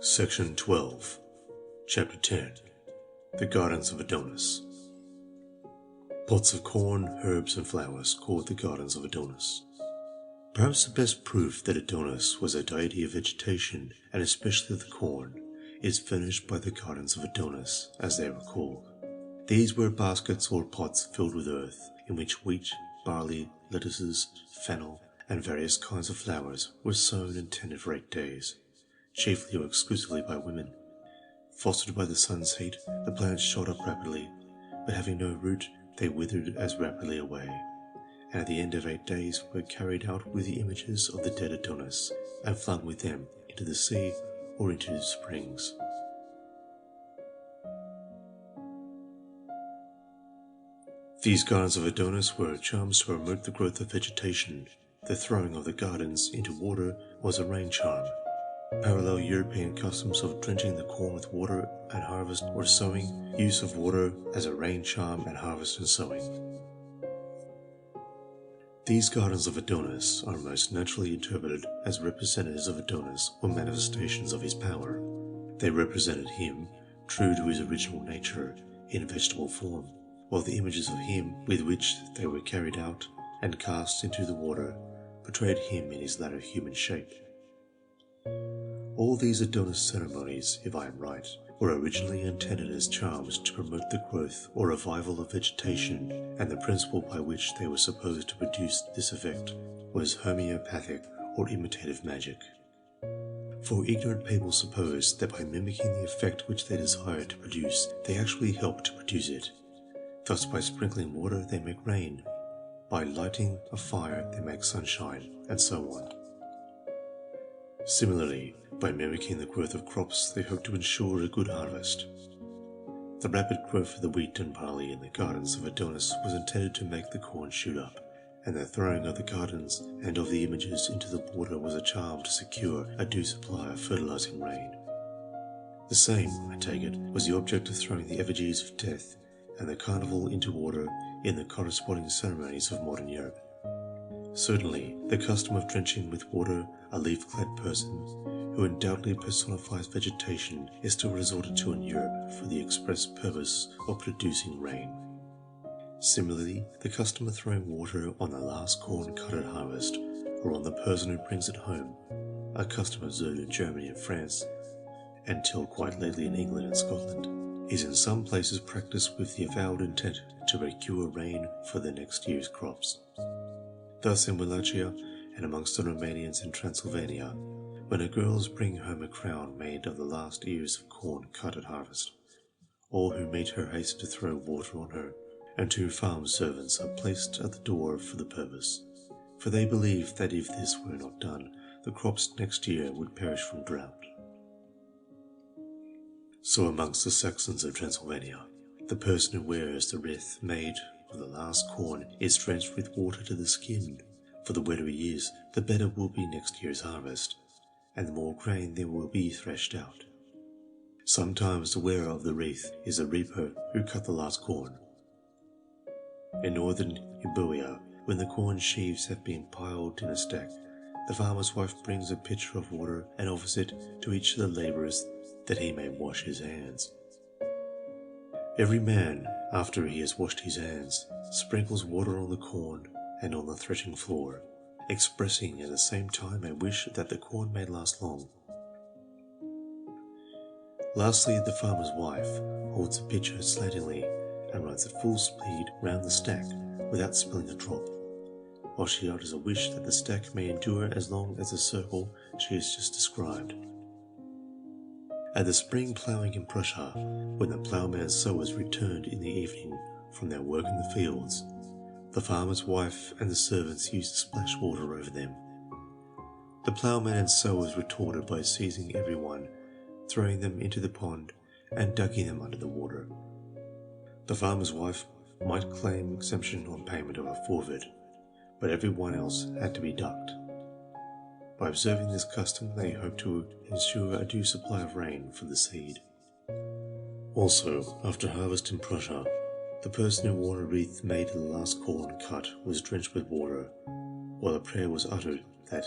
Section 12, Chapter 10, The Gardens of Adonis. Pots of corn, herbs and flowers called the Gardens of Adonis. Perhaps the best proof that Adonis was a deity of vegetation, and especially of the corn, is furnished by the Gardens of Adonis, as they were called. These were baskets or pots filled with earth, in which wheat, barley, lettuces, fennel, and various kinds of flowers were sown and tended for 8 days. Chiefly or exclusively by women. Fostered by the sun's heat, the plants shot up rapidly, but having no root, they withered as rapidly away, and at the end of 8 days were carried out with the images of the dead Adonis, and flung with them into the sea or into the springs. These gardens of Adonis were charms to promote the growth of vegetation. The throwing of the gardens into water was a rain charm. Parallel European customs of drenching the corn with water at harvest or sowing, use of water as a rain charm at harvest and sowing. These gardens of Adonis are most naturally interpreted as representatives of Adonis or manifestations of his power. They represented him, true to his original nature, in vegetable form, while the images of him with which they were carried out and cast into the water portrayed him in his latter human shape. All these Adonis ceremonies, if I am right, were originally intended as charms to promote the growth or revival of vegetation, and the principle by which they were supposed to produce this effect was homeopathic or imitative magic. For ignorant people supposed that by mimicking the effect which they desired to produce, they actually helped to produce it. Thus by sprinkling water they make rain, by lighting a fire they make sunshine, and so on. Similarly, by mimicking the growth of crops, they hope to ensure a good harvest. The rapid growth of the wheat and barley in the gardens of Adonis was intended to make the corn shoot up, and the throwing of the gardens and of the images into the water was a charm to secure a due supply of fertilizing rain. The same, I take it, was the object of throwing the effigies of death and the carnival into water in the corresponding ceremonies of modern Europe. Certainly, the custom of drenching with water a leaf-clad person, who undoubtedly personifies vegetation, is still resorted to in Europe for the express purpose of producing rain. Similarly, the custom of throwing water on the last corn cut at harvest, or on the person who brings it home, a custom observed in Germany and France, and till quite lately in England and Scotland, is in some places practiced with the avowed intent to procure rain for the next year's crops. Thus in Wallachia and amongst the Romanians in Transylvania, when girls bring home a crown made of the last ears of corn cut at harvest, all who meet her hasten to throw water on her, and 2 farm servants are placed at the door for the purpose, for they believe that if this were not done, the crops next year would perish from drought. So amongst the Saxons of Transylvania, the person who wears the wreath made of the last corn is drenched with water to the skin, for the wetter he is, the better will be next year's harvest, and the more grain there will be threshed out. Sometimes the wearer of the wreath is the reaper who cut the last corn. In northern Euboea, when the corn sheaves have been piled in a stack, the farmer's wife brings a pitcher of water and offers it to each of the labourers that he may wash his hands. Every man, after he has washed his hands, sprinkles water on the corn and on the threshing floor, expressing at the same time a wish that the corn may last long. Lastly, the farmer's wife holds the pitcher slantingly and runs at full speed round the stack without spilling a drop, while she utters a wish that the stack may endure as long as the circle she has just described. At the spring ploughing in Prussia, when the ploughman's sowers returned in the evening from their work in the fields, the farmer's wife and the servants used to splash water over them. The ploughman and sowers retorted by seizing everyone, throwing them into the pond, and ducking them under the water. The farmer's wife might claim exemption on payment of a forfeit, but everyone else had to be ducked. By observing this custom, they hoped to ensure a due supply of rain for the seed. Also, after harvest in Prussia, the person who wore a wreath made of the last corn cut was drenched with water, while a prayer was uttered that,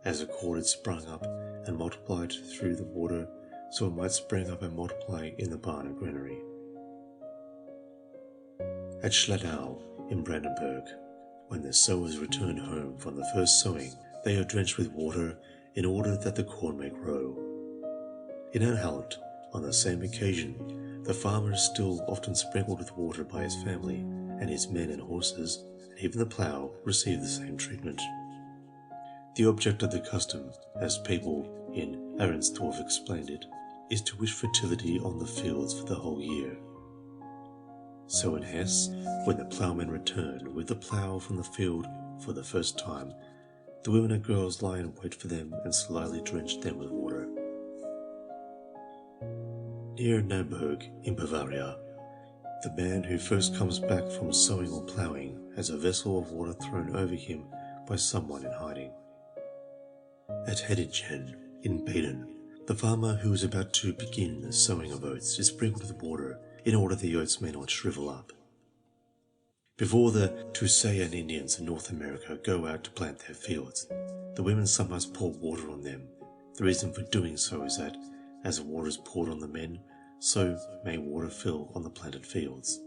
as a cord had sprung up and multiplied through the water, so it might spring up and multiply in the barn or granary. At Schladau in Brandenburg, when the sowers return home from the first sowing, they are drenched with water in order that the corn may grow. In Anhalt, on the same occasion, the farmer is still often sprinkled with water by his family, and his men and horses, and even the plough, receive the same treatment. The object of the custom, as people in Ahrensdorf explained it, is to wish fertility on the fields for the whole year. So in Hesse, when the ploughmen return with the plough from the field for the first time, the women and girls lie in wait for them and slyly drench them with water. Near Naumburg in Bavaria, the man who first comes back from sowing or ploughing has a vessel of water thrown over him by someone in hiding. At Hedingen in Baden, the farmer who is about to begin the sowing of oats is sprinkled with water in order the oats may not shrivel up. Before the Tusayan Indians in North America go out to plant their fields, the women sometimes pour water on them. The reason for doing so is that, as the water is poured on the men, so may water fill on the planted fields.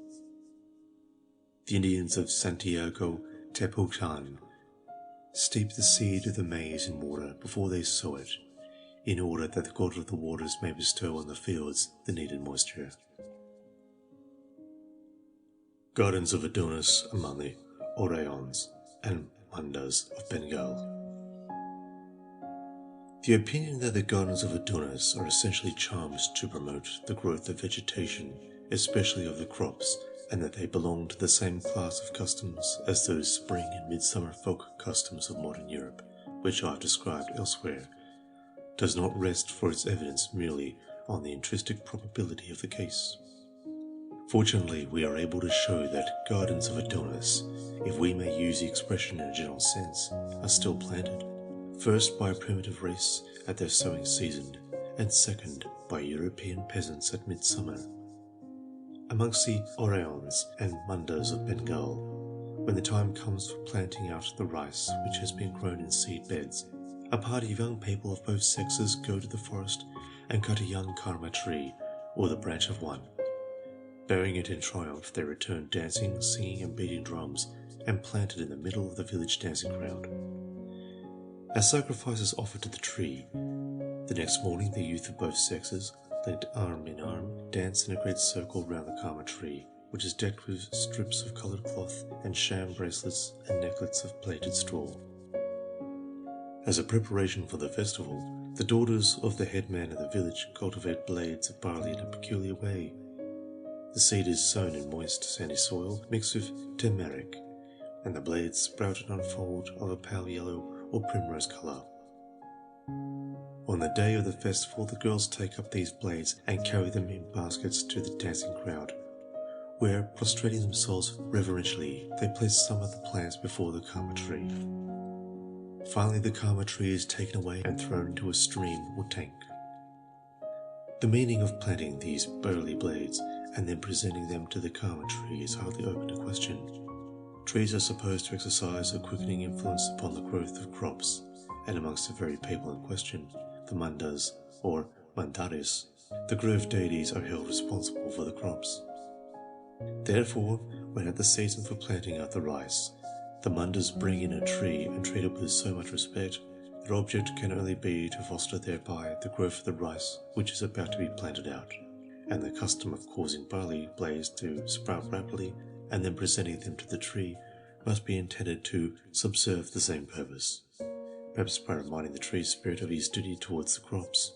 The Indians of Santiago Tepucan steep the seed of the maize in water before they sow it, in order that the god of the waters may bestow on the fields the needed moisture. Gardens of Adonis among the Oreons and Mandas of Bengal. The opinion that the gardens of Adonis are essentially charms to promote the growth of vegetation, especially of the crops, and that they belong to the same class of customs as those spring and midsummer folk customs of modern Europe, which I have described elsewhere, does not rest for its evidence merely on the intrinsic probability of the case. Fortunately, we are able to show that gardens of Adonis, if we may use the expression in a general sense, are still planted, first by a primitive race at their sowing season, and second by European peasants at midsummer. Amongst the Oreons and Mandas of Bengal, when the time comes for planting out the rice which has been grown in seed beds, a party of young people of both sexes go to the forest and cut a young karma tree, or the branch of one. Bearing it in triumph, they return dancing, singing, and beating drums, and plant it in the middle of the village dancing ground. As sacrifice is offered to the tree, the next morning the youth of both sexes, linked arm in arm, dance in a great circle round the karma tree, which is decked with strips of coloured cloth and sham bracelets and necklets of plaited straw. As a preparation for the festival, the daughters of the headman of the village cultivate blades of barley in a peculiar way. The seed is sown in moist, sandy soil mixed with turmeric, and the blades sprout and unfold of a pale yellow or primrose colour. On the day of the festival, the girls take up these blades and carry them in baskets to the dancing crowd, where, prostrating themselves reverentially, they place some of the plants before the karma tree. Finally, the karma tree is taken away and thrown into a stream or tank. The meaning of planting these burly blades and then presenting them to the karma tree is hardly open to question. Trees are supposed to exercise a quickening influence upon the growth of crops, and amongst the very people in question, the Mandas or Mandaris, the grove deities are held responsible for the crops. Therefore, when at the season for planting out the rice, the Mandas bring in a tree and treat it with so much respect, their object can only be to foster thereby the growth of the rice which is about to be planted out, and the custom of causing barley blades to sprout rapidly and then presenting them to the tree must be intended to subserve the same purpose, perhaps by reminding the tree's spirit of his duty towards the crops,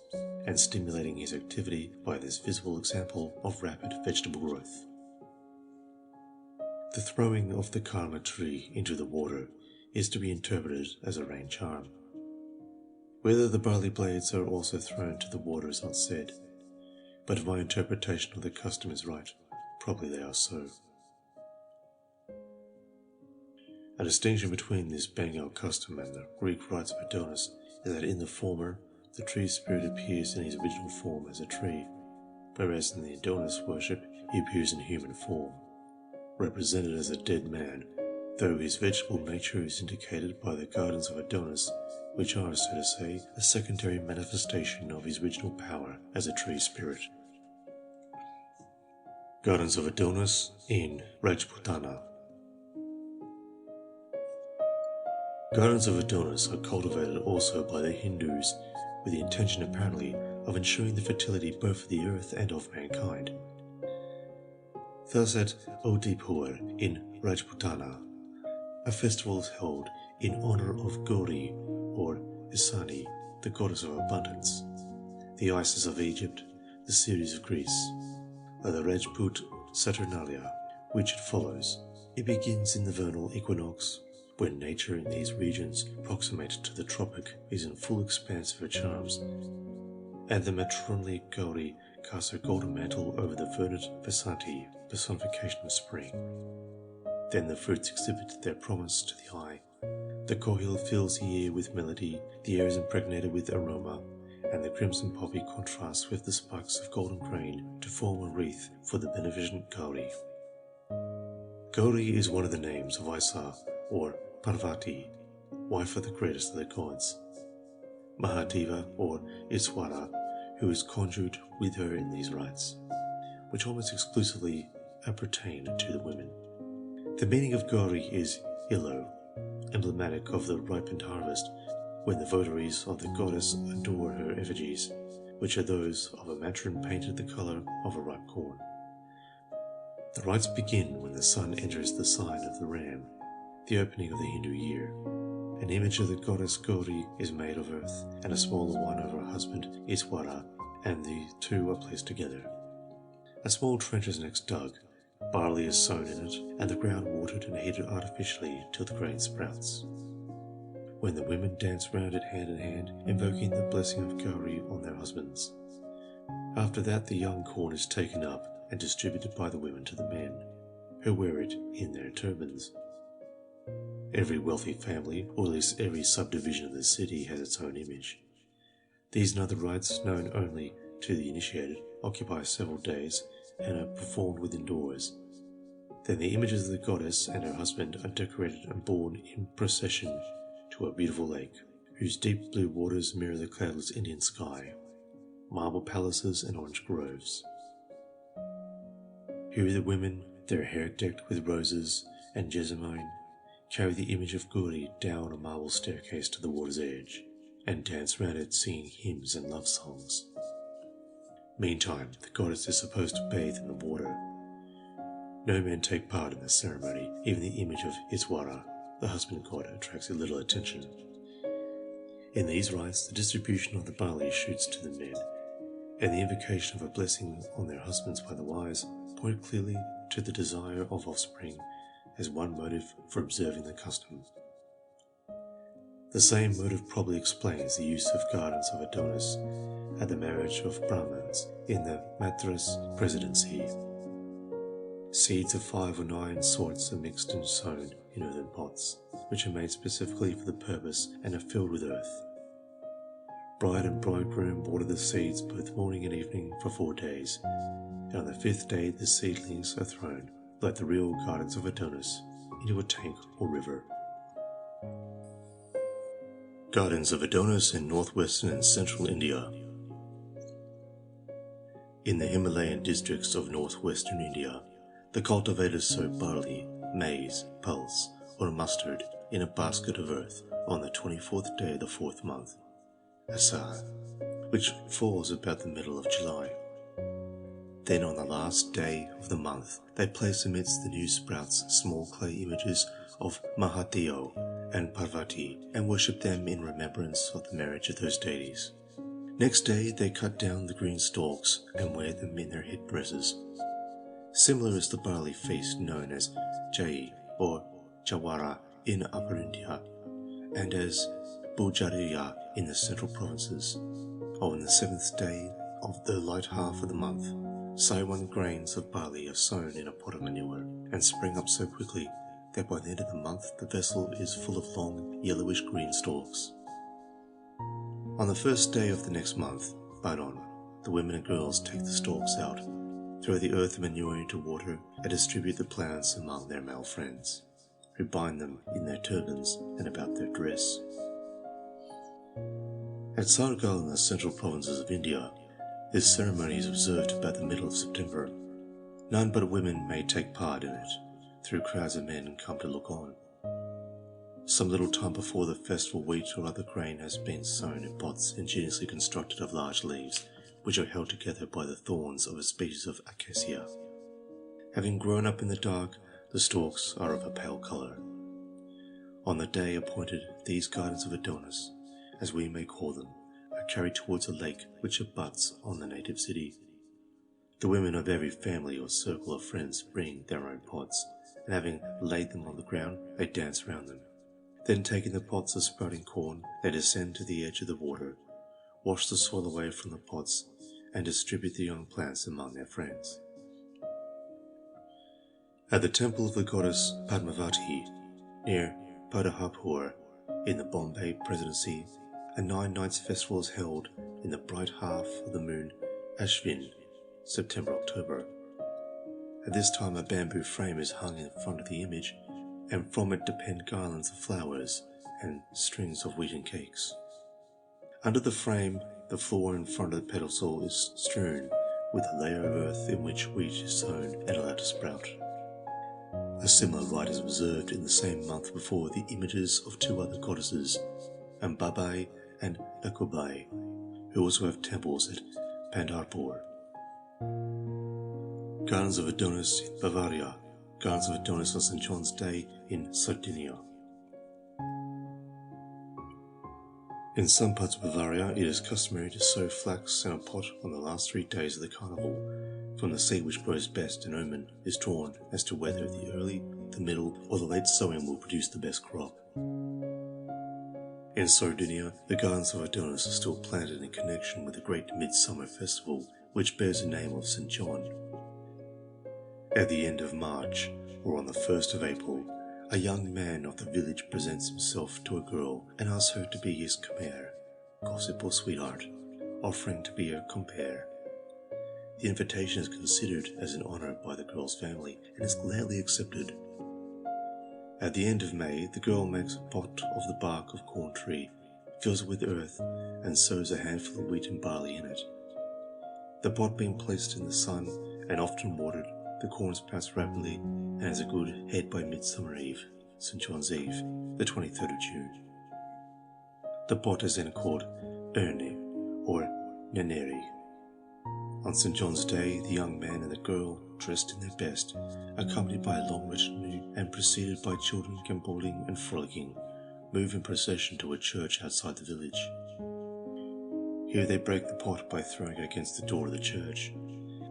and stimulating his activity by this visible example of rapid vegetable growth. The throwing of the karma tree into the water is to be interpreted as a rain charm. Whether the barley blades are also thrown to the water is not said, but if my interpretation of the custom is right, probably they are so. A distinction between this Bengal custom and the Greek rites of Adonis is that in the former, the tree spirit appears in his original form as a tree, whereas in the Adonis worship he appears in human form, represented as a dead man though his vegetable nature is indicated by the gardens of Adonis, which are, so to say, a secondary manifestation of his original power as a tree spirit. Gardens of Adonis in Rajputana. Gardens of Adonis are cultivated also by the Hindus with the intention apparently of ensuring the fertility both of the earth and of mankind. Thus at Odipur in Rajputana, a festival is held in honor of Gauri or Isani, the goddess of abundance, the Isis of Egypt, the Ceres of Greece, or the Rajput Saturnalia, which it follows. It begins in the vernal equinox, when nature in these regions proximate to the tropic is in full expanse of her charms, and the matronly Gauri casts her golden mantle over the verdant Vasanti, personification of spring. Then the fruits exhibit their promise to the eye. The kohil fills the ear with melody, the air is impregnated with aroma, and the crimson poppy contrasts with the sparks of golden grain to form a wreath for the beneficent Gauri. Gauri is one of the names of Isa, or Parvati, wife of the greatest of the gods. Mahadeva, or Iswara, who is conjured with her in these rites, which almost exclusively appertain to the women. The meaning of Gauri is yellow, emblematic of the ripened harvest, when the votaries of the goddess adore her effigies, which are those of a matron painted the colour of a ripe corn. The rites begin when the sun enters the sign of the ram, the opening of the Hindu year. An image of the goddess Gauri is made of earth, and a smaller one of her husband Iswara, and the two are placed together. A small trench is next dug, barley is sown in it, and the ground watered and heated artificially till the grain sprouts, when the women dance round it hand in hand, invoking the blessing of Gauri on their husbands. After that the young corn is taken up and distributed by the women to the men, who wear it in their turbans. Every wealthy family, or at least every subdivision of the city, has its own image. These and other rites, known only to the initiated, occupy several days and are performed within doors. Then the images of the goddess and her husband are decorated and borne in procession to a beautiful lake, whose deep blue waters mirror the cloudless Indian sky, marble palaces and orange groves. Here the women, their hair decked with roses and jessamine, carry the image of Gauri down a marble staircase to the water's edge, and dance round it singing hymns and love songs. Meantime, the goddess is supposed to bathe in the water. No men take part in the ceremony. Even the image of Iswara, the husband god, attracts a little attention. In these rites, the distribution of the barley shoots to the men, and the invocation of a blessing on their husbands by the wives point clearly to the desire of offspring as one motive for observing the custom. The same motive probably explains the use of gardens of Adonis at the marriage of Brahmins in the Madras presidency. Seeds of 5 or 9 sorts are mixed and sown in earthen pots, which are made specifically for the purpose and are filled with earth. Bride and bridegroom water the seeds both morning and evening for 4 days, and on the 5th day the seedlings are thrown, like the real gardens of Adonis, into a tank or river. Gardens of Adonis in northwestern and central India. In the Himalayan districts of northwestern India, the cultivators sow barley, maize, pulse, or mustard in a basket of earth on the 24th day of the 4th month, Asar, which falls about the middle of July. Then on the last day of the month, they place amidst the new sprouts small clay images of Mahadeo and Parvati and worship them in remembrance of the marriage of those deities. Next day, they cut down the green stalks and wear them in their head dresses. Similar is the barley feast known as Jai or Jawara in Upper India, and as Bujariya in the central provinces. On the 7th day of the light half of the month, Saiwan grains of barley are sown in a pot of manure, and spring up so quickly that by the end of the month the vessel is full of long, yellowish green stalks. On the 1st day of the next month, Badon, the women and girls take the stalks out, throw the earth and manure into water, and distribute the plants among their male friends. who bind them in their turbans and about their dress. At Sargal in the central provinces of India, this ceremony is observed about the middle of September. None but women may take part in it, though crowds of men come to look on. Some little time before the festival, wheat or other grain has been sown in pots ingeniously constructed of large leaves, which are held together by the thorns of a species of acacia. Having grown up in the dark, the stalks are of a pale colour. On the day appointed, these gardens of Adonis, as we may call them, are carried towards a lake which abuts on the native city. The women of every family or circle of friends bring their own pots, and having laid them on the ground, they dance round them. Then, taking the pots of sprouting corn, they descend to the edge of the water, wash the soil away from the pots, and distribute the young plants among their friends. At the temple of the goddess Padmavati, near Padahapur, in the Bombay Presidency, a 9-nights festival is held in the bright half of the moon Ashvin, September-October. At this time a bamboo frame is hung in front of the image, and from it depend garlands of flowers and strings of wheaten cakes. Under the frame, the floor in front of the pedestal is strewn with a layer of earth in which wheat is sown and allowed to sprout. A similar rite is observed in the same month before the images of 2 other goddesses, Ambabai and Lakubai, who also have temples at Pandharpur. Gardens of Adonis in Bavaria, Gardens of Adonis on St. John's Day in Sardinia. In some parts of Bavaria, it is customary to sow flax in a pot on the last 3 days of the carnival. From the seed which grows best, an omen is drawn as to whether the early, the middle, or the late sowing will produce the best crop. In Sardinia, the Gardens of Adonis are still planted in connection with the great midsummer festival, which bears the name of St. John. At the end of March, or on the 1st of April, a young man of the village presents himself to a girl and asks her to be his compere, gossip or sweetheart, offering to be her compere. The invitation is considered as an honour by the girl's family and is gladly accepted. At the end of May, the girl makes a pot of the bark of corn tree, fills it with earth, and sows a handful of wheat and barley in it. The pot being placed in the sun and often watered, the corn sprouts rapidly and has a good head by Midsummer Eve, St. John's Eve, the 23rd of June. The pot is then called Erne, or Naneri. On St. John's Day, the young man and the girl, dressed in their best, accompanied by a long retinue and preceded by children gambolling and frolicking, move in procession to a church outside the village. Here they break the pot by throwing it against the door of the church.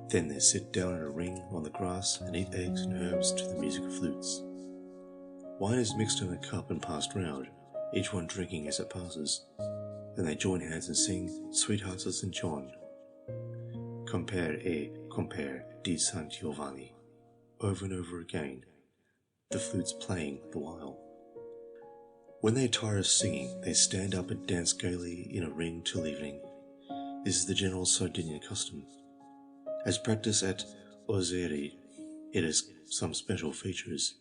Then they sit down in a ring on the grass and eat eggs and herbs to the music of flutes. Wine is mixed in a cup and passed round, each one drinking as it passes. Then they join hands and sing Sweethearts of St. John, compare di San Giovanni, over and over again, the flutes playing the while. When they tire of singing, they stand up and dance gaily in a ring till evening. This is the general Sardinian custom. As practiced at Osiris, it has some special features.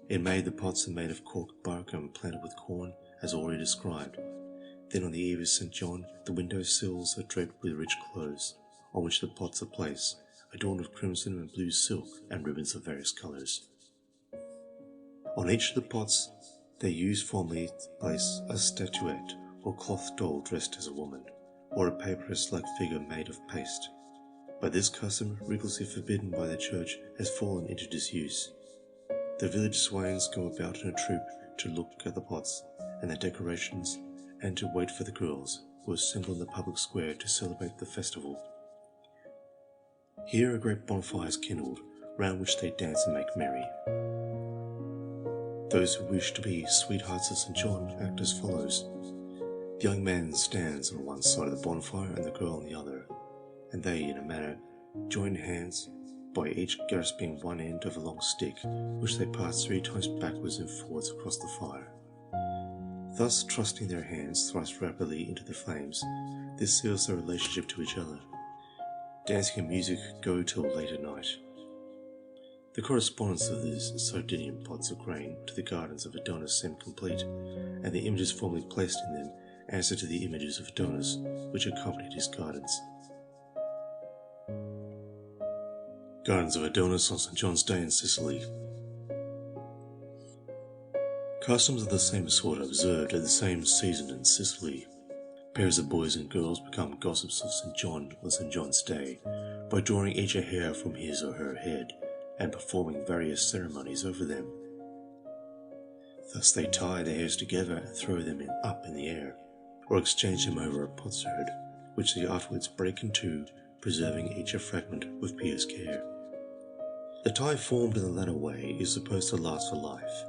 In May, the pots are made of cork bark and planted with corn, as already described. Then on the eve of St. John, the window sills are draped with rich clothes, on which the pots are placed, adorned with crimson and blue silk and ribbons of various colours. On each of the pots, they used formerly to place a statuette or cloth doll dressed as a woman, or a papyrus-like figure made of paste. But this custom, rigorously forbidden by the church, has fallen into disuse. The village swains go about in a troop to look at the pots and their decorations, and to wait for the girls, who assemble in the public square to celebrate the festival. Here a great bonfire is kindled, round which they dance and make merry. Those who wish to be sweethearts of St. John act as follows. The young man stands on one side of the bonfire and the girl on the other, and they, in a manner, join hands by each grasping one end of a long stick, which they pass 3 times backwards and forwards across the fire. Thus, thrusting their hands thrice rapidly into the flames, this seals their relationship to each other. Dancing and music go till late at night. The correspondence of these Sardinian pots of grain to the gardens of Adonis seemed complete, and the images formerly placed in them answered to the images of Adonis which accompanied his gardens. Gardens of Adonis on St. John's Day in Sicily. Customs of the same sort are observed at the same season in Sicily. Pairs of boys and girls become gossips of St. John on St. John's Day by drawing each a hair from his or her head and performing various ceremonies over them. Thus they tie their hairs together and throw them up in the air, or exchange them over a potsherd, which they afterwards break in two, preserving each a fragment with pious care. The tie formed in the latter way is supposed to last for life.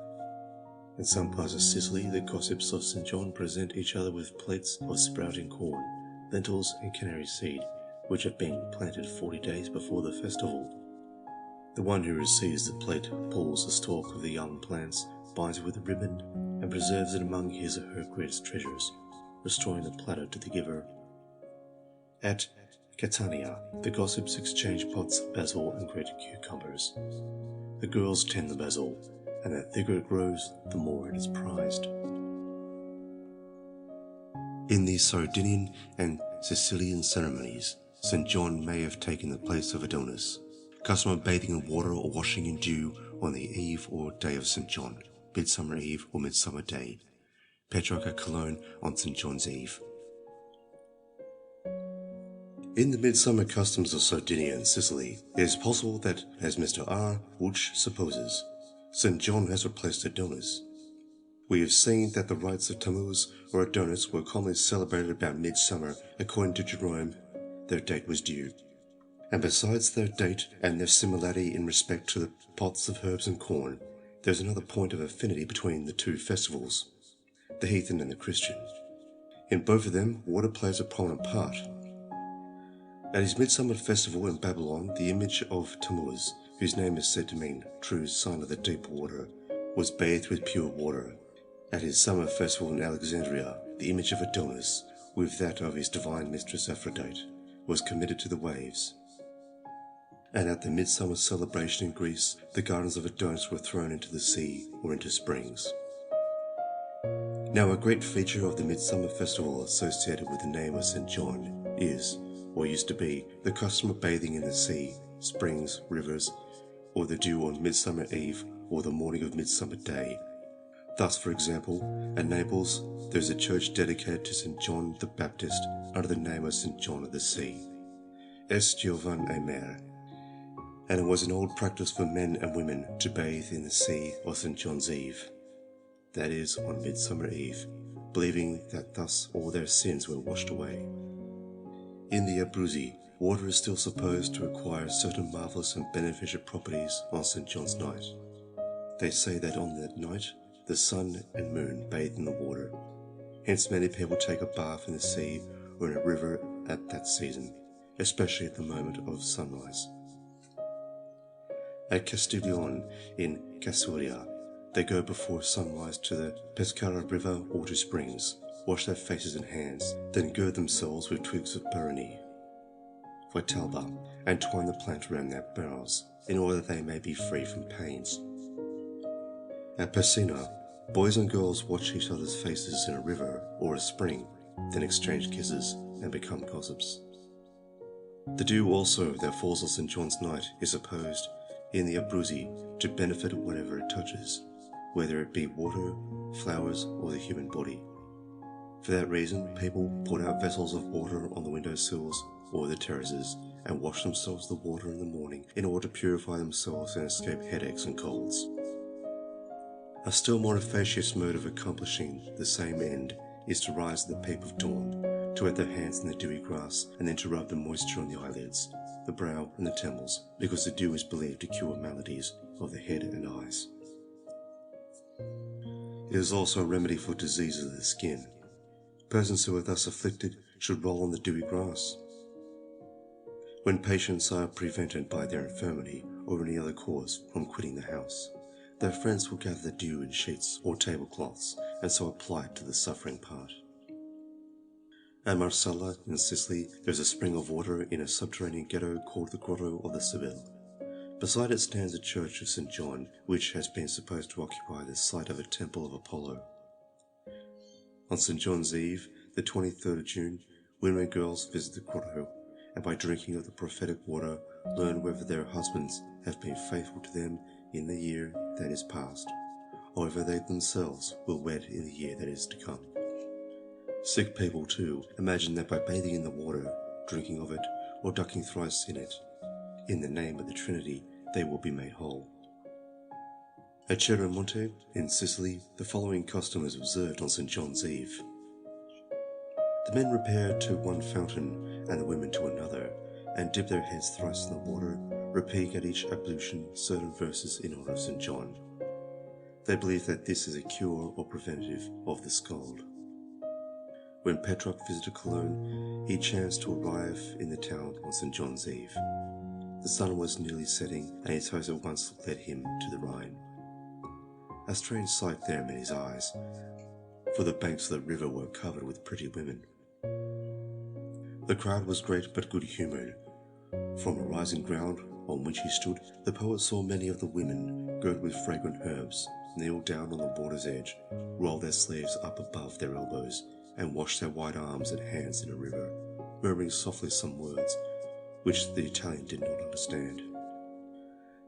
In some parts of Sicily, the gossips of St. John present each other with plates of sprouting corn, lentils and canary seed, which have been planted 40 days before the festival. The one who receives the plate pulls the stalk of the young plants, binds it with a ribbon, and preserves it among his or her greatest treasures, restoring the platter to the giver. At Catania, the gossips exchange pots of basil and grated cucumbers. The girls tend the basil, and the thicker it grows, the more it is prized. In these Sardinian and Sicilian ceremonies, St. John may have taken the place of Adonis. Custom of bathing in water or washing in dew on the eve or day of St. John, Midsummer Eve or Midsummer Day. Petrarch at Cologne on St. John's Eve. In the midsummer customs of Sardinia and Sicily, it is possible that, as Mr. R. Wooch supposes, St. John has replaced Adonis. We have seen that the rites of Tammuz or Adonis were commonly celebrated about midsummer. According to Jerome, their date was due. And besides their date and their similarity in respect to the pots of herbs and corn, there is another point of affinity between the two festivals, the heathen and the Christian. In both of them, water plays a prominent part. At his midsummer festival in Babylon, the image of Tammuz, whose name is said to mean true sign of the deep water, was bathed with pure water. At his summer festival in Alexandria, the image of Adonis, with that of his divine mistress Aphrodite, was committed to the waves. And at the midsummer celebration in Greece, the gardens of Adonis were thrown into the sea or into springs. Now a great feature of the midsummer festival associated with the name of St. John is, or used to be, the custom of bathing in the sea, springs, rivers, or the dew on Midsummer Eve or the morning of Midsummer Day. Thus, for example, at Naples, there is a church dedicated to St. John the Baptist under the name of St. John of the Sea, Es Giovan e Mare, and it was an old practice for men and women to bathe in the sea on St. John's Eve, that is, on Midsummer Eve, believing that thus all their sins were washed away. In the Abruzzi, water is still supposed to acquire certain marvellous and beneficial properties on St. John's night. They say that on that night, the sun and moon bathe in the water. Hence many people take a bath in the sea or in a river at that season, especially at the moment of sunrise. At Castiglione in Casuria, they go before sunrise to the Pescara River or to springs, wash their faces and hands, then gird themselves with twigs of Barony, Vitalba, and twine the plant around their brows, in order that they may be free from pains. At Persina, boys and girls watch each other's faces in a river or a spring, then exchange kisses and become gossips. The dew also that falls on St. John's night is supposed, in the Abruzzi, to benefit whatever it touches, whether it be water, flowers, or the human body. For that reason, people put out vessels of water on the windowsills or the terraces and wash themselves in the water in the morning in order to purify themselves and escape headaches and colds. A still more efficacious mode of accomplishing the same end is to rise at the peep of dawn, to wet their hands in the dewy grass, and then to rub the moisture on the eyelids, the brow, and the temples, because the dew is believed to cure maladies of the head and eyes. It is also a remedy for diseases of the skin. Persons who are thus afflicted should roll on the dewy grass. When patients are prevented by their infirmity or any other cause from quitting the house, their friends will gather the dew in sheets or tablecloths and so apply it to the suffering part. At Marsala in Sicily there is a spring of water in a subterranean ghetto called the Grotto of the Sibyl. Beside it stands the Church of St. John, which has been supposed to occupy the site of a temple of Apollo. On St. John's Eve, the 23rd of June, women and girls visit the grotto, and by drinking of the prophetic water, learn whether their husbands have been faithful to them in the year that is past, or whether they themselves will wed in the year that is to come. Sick people, too, imagine that by bathing in the water, drinking of it, or ducking thrice in it, in the name of the Trinity, they will be made whole. At Monte, in Sicily, the following custom is observed on St. John's Eve. The men repair to one fountain, and the women to another, and dip their heads thrice in the water, repeating at each ablution certain verses in honour of St. John. They believe that this is a cure or preventative of the scald. When Petrarch visited Cologne, he chanced to arrive in the town on St. John's Eve. The sun was nearly setting, and his host at once led him to the Rhine. A strange sight there met his eyes, for the banks of the river were covered with pretty women. The crowd was great but good-humoured. From a rising ground on which he stood, the poet saw many of the women, girt with fragrant herbs, kneel down on the water's edge, roll their sleeves up above their elbows, and wash their white arms and hands in a river, murmuring softly some words, which the Italian did not understand.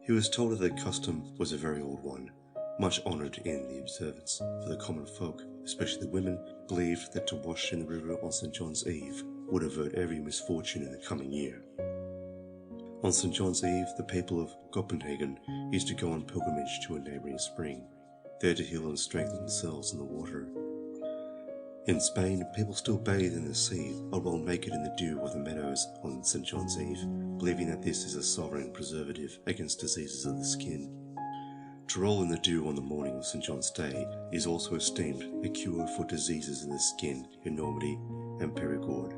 He was told that the custom was a very old one, much honoured in the observance, for the common folk, especially the women, believed that to wash in the river on St. John's Eve would avert every misfortune in the coming year. On St. John's Eve, the people of Copenhagen used to go on pilgrimage to a neighbouring spring, there to heal and strengthen themselves in the water. In Spain, people still bathe in the sea or roll naked in the dew of the meadows on St. John's Eve, believing that this is a sovereign preservative against diseases of the skin. To roll in the dew on the morning of St. John's Day is also esteemed a cure for diseases in the skin in Normandy and Périgord.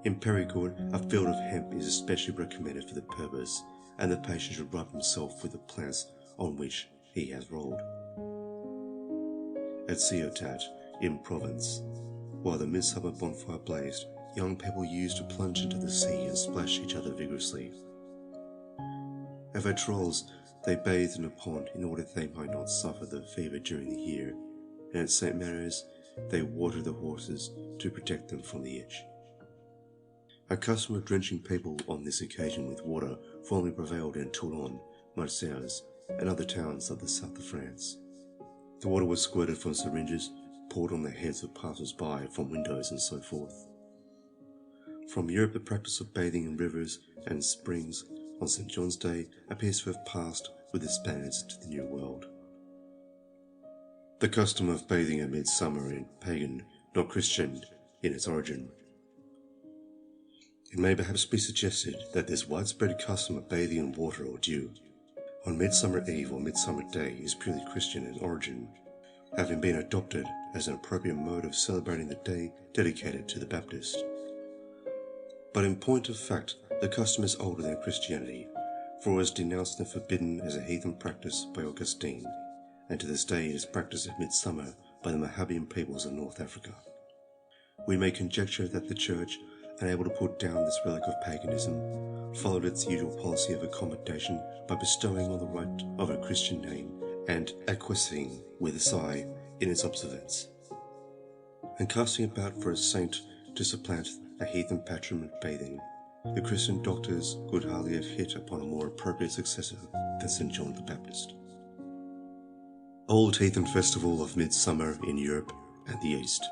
In Périgord, a field of hemp is especially recommended for the purpose, and the patient should rub himself with the plants on which he has rolled. At Ciotat, in Provence, while the midsummer bonfire blazed, young people used to plunge into the sea and splash each other vigorously. At Vitrolles, they bathed in a pond in order that they might not suffer the fever during the year, and at St. Mary's they watered the horses to protect them from the itch. A custom of drenching people on this occasion with water formerly prevailed in Toulon, Marseilles, and other towns of the south of France. The water was squirted from syringes, poured on the heads of passers-by from windows, and so forth. From Europe, the practice of bathing in rivers and springs on St. John's Day appears to have passed with the Spaniards to the New World. The custom of bathing at midsummer is pagan, not Christian, in its origin. It may perhaps be suggested that this widespread custom of bathing in water or dew on Midsummer Eve or Midsummer Day is purely Christian in origin, having been adopted as an appropriate mode of celebrating the day dedicated to the Baptist. But in point of fact, the custom is older than Christianity, for it was denounced and forbidden as a heathen practice by Augustine, and to this day it is practiced at midsummer by the Mohammedan peoples of North Africa. We may conjecture that the Church, unable to put down this relic of paganism, followed its usual policy of accommodation by bestowing on the rite of a Christian name and acquiescing with a sigh in its observance, and casting about for a saint to supplant a heathen patron of bathing. The Christian doctors could hardly have hit upon a more appropriate successor than St. John the Baptist. Old heathen festival of midsummer in Europe and the East.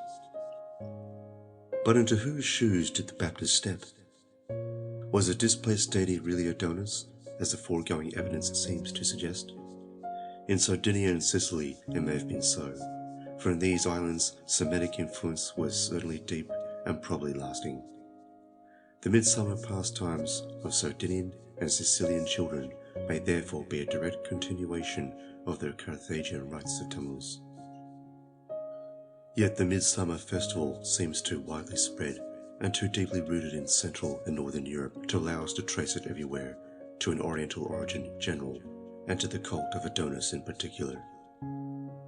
But into whose shoes did the Baptist step? Was the displaced deity really Adonis, as the foregoing evidence seems to suggest? In Sardinia and Sicily it may have been so, for in these islands Semitic influence was certainly deep and probably lasting. The midsummer pastimes of Sardinian and Sicilian children may therefore be a direct continuation of their Carthaginian rites of Tammuz. Yet the midsummer festival seems too widely spread and too deeply rooted in Central and Northern Europe to allow us to trace it everywhere, to an Oriental origin in general, and to the cult of Adonis in particular.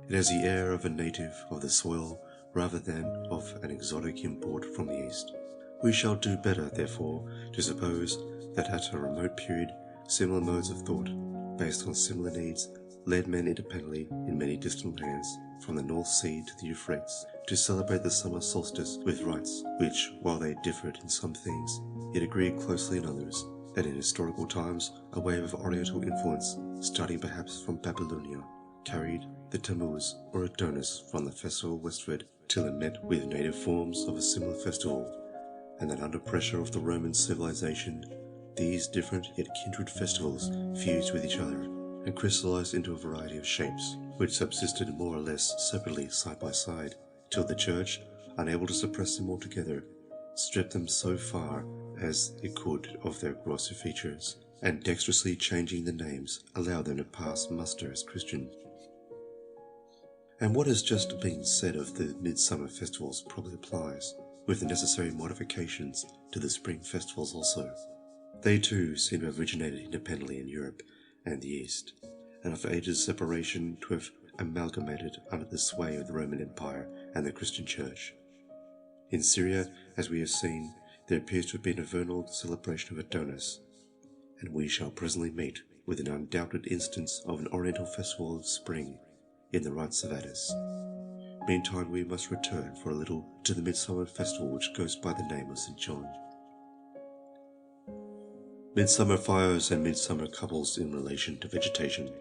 It has the air of a native of the soil rather than of an exotic import from the East. We shall do better, therefore, to suppose that at a remote period Similar modes of thought, based on similar needs, led men independently in many distant lands, from the North Sea to the Euphrates, to celebrate the summer solstice with rites which, while they differed in some things, yet agreed closely in others, and in historical times a wave of Oriental influence, starting perhaps from Babylonia, carried the Tammuz or Adonis from the festival westward till it met with native forms of a similar festival, and that under pressure of the Roman civilization, these different yet kindred festivals fused with each other and crystallized into a variety of shapes, which subsisted more or less separately side by side, till the Church, unable to suppress them altogether, stripped them so far as it could of their grosser features, and dexterously changing the names, allowed them to pass muster as Christian. And what has just been said of the midsummer festivals probably applies, with the necessary modifications, to the spring festivals also. They too seem to have originated independently in Europe and the East, and after ages of separation to have amalgamated under the sway of the Roman Empire and the Christian Church. In Syria, as we have seen, there appears to have been a vernal celebration of Adonis, and we shall presently meet with an undoubted instance of an Oriental festival of spring in the rites of Attis. Meantime, we must return for a little to the midsummer festival which goes by the name of St. John. Midsummer fires and midsummer couples in relation to vegetation.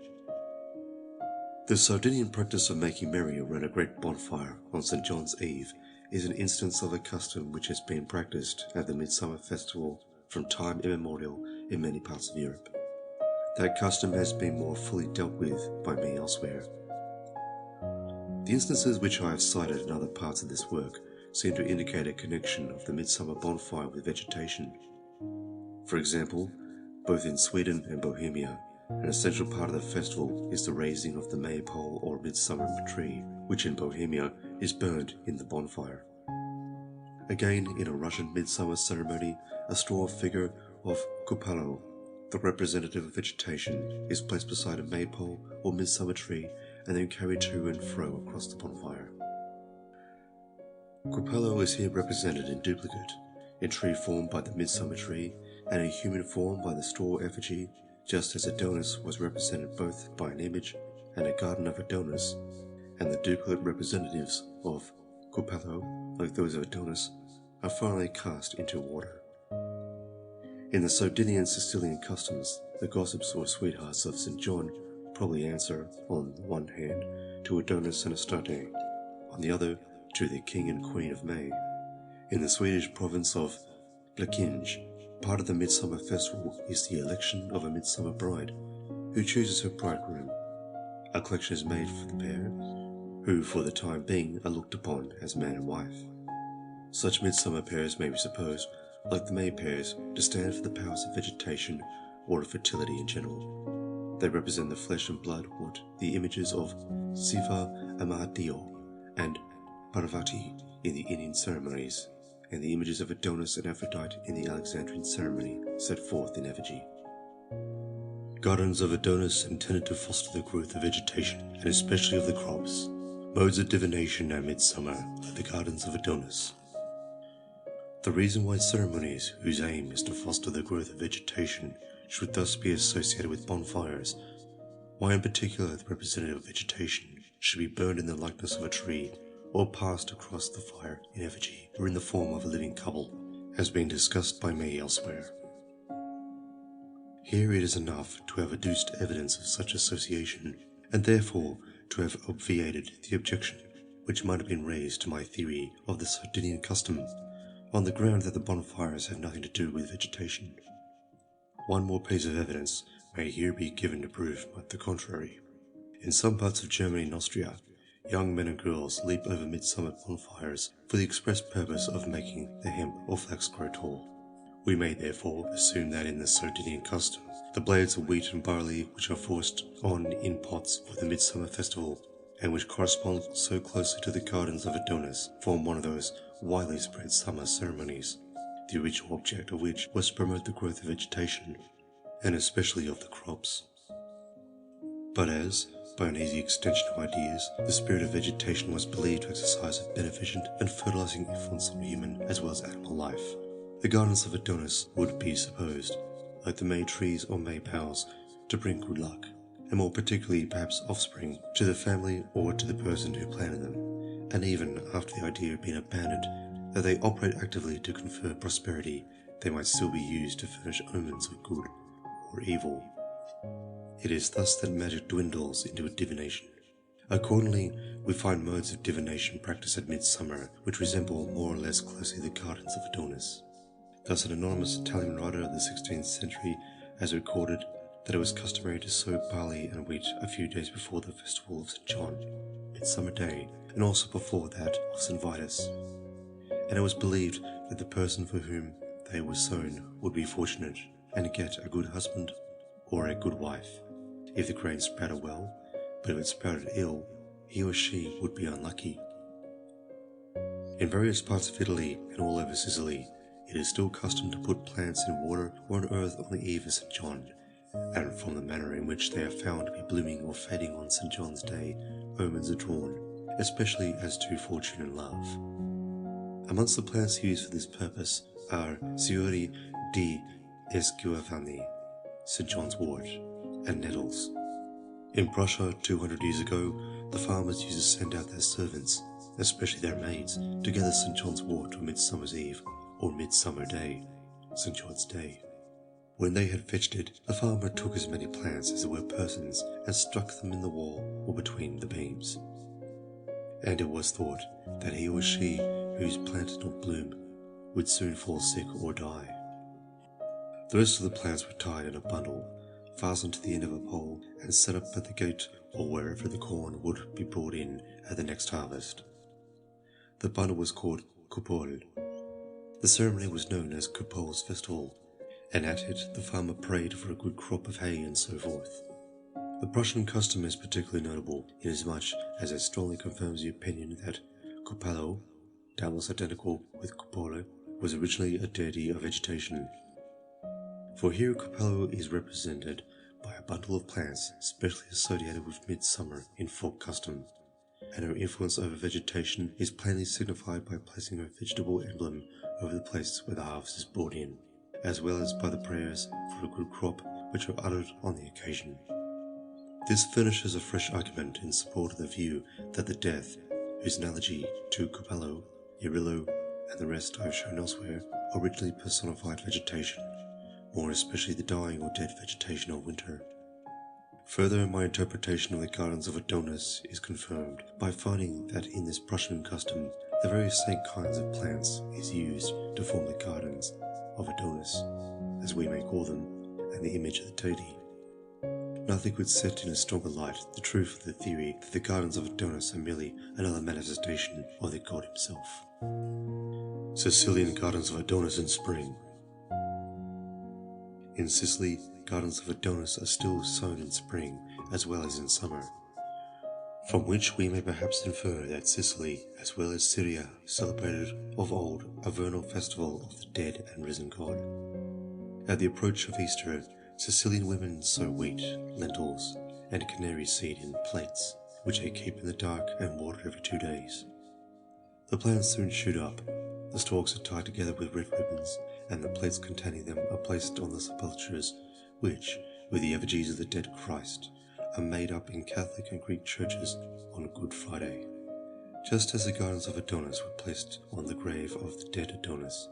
The Sardinian practice of making merry around a great bonfire on St. John's Eve is an instance of a custom which has been practiced at the midsummer festival from time immemorial in many parts of Europe. That custom has been more fully dealt with by me elsewhere. The instances which I have cited in other parts of this work seem to indicate a connection of the midsummer bonfire with vegetation. For example, both in Sweden and Bohemia, an essential part of the festival is the raising of the maypole or midsummer tree, which in Bohemia is burned in the bonfire. Again, in a Russian midsummer ceremony, a straw figure of Kupalo, the representative of vegetation, is placed beside a maypole or midsummer tree and then carried to and fro across the bonfire. Kupalo is here represented in duplicate, in tree form by the midsummer tree, and in human form by the straw effigy, just as Adonis was represented both by an image and a garden of Adonis, and the duplicate representatives of Kupalo, like those of Adonis, are finally cast into water. In the Sardinian Sicilian customs, the gossips or sweethearts of St. John probably answer, on the one hand, to Adonis and Astarte, on the other, to the King and Queen of May. In the Swedish province of Blekinge, part of the midsummer festival is the election of a midsummer bride, who chooses her bridegroom. A collection is made for the pair, who for the time being are looked upon as man and wife. Such midsummer pairs may be supposed, like the May pairs, to stand for the powers of vegetation or of fertility in general. They represent the flesh and blood what the images of Siva and Mahadev and Parvati in the Indian ceremonies, and the images of Adonis and Aphrodite in the Alexandrian ceremony set forth in effigy. Gardens of Adonis intended to foster the growth of vegetation, and especially of the crops. Modes of divination at midsummer, like the gardens of Adonis. The reason why ceremonies, whose aim is to foster the growth of vegetation, should thus be associated with bonfires, why in particular the representative of vegetation should be burned in the likeness of a tree, or passed across the fire in effigy, or in the form of a living couple, has been discussed by me elsewhere. Here it is enough to have adduced evidence of such association, and therefore to have obviated the objection which might have been raised to my theory of the Sardinian custom, on the ground that the bonfires have nothing to do with vegetation. One more piece of evidence may here be given to prove the contrary. In some parts of Germany and Austria, young men and girls leap over midsummer bonfires for the express purpose of making the hemp or flax grow tall. We may therefore assume that in the Sardinian custom, the blades of wheat and barley which are forced on in pots for the midsummer festival, and which correspond so closely to the gardens of Adonis, form one of those widely spread summer ceremonies, the original object of which was to promote the growth of vegetation, and especially of the crops. But as, by an easy extension of ideas, the spirit of vegetation was believed to exercise a beneficent and fertilizing influence on human as well as animal life, the gardens of Adonis would be supposed, like the May trees or May boughs, to bring good luck, and more particularly perhaps offspring, to the family or to the person who planted them, and even after the idea had been abandoned, that they operate actively to confer prosperity, they might still be used to furnish omens of good or evil. It is thus that magic dwindles into a divination. Accordingly, we find modes of divination practiced at midsummer which resemble more or less closely the gardens of Adonis. Thus, an anonymous Italian writer of the 16th century has recorded that it was customary to sow barley and wheat a few days before the festival of St. John, Midsummer Day, and also before that of St. Vitus. And it was believed that the person for whom they were sown would be fortunate and get a good husband or a good wife, if the grain sprouted well, but if it sprouted ill, he or she would be unlucky. In various parts of Italy and all over Sicily, it is still custom to put plants in water or on earth on the eve of St. John, and from the manner in which they are found to be blooming or fading on St. John's Day, omens are drawn, especially as to fortune and love. Amongst the plants used for this purpose are Ziori di Esguavani, St. John's wort, and nettles. In Prussia 200 years ago, the farmers used to send out their servants, especially their maids, to gather St. John's wort on Midsummer's Eve, or Midsummer Day, St. John's Day. When they had fetched it, the farmer took as many plants as there were persons, and struck them in the wall or between the beams. And it was thought that he or she whose plant did not bloom would soon fall sick or die. The rest of the plants were tied in a bundle, fastened to the end of a pole, and set up at the gate or wherever the corn would be brought in at the next harvest. The bundle was called cupole. The ceremony was known as Cupole's Festival, and at it the farmer prayed for a good crop of hay and so forth. The Prussian custom is particularly notable inasmuch as it strongly confirms the opinion that Cupalo, doubtless identical with Cupole, was originally a deity of vegetation. For here Cupalo is represented by a bundle of plants specially associated with midsummer in folk custom, and her influence over vegetation is plainly signified by placing a vegetable emblem over the places where the harvest is brought in, as well as by the prayers for a good crop which are uttered on the occasion. This furnishes a fresh argument in support of the view that the death, whose analogy to Cupalo, Irillo, and the rest I have shown elsewhere, originally personified vegetation, more especially the dying or dead vegetation of winter. Further, my interpretation of the gardens of Adonis is confirmed by finding that in this Prussian custom, the very same kinds of plants is used to form the gardens of Adonis, as we may call them, and the image of the deity. Nothing could set in a stronger light the truth of the theory that the gardens of Adonis are merely another manifestation of the god himself. Sicilian gardens of Adonis in spring. In Sicily, gardens of Adonis are still sown in spring as well as in summer, from which we may perhaps infer that Sicily, as well as Syria, celebrated of old a vernal festival of the dead and risen god. At the approach of Easter, Sicilian women sow wheat, lentils, and canary seed in plates, which they keep in the dark and water every 2 days. The plants soon shoot up, the stalks are tied together with red ribbons, and the plates containing them are placed on the sepulchres, which, with the effigies of the dead Christ, are made up in Catholic and Greek churches on Good Friday, just as the gardens of Adonis were placed on the grave of the dead Adonis.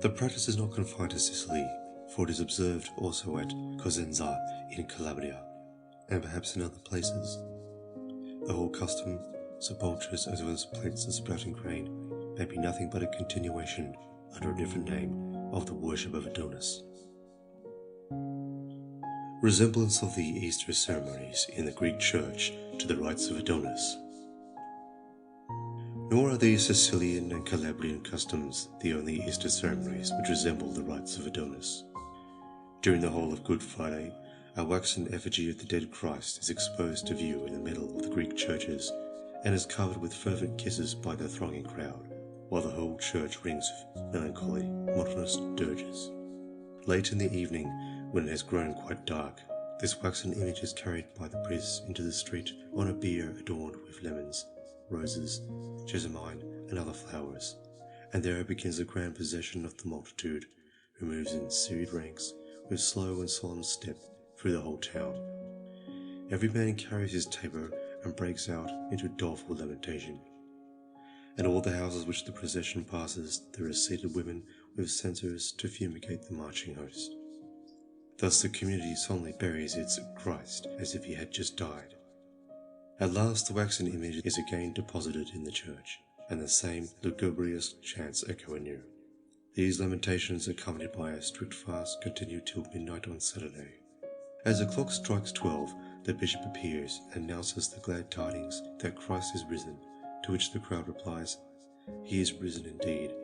The practice is not confined to Sicily, for it is observed also at Cosenza in Calabria, and perhaps in other places. The whole custom, sepulchres as well as plates of sprouting grain, may be nothing but a continuation, under a different name, of the worship of Adonis. Resemblance of the Easter ceremonies in the Greek church to the rites of Adonis. Nor are these Sicilian and Calabrian customs the only Easter ceremonies which resemble the rites of Adonis. During the whole of Good Friday, a waxen effigy of the dead Christ is exposed to view in the middle of the Greek churches, and is covered with fervent kisses by the thronging crowd, while the whole church rings with melancholy, monotonous dirges. Late in the evening, when it has grown quite dark, this waxen image is carried by the priests into the street on a bier adorned with lemons, roses, jessamine, and other flowers, and there begins the grand procession of the multitude, who moves in serried ranks with slow and solemn step through the whole town. Every man carries his taper and breaks out into doleful lamentation. In all the houses which the procession passes, there are seated women with censers to fumigate the marching host. Thus the community solemnly buries its Christ as if he had just died. At last the waxen image is again deposited in the church, and the same lugubrious chants echo anew. These lamentations, accompanied by a strict fast, continue till midnight on Saturday. As the clock strikes 12, the bishop appears and announces the glad tidings that Christ is risen, to which the crowd replies, "He is risen indeed,"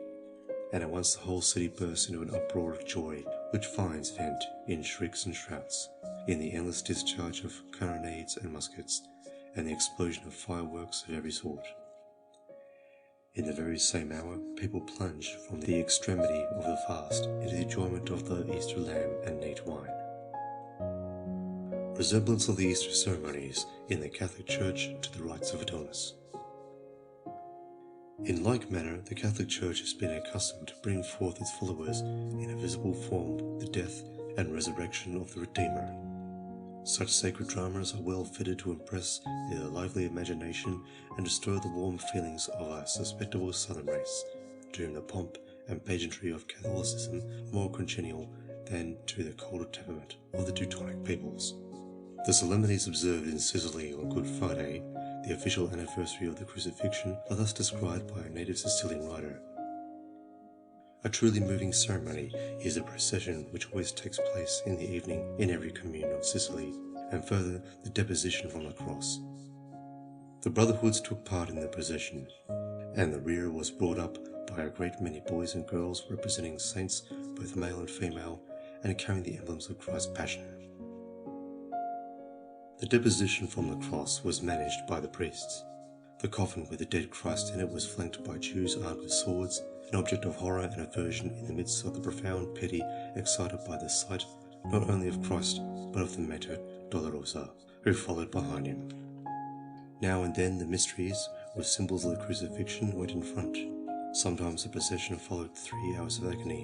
and at once the whole city bursts into an uproar of joy, which finds vent in shrieks and shouts, in the endless discharge of carronades and muskets, and the explosion of fireworks of every sort. In the very same hour, people plunge from the extremity of the fast into the enjoyment of the Easter lamb and neat wine. Resemblance of the Easter ceremonies in the Catholic Church to the rites of Adonis. In like manner, the Catholic Church has been accustomed to bring forth its followers in a visible form the death and resurrection of the Redeemer. Such sacred dramas are well fitted to impress the lively imagination and to stir the warm feelings of a susceptible southern race, to whom the pomp and pageantry of Catholicism are more congenial than to the colder temperament of the Teutonic peoples. The solemnities observed in Sicily on Good Friday, the official anniversary of the crucifixion, are thus described by a native Sicilian writer. A truly moving ceremony is the procession which always takes place in the evening in every commune of Sicily, and further the deposition from the cross. The brotherhoods took part in the procession, and the rear was brought up by a great many boys and girls representing saints, both male and female, and carrying the emblems of Christ's passion. The deposition from the cross was managed by the priests. The coffin with the dead Christ in it was flanked by Jews armed with swords, an object of horror and aversion in the midst of the profound pity excited by the sight not only of Christ but of the Mater Dolorosa, who followed behind him. Now and then the mysteries, with symbols of the crucifixion, went in front. Sometimes the procession followed 3 hours of agony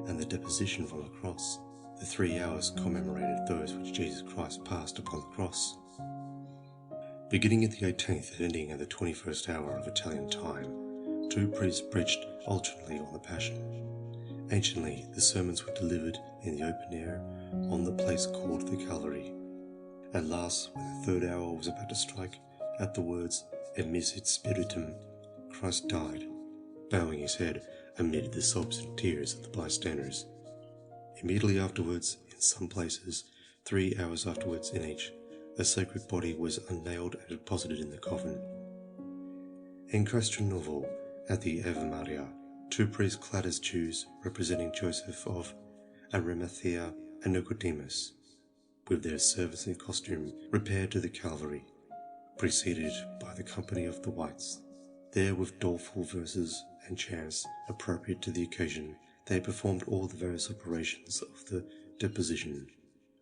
and the deposition from the cross. The 3 hours commemorated those which Jesus Christ passed upon the cross. Beginning at the 18th and ending at the 21st hour of Italian time, 2 priests preached alternately on the Passion. Anciently, the sermons were delivered in the open air on the place called the Calvary. At last, when the 3rd hour was about to strike, at the words "Immerse spiritum," Christ died, bowing his head amid the sobs and tears of the bystanders. Immediately afterwards, in some places, 3 hours afterwards in each, the sacred body was unnailed and deposited in the coffin. In Castelnuovo, at the Ave Maria, 2 priests clad as Jews, representing Joseph of Arimathea and Nicodemus, with their servants in costume, repaired to the Calvary, preceded by the company of the whites. There, with doleful verses and chants appropriate to the occasion, they performed all the various operations of the deposition,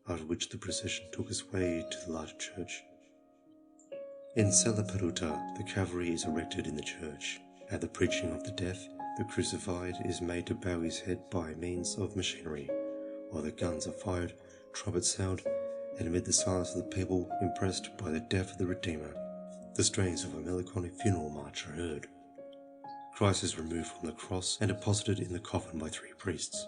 after which the procession took its way to the large church. In Sella Peruta, the Calvary is erected in the church. At the preaching of the death, the crucified is made to bow his head by means of machinery, while the guns are fired, trumpets sound, and amid the silence of the people impressed by the death of the Redeemer, the strains of a melancholy funeral march are heard. Christ is removed from the cross and deposited in the coffin by 3 priests.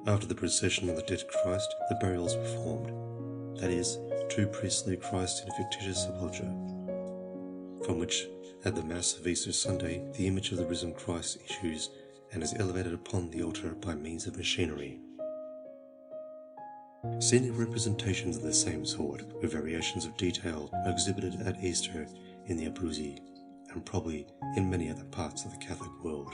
After the procession of the dead Christ, the burial is performed, that is, 2 priests lay Christ in a fictitious sepulchre, from which, at the Mass of Easter Sunday, the image of the risen Christ issues and is elevated upon the altar by means of machinery. Scenic representations of the same sort, with variations of detail, are exhibited at Easter in the Abruzzi, and probably in many other parts of the Catholic world.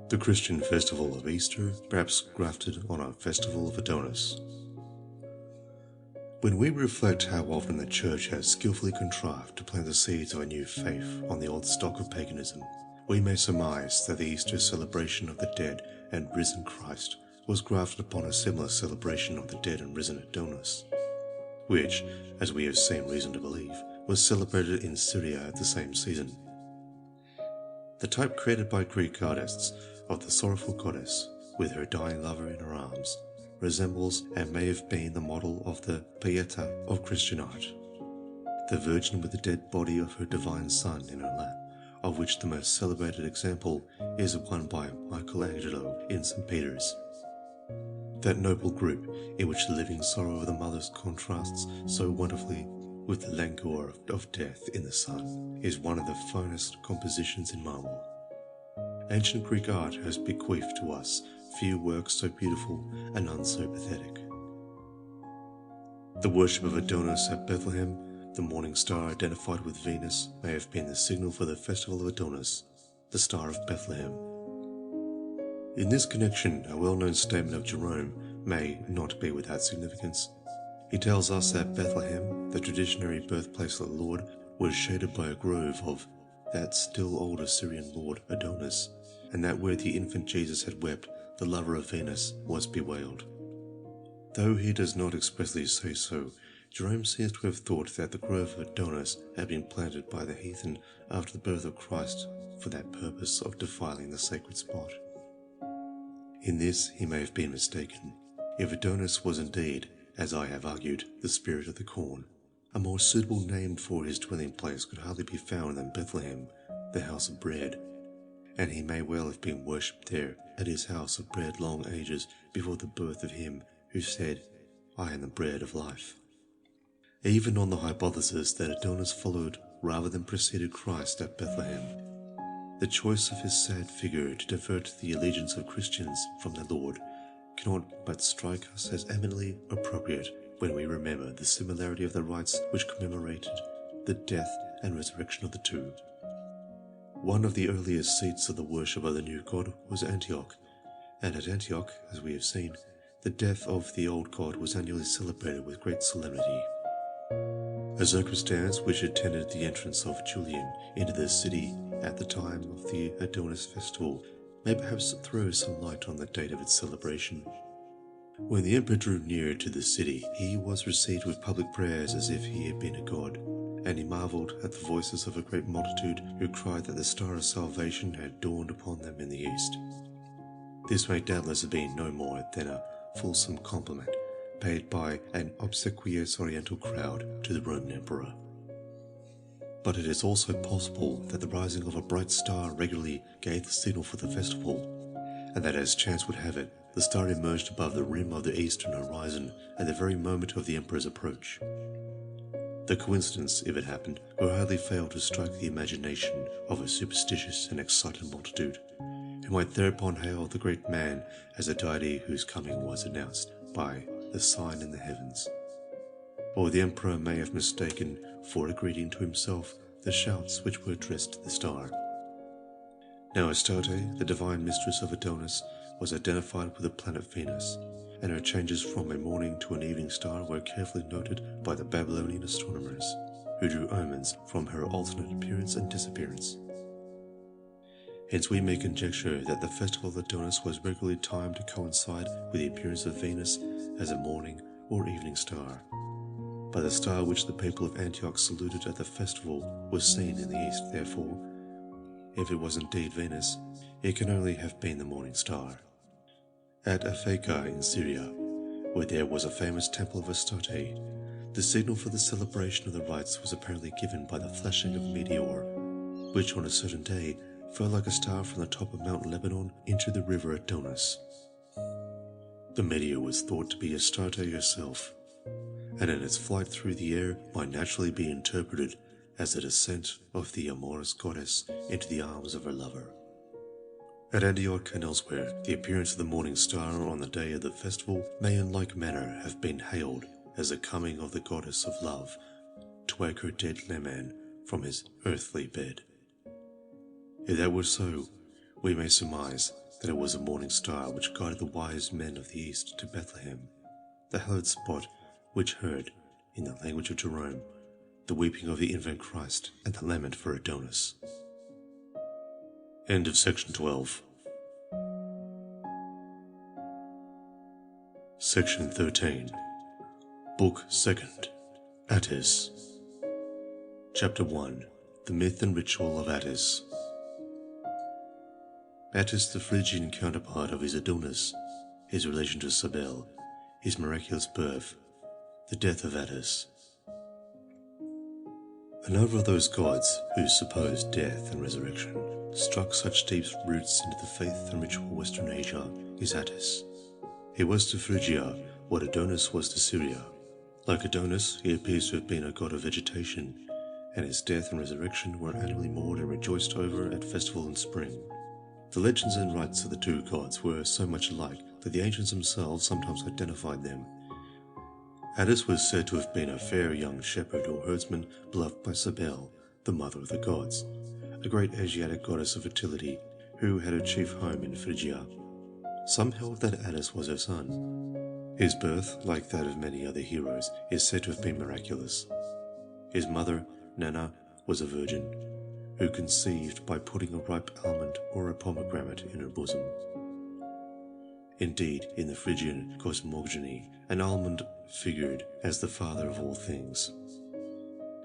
The Christian festival of Easter, perhaps grafted on a festival of Adonis. When we reflect how often the Church has skillfully contrived to plant the seeds of a new faith on the old stock of paganism, we may surmise that the Easter celebration of the dead and risen Christ was grafted upon a similar celebration of the dead and risen Adonis, which, as we have same reason to believe, was celebrated in Syria at the same season. The type created by Greek artists of the sorrowful goddess with her dying lover in her arms resembles and may have been the model of the Pieta of Christian art. The Virgin with the dead body of her divine Son in her lap, of which the most celebrated example is one by Michelangelo in St. Peter's. That noble group in which the living sorrow of the mothers contrasts so wonderfully with the languor of death in the sun is one of the finest compositions in marble. Ancient Greek art has bequeathed to us few works so beautiful and none so pathetic. The worship of Adonis at Bethlehem, the morning star identified with Venus, may have been the signal for the festival of Adonis, the Star of Bethlehem. In this connection, a well-known statement of Jerome may not be without significance. He tells us that Bethlehem, the traditionary birthplace of the Lord, was shaded by a grove of that still old Assyrian lord Adonis, and that where the infant Jesus had wept, the lover of Venus was bewailed. Though he does not expressly say so, Jerome seems to have thought that the grove of Adonis had been planted by the heathen after the birth of Christ for that purpose of defiling the sacred spot. In this he may have been mistaken. If Adonis was indeed, as I have argued, the spirit of the corn, a more suitable name for his dwelling place could hardly be found than Bethlehem, the house of bread, and he may well have been worshipped there at his house of bread long ages before the birth of him who said, "I am the bread of life." Even on the hypothesis that Adonis followed rather than preceded Christ at Bethlehem, the choice of his sad figure to divert the allegiance of Christians from the Lord cannot but strike us as eminently appropriate when we remember the similarity of the rites which commemorated the death and resurrection of the two. One of the earliest seats of the worship of the new god was Antioch, and at Antioch, as we have seen, the death of the old god was annually celebrated with great solemnity. A circumstance which attended the entrance of Julian into the city at the time of the Adonis festival may perhaps throw some light on the date of its celebration. When the emperor drew near to the city, he was received with public prayers as if he had been a god, and he marvelled at the voices of a great multitude who cried that the star of salvation had dawned upon them in the east. This may doubtless have been no more than a fulsome compliment paid by an obsequious oriental crowd to the Roman emperor. But it is also possible that the rising of a bright star regularly gave the signal for the festival, and that as chance would have it, the star emerged above the rim of the eastern horizon at the very moment of the emperor's approach. The coincidence, if it happened, will hardly fail to strike the imagination of a superstitious and excited multitude, who might thereupon hail the great man as a deity whose coming was announced by the sign in the heavens. Or the emperor may have mistaken for a greeting to himself the shouts which were addressed to the star. Now Astarte, the divine mistress of Adonis, was identified with the planet Venus, and her changes from a morning to an evening star were carefully noted by the Babylonian astronomers, who drew omens from her alternate appearance and disappearance. Hence we may conjecture that the festival of Adonis was regularly timed to coincide with the appearance of Venus as a morning or evening star. But the star which the people of Antioch saluted at the festival was seen in the east, therefore, if it was indeed Venus, it can only have been the morning star. At Apheka in Syria, where there was a famous temple of Astarte, the signal for the celebration of the rites was apparently given by the flashing of a meteor, which on a certain day fell like a star from the top of Mount Lebanon into the river Adonis. The meteor was thought to be Astarte herself, and in its flight through the air might naturally be interpreted as the descent of the amorous goddess into the arms of her lover. At Antioch and elsewhere, the appearance of the morning star on the day of the festival may in like manner have been hailed as the coming of the goddess of love to wake her dead leman from his earthly bed. If that were so, we may surmise that it was the morning star which guided the wise men of the east to Bethlehem, the hallowed spot which heard, in the language of Jerome, the weeping of the infant Christ and the lament for Adonis. End of section 12. Section 13. Book 2nd. Attis. Chapter 1. The Myth and Ritual of Attis. Attis, the Phrygian counterpart of his Adonis, his relation to Cybele, his miraculous birth, the death of Attis. Another of those gods whose supposed death and resurrection struck such deep roots into the faith and ritual of Western Asia is Attis. He was to Phrygia what Adonis was to Syria. Like Adonis, he appears to have been a god of vegetation, and his death and resurrection were annually mourned and rejoiced over at festival in spring. The legends and rites of the two gods were so much alike that the ancients themselves sometimes identified them. Attis was said to have been a fair young shepherd or herdsman beloved by Cybele, the mother of the gods, a great Asiatic goddess of fertility who had her chief home in Phrygia. Some held that Attis was her son. His birth, like that of many other heroes, is said to have been miraculous. His mother, Nana, was a virgin, who conceived by putting a ripe almond or a pomegranate in her bosom. Indeed, in the Phrygian cosmogony, an almond figured as the father of all things.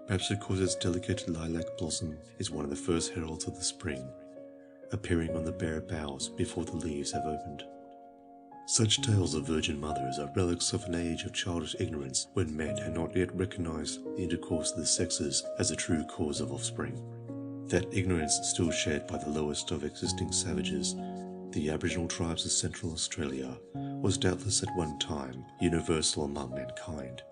Perhaps because its delicate lilac blossom is one of the first heralds of the spring, appearing on the bare boughs before the leaves have opened. Such tales of virgin mothers are relics of an age of childish ignorance when men had not yet recognized the intercourse of the sexes as a true cause of offspring. That ignorance still shared by the lowest of existing savages, the Aboriginal tribes of Central Australia, was doubtless at one time universal among mankind.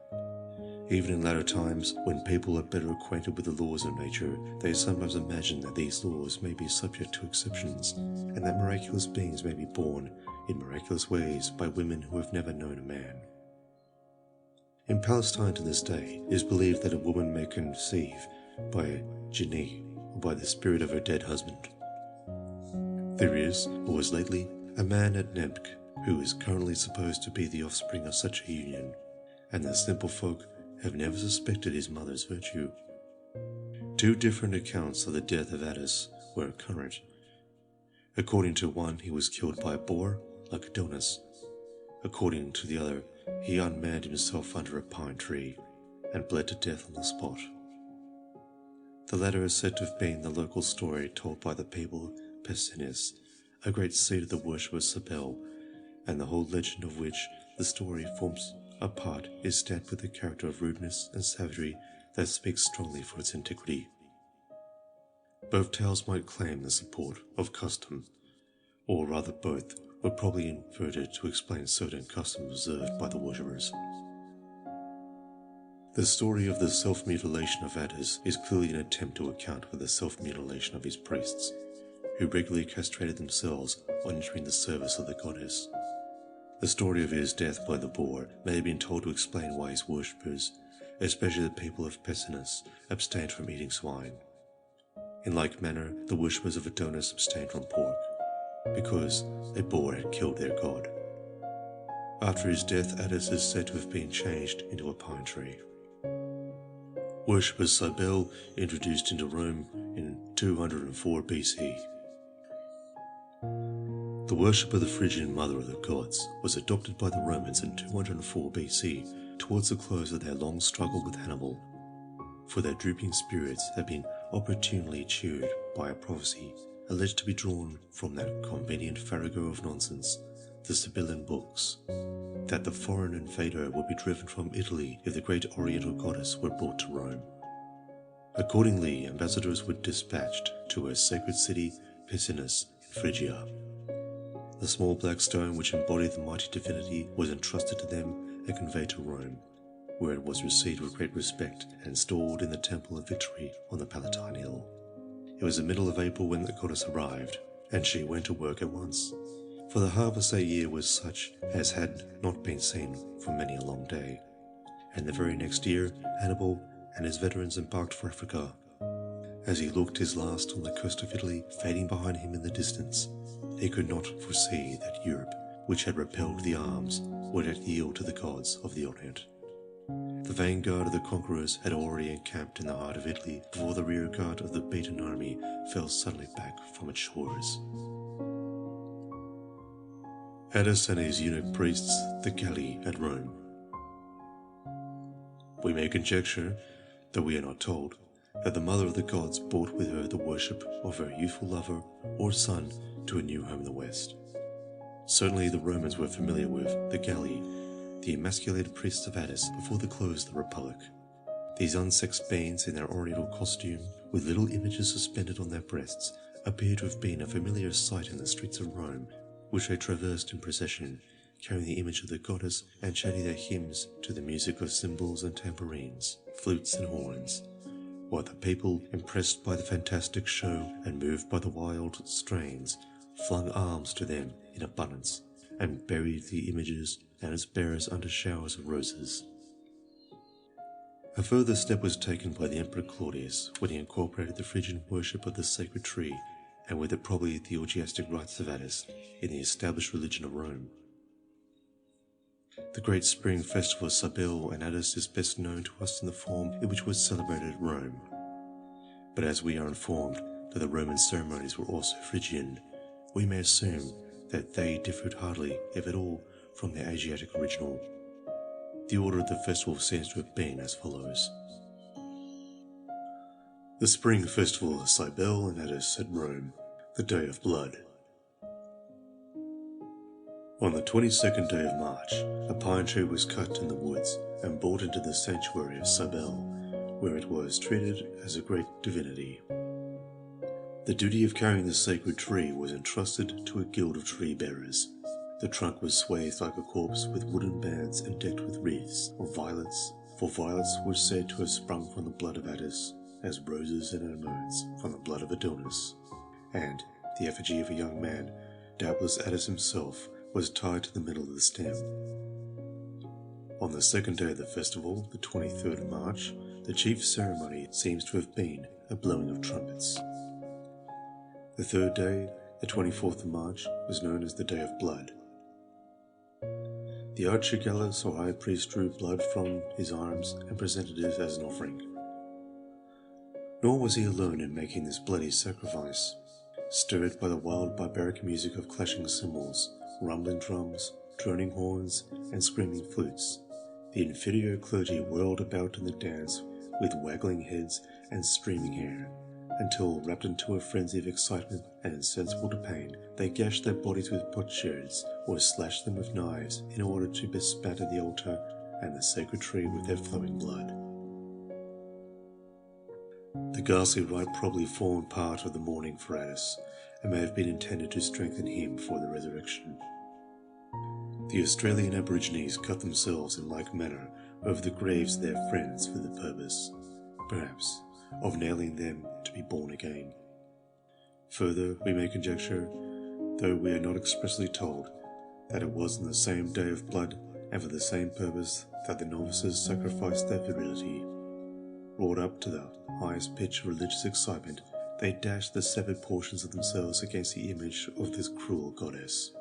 Even in latter times, when people are better acquainted with the laws of nature, they sometimes imagine that these laws may be subject to exceptions, and that miraculous beings may be born in miraculous ways by women who have never known a man. In Palestine to this day, it is believed that a woman may conceive by a jinni, or by the spirit of her dead husband. There is, or was lately, a man at Nebk who is currently supposed to be the offspring of such a union, and the simple folk have never suspected his mother's virtue. Two different accounts of the death of Attis were current. According to one, he was killed by a boar, like Adonis. According to the other, he unmanned himself under a pine tree and bled to death on the spot. The latter is said to have been the local story told by the people of Pessinus, a great seat of the worship of Cybele, and the whole legend of which the story forms a part is stamped with a character of rudeness and savagery that speaks strongly for its antiquity. Both tales might claim the support of custom, or rather both were probably inverted to explain certain customs observed by the worshippers. The story of the self-mutilation of Attis is clearly an attempt to account for the self-mutilation of his priests, who regularly castrated themselves on entering the service of the goddess. The story of his death by the boar may have been told to explain why his worshippers, especially the people of Pessinus, abstained from eating swine. In like manner, the worshippers of Adonis abstained from pork, because a boar had killed their god. After his death, Attis is said to have been changed into a pine tree. Worship of Cybele introduced into Rome in 204 BC. The worship of the Phrygian mother of the gods was adopted by the Romans in 204 BC towards the close of their long struggle with Hannibal, for their drooping spirits had been opportunely cheered by a prophecy alleged to be drawn from that convenient farrago of nonsense, the Sibylline books, that the foreign invader would be driven from Italy if the great Oriental goddess were brought to Rome. Accordingly, ambassadors were dispatched to her sacred city, Pessinus, in Phrygia. The small black stone which embodied the mighty divinity was entrusted to them and conveyed to Rome, where it was received with great respect and installed in the Temple of Victory on the Palatine Hill. It was the middle of April when the goddess arrived, and she went to work at once, for the harvest that year was such as had not been seen for many a long day. And the very next year, Hannibal and his veterans embarked for Africa. As he looked his last on the coast of Italy fading behind him in the distance, he could not foresee that Europe, which had repelled the arms, would yet yield to the gods of the Orient. The vanguard of the conquerors had already encamped in the heart of Italy before the rear guard of the beaten army fell suddenly back from its shores. Attis and his eunuch priests, the Galli, at Rome. We may conjecture, though we are not told, that the mother of the gods brought with her the worship of her youthful lover or son to a new home in the west. Certainly the Romans were familiar with the Galli, the emasculated priests of Attis before the close of the Republic. These unsexed beings in their oriental costume, with little images suspended on their breasts, appear to have been a familiar sight in the streets of Rome, which they traversed in procession, carrying the image of the goddess and chanting their hymns to the music of cymbals and tambourines, flutes and horns, while the people, impressed by the fantastic show and moved by the wild strains, flung alms to them in abundance and buried the images and its bearers under showers of roses. A further step was taken by the Emperor Claudius when he incorporated the Phrygian worship of the sacred tree, and with it probably the orgiastic rites of Attis, in the established religion of Rome. The great spring festival of Cybele and Attis is best known to us in the form in which it was celebrated at Rome. But as we are informed that the Roman ceremonies were also Phrygian, we may assume that they differed hardly, if at all, from their Asiatic original. The order of the festival seems to have been as follows. The spring festival of Cybele and Attis at Rome, the Day of Blood. On the 22nd day of March, a pine tree was cut in the woods and brought into the sanctuary of Cybele, where it was treated as a great divinity. The duty of carrying the sacred tree was entrusted to a guild of tree bearers. The trunk was swathed like a corpse with wooden bands and decked with wreaths of violets, for violets were said to have sprung from the blood of Attis, as roses and anemones from the blood of Adonis, and the effigy of a young man, doubtless Attis himself, was tied to the middle of the stem. On the second day of the festival, the 23rd of March, the chief ceremony seems to have been a blowing of trumpets. The third day, the 24th of March, was known as the Day of Blood. The archigallus or high priest drew blood from his arms and presented it as an offering. Nor was he alone in making this bloody sacrifice. Stirred by the wild barbaric music of clashing cymbals, rumbling drums, droning horns, and screaming flutes, the inferior clergy whirled about in the dance with waggling heads and streaming hair, until, wrapped into a frenzy of excitement and insensible to pain, they gashed their bodies with potsherds or slashed them with knives in order to bespatter the altar and the sacred tree with their flowing blood. The ghastly rite probably formed part of the mourning for Attis, and may have been intended to strengthen him for the resurrection. The Australian Aborigines cut themselves in like manner over the graves of their friends for the purpose, perhaps, of nailing them to be born again. Further, we may conjecture, though we are not expressly told, that it was on the same day of blood and for the same purpose that the novices sacrificed their virility. Wrought up to the highest pitch of religious excitement, they dashed the severed portions of themselves against the image of this cruel goddess.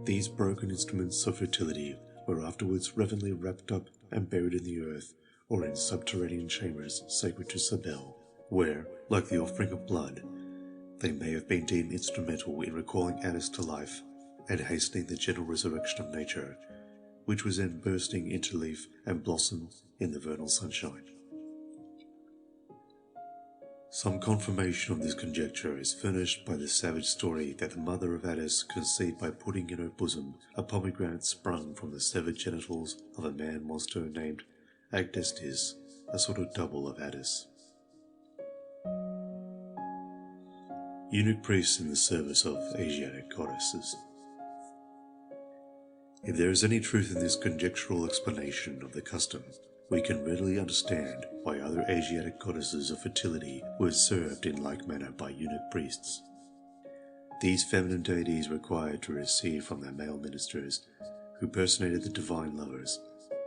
These broken instruments of fertility were afterwards reverently wrapped up and buried in the earth or in subterranean chambers sacred to Cybele, where, like the offering of blood, they may have been deemed instrumental in recalling Attis to life and hastening the general resurrection of nature, which was then bursting into leaf and blossom in the vernal sunshine. Some confirmation of this conjecture is furnished by the savage story that the mother of Attis conceived by putting in her bosom a pomegranate sprung from the severed genitals of a man-monster named Adonis, a sort of double of Attis. Eunuch priests in the service of Asiatic goddesses. If there is any truth in this conjectural explanation of the custom, we can readily understand why other Asiatic goddesses of fertility were served in like manner by eunuch priests. These feminine deities required to receive from their male ministers, who personated the divine lovers,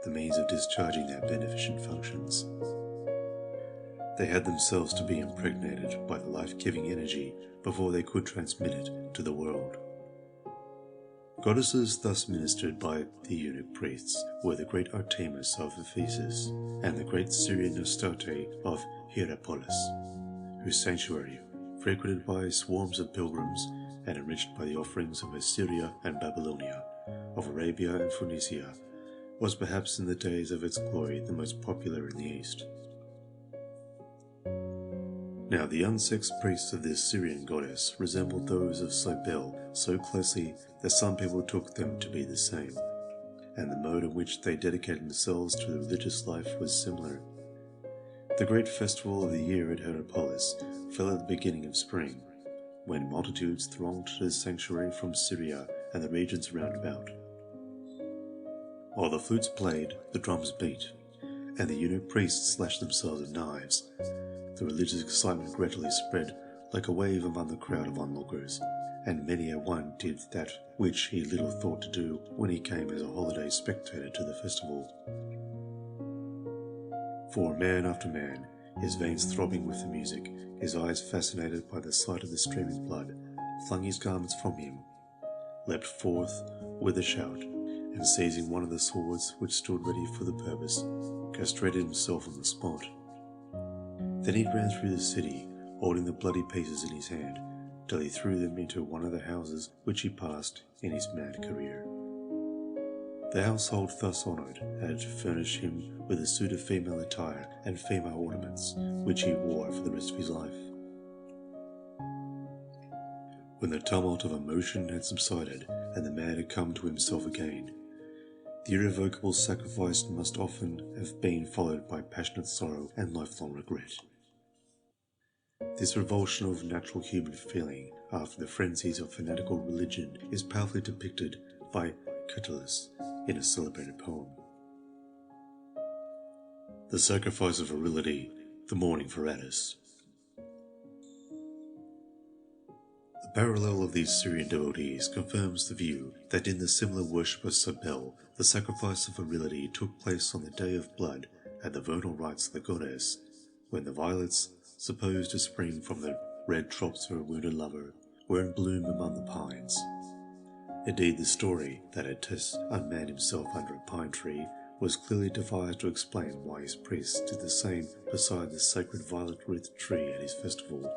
the means of discharging their beneficent functions. They had themselves to be impregnated by the life-giving energy before they could transmit it to the world. Goddesses thus ministered by the eunuch priests were the great Artemis of Ephesus and the great Syrian Astarte of Hierapolis, whose sanctuary, frequented by swarms of pilgrims and enriched by the offerings of Assyria and Babylonia, of Arabia and Phoenicia, was perhaps in the days of its glory the most popular in the East. Now the unsexed priests of this Syrian goddess resembled those of Cybele so closely that some people took them to be the same, and the mode in which they dedicated themselves to the religious life was similar. The great festival of the year at Heliopolis fell at the beginning of spring, when multitudes thronged to the sanctuary from Syria and the regions round about. While the flutes played, the drums beat, and the eunuch priests slashed themselves with knives, the religious excitement gradually spread like a wave among the crowd of onlookers, and many a one did that which he little thought to do when he came as a holiday spectator to the festival. For man after man, his veins throbbing with the music, his eyes fascinated by the sight of the streaming blood, flung his garments from him, leapt forth with a shout, and seizing one of the swords which stood ready for the purpose, castrated himself on the spot. Then he ran through the city, holding the bloody pieces in his hand, till he threw them into one of the houses which he passed in his mad career. The household thus honoured had to furnish him with a suit of female attire and female ornaments, which he wore for the rest of his life. When the tumult of emotion had subsided, and the man had come to himself again, the irrevocable sacrifice must often have been followed by passionate sorrow and lifelong regret. This revulsion of natural human feeling after the frenzies of fanatical religion is powerfully depicted by Attis in a celebrated poem. The Sacrifice of Virility, the Mourning for Attis. The parallel of these Syrian devotees confirms the view that in the similar worship of Cybele, the sacrifice of virility took place on the Day of Blood at the vernal rites of the goddess, when the violets, supposed to spring from the red drops of her wounded lover, were in bloom among the pines. Indeed, the story that Attis unmanned himself under a pine tree was clearly devised to explain why his priests did the same beside the sacred violet-wreathed tree at his festival.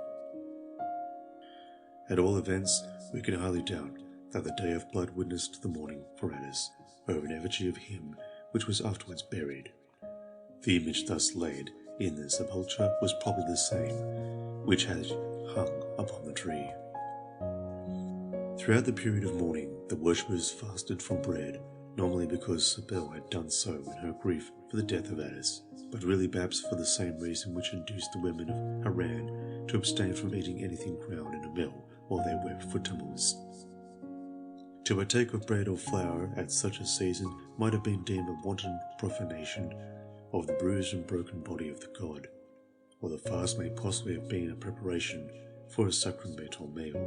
At all events, we can hardly doubt that the Day of Blood witnessed the mourning for Attis over an effigy of him which was afterwards buried. The image thus laid in the sepulchre was probably the same which had hung upon the tree. Throughout the period of mourning, the worshippers fasted from bread, normally because Cybele had done so in her grief for the death of Attis, but really perhaps for the same reason which induced the women of Haran to abstain from eating anything ground in a mill while they wept for Tammuz. To partake of bread or flour at such a season might have been deemed a wanton profanation of the bruised and broken body of the god, or the fast may possibly have been a preparation for a sacramental meal.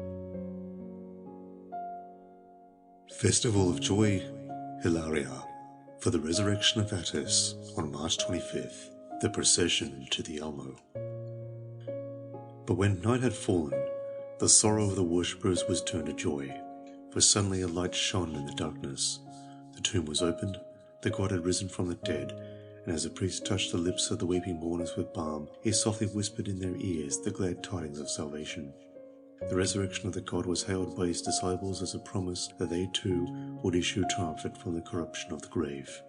Festival of Joy, Hilaria, for the resurrection of Attis on March 25th, the procession to the Almo. But when night had fallen, the sorrow of the worshippers was turned to joy, for suddenly a light shone in the darkness. The tomb was opened, the god had risen from the dead, and as the priest touched the lips of the weeping mourners with balm, he softly whispered in their ears the glad tidings of salvation. The resurrection of the god was hailed by his disciples as a promise that they too would issue triumphant from the corruption of the grave.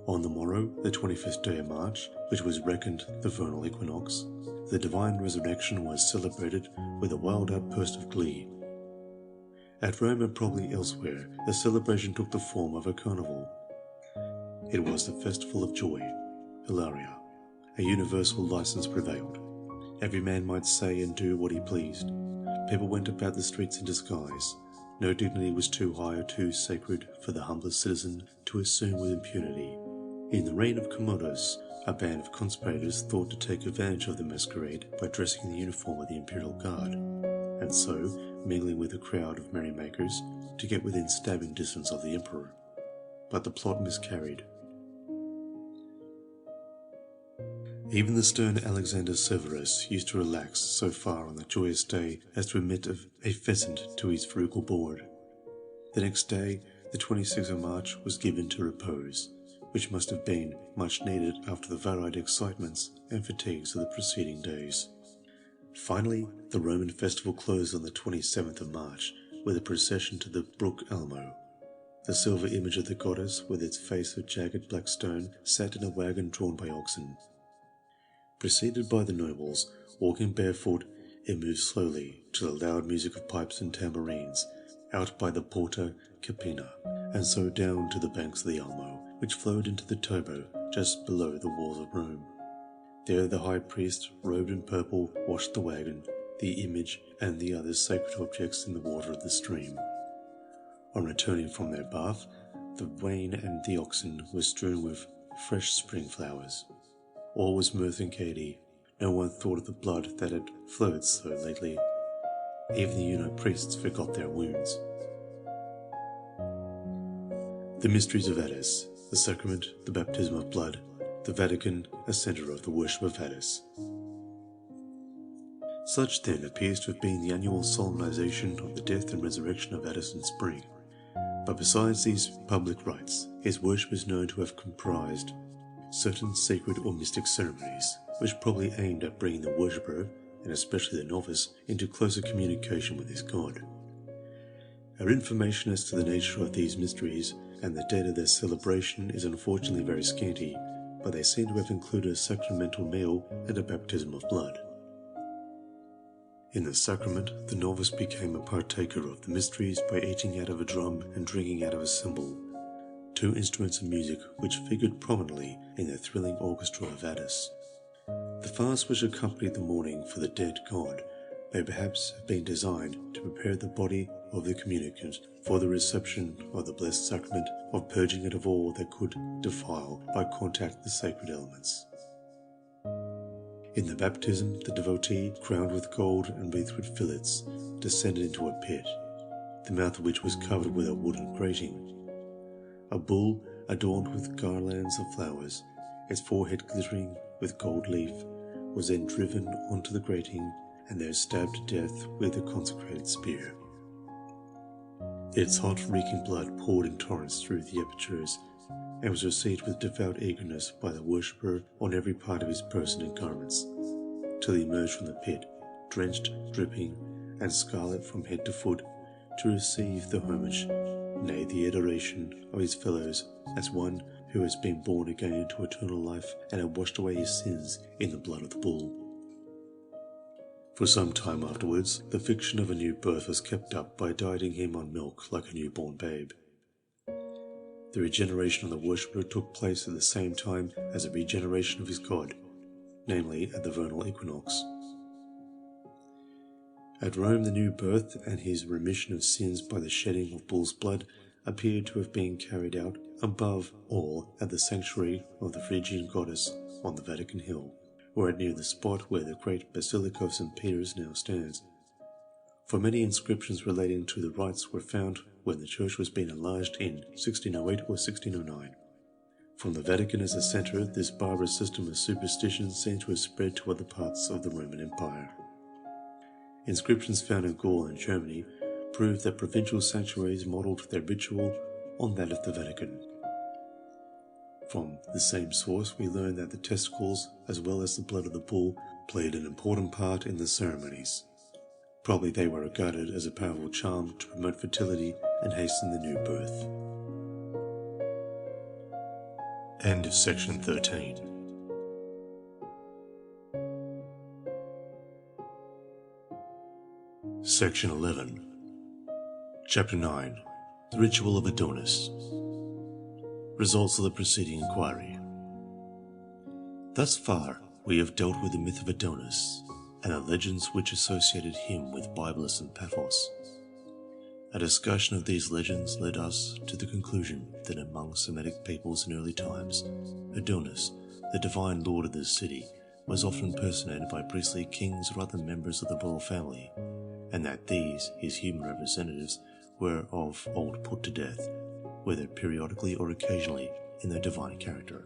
On the morrow, the 25th day of March, which was reckoned the vernal equinox, the divine resurrection was celebrated with a wild outburst of glee. At Rome and probably elsewhere, the celebration took the form of a carnival. It was the festival of joy, Hilaria. A universal license prevailed. Every man might say and do what he pleased. People went about the streets in disguise. No dignity was too high or too sacred for the humblest citizen to assume with impunity. In the reign of Commodus, a band of conspirators thought to take advantage of the masquerade by dressing in the uniform of the imperial guard, and so, mingling with a crowd of merrymakers, to get within stabbing distance of the emperor. But the plot miscarried. Even the stern Alexander Severus used to relax so far on the joyous day as to admit of a pheasant to his frugal board. The next day, the 26th of March, was given to repose, which must have been much needed after the varied excitements and fatigues of the preceding days. Finally, the Roman festival closed on the 27th of March with a procession to the brook Almo. The silver image of the goddess, with its face of jagged black stone, sat in a wagon drawn by oxen. Preceded by the nobles, walking barefoot, it moved slowly to the loud music of pipes and tambourines, out by the Porta Capena, and so down to the banks of the Almo, which flowed into the Tobo just below the walls of Rome. There the high priest, robed in purple, washed the wagon, the image, and the other sacred objects in the water of the stream. On returning from their bath, the wain and the oxen were strewn with fresh spring flowers. All was mirth and gaiety. No one thought of the blood that had flowed so lately. Even the eunuch priests forgot their wounds. The mysteries of Attis, the sacrament, the baptism of blood, the Vatican, a centre of the worship of Attis. Such then appears to have been the annual solemnization of the death and resurrection of Attis in spring. But besides these public rites, his worship is known to have comprised certain sacred or mystic ceremonies, which probably aimed at bringing the worshipper, and especially the novice, into closer communication with his god. Our information as to the nature of these mysteries and the date of their celebration is unfortunately very scanty, but they seem to have included a sacramental meal and a baptism of blood. In the sacrament, the novice became a partaker of the mysteries by eating out of a drum and drinking out of a cymbal, two instruments of music which figured prominently in the thrilling orchestra of Attis. The fast which accompanied the mourning for the dead god may perhaps have been designed to prepare the body of the communicant for the reception of the blessed sacrament of purging it of all that could defile by contact with the sacred elements. In the baptism, the devotee, crowned with gold and wreathed with fillets, descended into a pit, the mouth of which was covered with a wooden grating. A bull, adorned with garlands of flowers, its forehead glittering with gold leaf, was then driven onto the grating and there stabbed to death with a consecrated spear. Its hot, reeking blood poured in torrents through the apertures and was received with devout eagerness by the worshipper on every part of his person and garments, till he emerged from the pit, drenched, dripping, and scarlet from head to foot, to receive the homage, nay, the adoration of his fellows as one who has been born again into eternal life and had washed away his sins in the blood of the bull. For some time afterwards, the fiction of a new birth was kept up by dieting him on milk like a newborn babe. The regeneration of the worshipper took place at the same time as the regeneration of his god, namely at the vernal equinox. At Rome, the new birth and his remission of sins by the shedding of bull's blood appeared to have been carried out above all at the sanctuary of the Phrygian goddess on the Vatican Hill, or at near the spot where the great Basilica of St. Peter's now stands. For many inscriptions relating to the rites were found when the church was being enlarged in 1608 or 1609. From the Vatican as a centre, this barbarous system of superstition seems to have spread to other parts of the Roman Empire. Inscriptions found in Gaul and Germany prove that provincial sanctuaries modelled their ritual on that of the Vatican. From the same source we learn that the testicles, as well as the blood of the bull, played an important part in the ceremonies. Probably they were regarded as a powerful charm to promote fertility and hasten the new birth. End of section 13. Section 11. Chapter 9. The Ritual of Adonis. Results of the preceding inquiry. Thus far, we have dealt with the myth of Adonis and the legends which associated him with Bibulus and Paphos. A discussion of these legends led us to the conclusion that among Semitic peoples in early times, Adonis, the divine lord of the city, was often impersonated by priestly kings or other members of the royal family, and that these, his human representatives, were of old put to death, whether periodically or occasionally, in their divine character.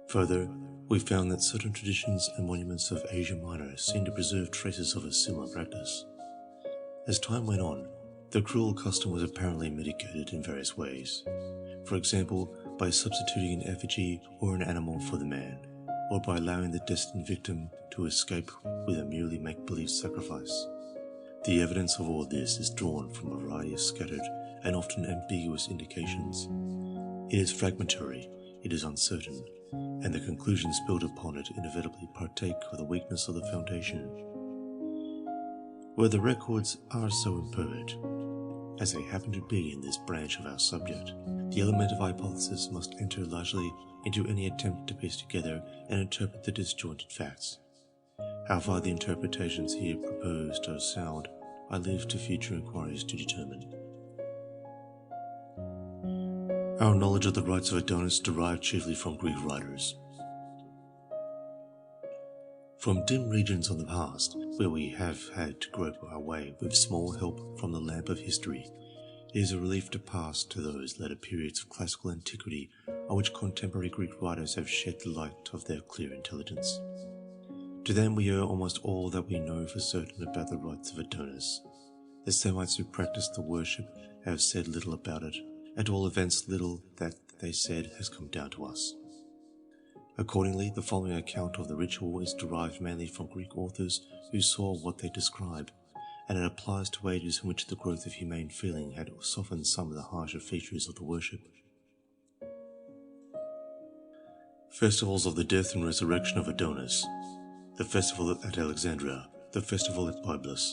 Further, we found that certain traditions and monuments of Asia Minor seemed to preserve traces of a similar practice. As time went on, the cruel custom was apparently mitigated in various ways. For example, by substituting an effigy or an animal for the man, or by allowing the destined victim to escape with a merely make-believe sacrifice. The evidence of all this is drawn from a variety of scattered and often ambiguous indications. It is fragmentary, it is uncertain, and the conclusions built upon it inevitably partake of the weakness of the foundation. Where the records are so imperfect, as they happen to be in this branch of our subject, the element of hypothesis must enter largely into any attempt to piece together and interpret the disjointed facts. How far the interpretations here proposed are sound, I leave to future inquiries to determine. Our knowledge of the rites of Adonis derived chiefly from Greek writers. From dim regions of the past, where we have had to grope our way with small help from the lamp of history, it is a relief to pass to those later periods of classical antiquity on which contemporary Greek writers have shed the light of their clear intelligence. To them we owe almost all that we know for certain about the rites of Adonis. The Semites who practiced the worship have said little about it, at all events little that they said has come down to us. Accordingly, the following account of the ritual is derived mainly from Greek authors who saw what they describe, and it applies to ages in which the growth of humane feeling had softened some of the harsher features of the worship. Festivals of the death and resurrection of Adonis. The festival at Alexandria. The festival at Byblus.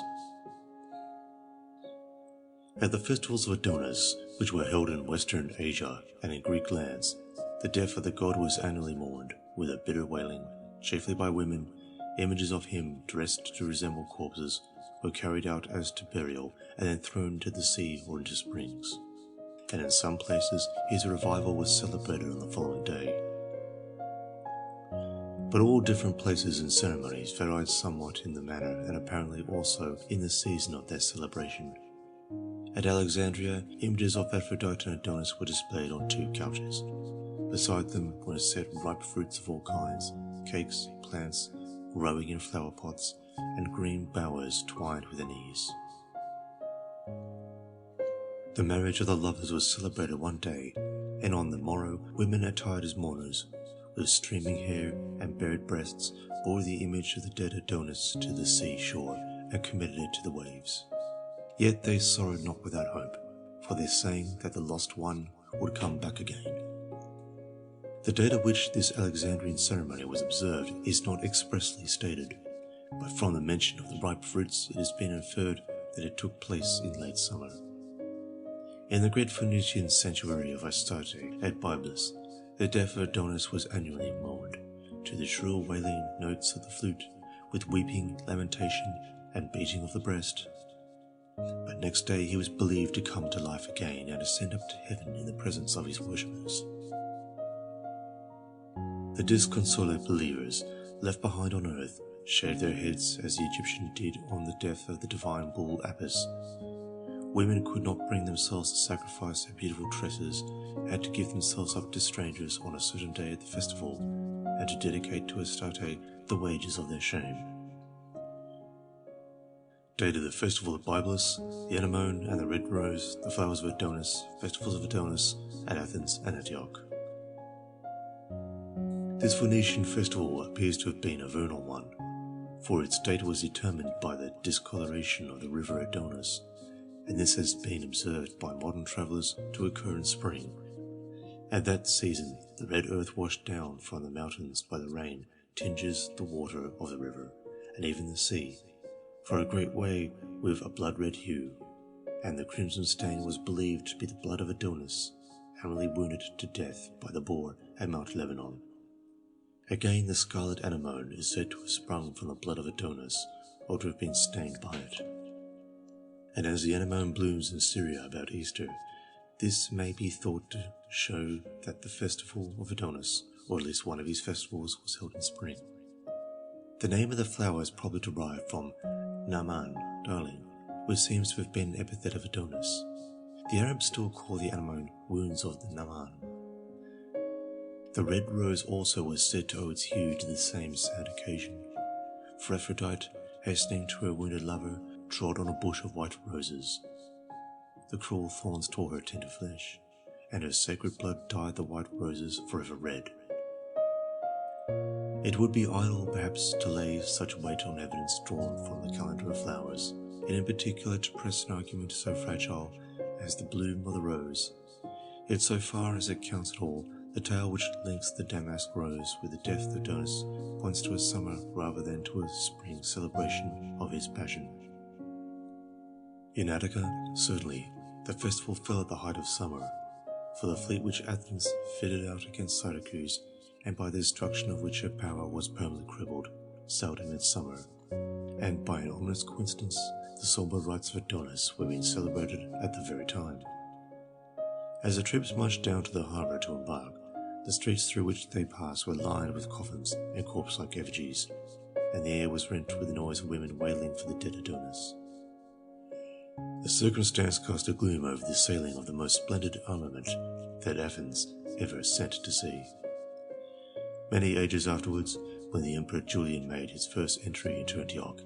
At the festivals of Adonis, which were held in Western Asia and in Greek lands, the death of the god was annually mourned, with a bitter wailing, chiefly by women. Images of him, dressed to resemble corpses, were carried out as to burial and then thrown into the sea or into springs. And in some places his revival was celebrated on the following day. But all different places and ceremonies varied somewhat in the manner and apparently also in the season of their celebration. At Alexandria, images of Aphrodite and Adonis were displayed on 2 couches. Beside them were set ripe fruits of all kinds, cakes, plants, growing in flower pots, and green bowers twined within ease. The marriage of the lovers was celebrated one day, and on the morrow women attired as mourners, with streaming hair and bared breasts, bore the image of the dead Adonis to the sea shore and committed it to the waves. Yet they sorrowed not without hope, for they sang that the lost one would come back again. The date at which this Alexandrian ceremony was observed is not expressly stated, but from the mention of the ripe fruits it has been inferred that it took place in late summer. In the great Phoenician sanctuary of Astarte at Byblus, the death of Adonis was annually mourned, to the shrill wailing notes of the flute, with weeping, lamentation, and beating of the breast. But next day he was believed to come to life again and ascend up to heaven in the presence of his worshippers. The disconsolate believers left behind on earth shaved their heads as the Egyptians did on the death of the divine bull Attis. Women could not bring themselves to sacrifice their beautiful tresses, had to give themselves up to strangers on a certain day at the festival, and to dedicate to Astarte the wages of their shame. Date of the festival of Byblus, the anemone and the red rose, the flowers of Adonis, festivals of Adonis at Athens and Antioch. This Phoenician festival appears to have been a vernal one, for its date was determined by the discoloration of the river Adonis, and this has been observed by modern travellers to occur in spring. At that season, the red earth washed down from the mountains by the rain tinges the water of the river, and even the sea, for a great way with a blood-red hue, and the crimson stain was believed to be the blood of Adonis, annually wounded to death by the boar at Mount Lebanon. Again, the scarlet anemone is said to have sprung from the blood of Adonis, or to have been stained by it. And as the anemone blooms in Syria about Easter, this may be thought to show that the festival of Adonis, or at least one of his festivals, was held in spring. The name of the flower is probably derived from Naaman, darling, which seems to have been an epithet of Adonis. The Arabs still call the anemone wounds of the Naaman. The red rose also was said to owe its hue to the same sad occasion, for Aphrodite, hastening to her wounded lover, trod on a bush of white roses. The cruel thorns tore her tender flesh, and her sacred blood dyed the white roses forever red. It would be idle, perhaps, to lay such weight on evidence drawn from the calendar of flowers, and in particular to press an argument so fragile as the bloom of the rose. Yet so far as it counts at all, The tale which links the damask rose with the death of Adonis points to a summer rather than to a spring celebration of his passion. In Attica, certainly, the festival fell at the height of summer, for the fleet which Athens fitted out against Syracuse, and by the destruction of which her power was permanently crippled, sailed in midsummer, and by an ominous coincidence, the sombre rites of Adonis were being celebrated at the very time. As the troops marched down to the harbour to embark, the streets through which they passed were lined with coffins and corpse-like effigies, and the air was rent with the noise of women wailing for the dead Adonis. The circumstance cast a gloom over the sailing of the most splendid armament that Athens ever sent to sea. Many ages afterwards, when the Emperor Julian made his first entry into Antioch,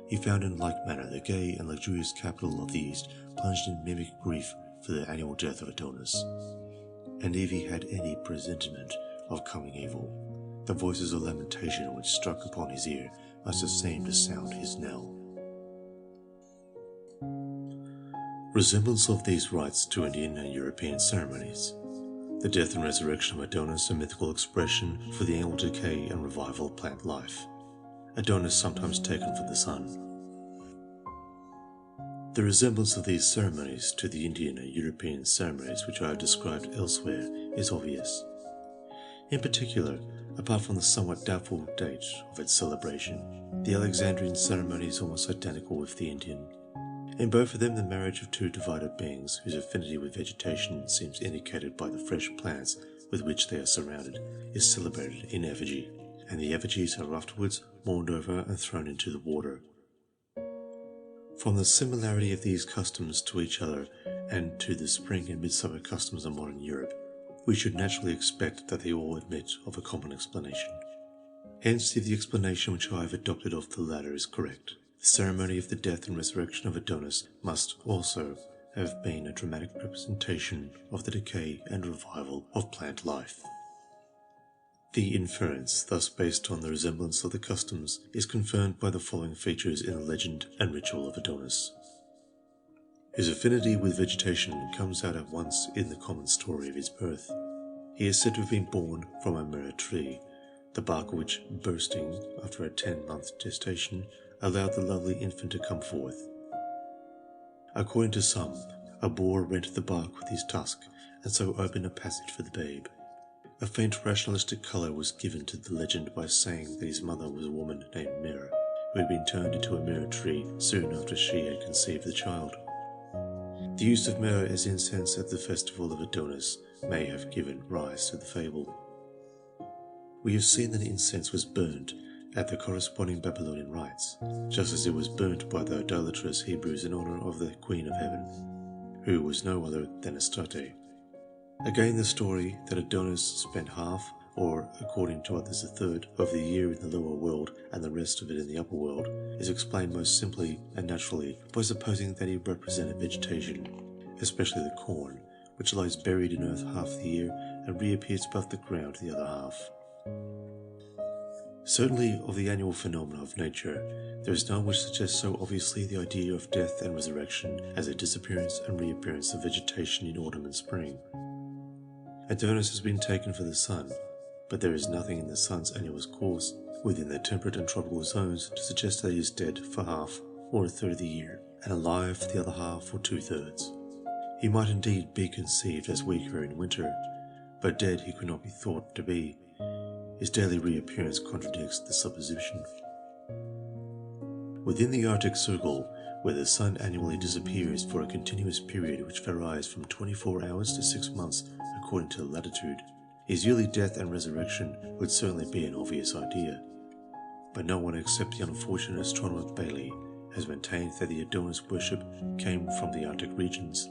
he found in like manner the gay and luxurious capital of the East plunged in mimic grief for the annual death of Adonis. And if he had any presentiment of coming evil, the voices of lamentation which struck upon his ear must have seemed to sound his knell. Resemblance of these rites to Indian and European ceremonies. The death and resurrection of Adonis, a mythical expression for the annual decay and revival of plant life. Adonis sometimes taken for the sun. The resemblance of these ceremonies to the Indian and European ceremonies which I have described elsewhere is obvious. In particular, apart from the somewhat doubtful date of its celebration, the Alexandrian ceremony is almost identical with the Indian. In both of them, the marriage of two divided beings whose affinity with vegetation seems indicated by the fresh plants with which they are surrounded is celebrated in effigy, and the effigies are afterwards mourned over and thrown into the water. From the similarity of these customs to each other and to the spring and midsummer customs of modern Europe, we should naturally expect that they all admit of a common explanation. Hence, if the explanation which I have adopted of the latter is correct, the ceremony of the death and resurrection of Adonis must also have been a dramatic representation of the decay and revival of plant life. The inference, thus based on the resemblance of the customs, is confirmed by the following features in the legend and ritual of Adonis. His affinity with vegetation comes out at once in the common story of his birth. He is said to have been born from a myrrh tree, the bark of which, bursting after a 10-month gestation, allowed the lovely infant to come forth. According to some, a boar rent the bark with his tusk, and so opened a passage for the babe. A faint rationalistic colour was given to the legend by saying that his mother was a woman named Myrrh, who had been turned into a myrrh tree soon after she had conceived the child. The use of myrrh as incense at the festival of Adonis may have given rise to the fable. We have seen that incense was burnt at the corresponding Babylonian rites, just as it was burnt by the idolatrous Hebrews in honour of the Queen of Heaven, who was no other than Astarte. Again, the story that Adonis spent half, or according to others a third, of the year in the lower world and the rest of it in the upper world, is explained most simply and naturally by supposing that he represented vegetation, especially the corn, which lies buried in earth half the year and reappears above the ground the other half. Certainly, of the annual phenomena of nature, there is none which suggests so obviously the idea of death and resurrection as a disappearance and reappearance of vegetation in autumn and spring. Adonis has been taken for the sun, but there is nothing in the sun's annual course within the temperate and tropical zones to suggest that he is dead for half or a third of the year, and alive for the other half or 2/3. He might indeed be conceived as weaker in winter, but dead he could not be thought to be. His daily reappearance contradicts the supposition. Within the Arctic Circle, where the sun annually disappears for a continuous period which varies from 24 hours to 6 months according to latitude, his yearly death and resurrection would certainly be an obvious idea. But no one except the unfortunate astronomer Bailey has maintained that the Adonis worship came from the Arctic regions.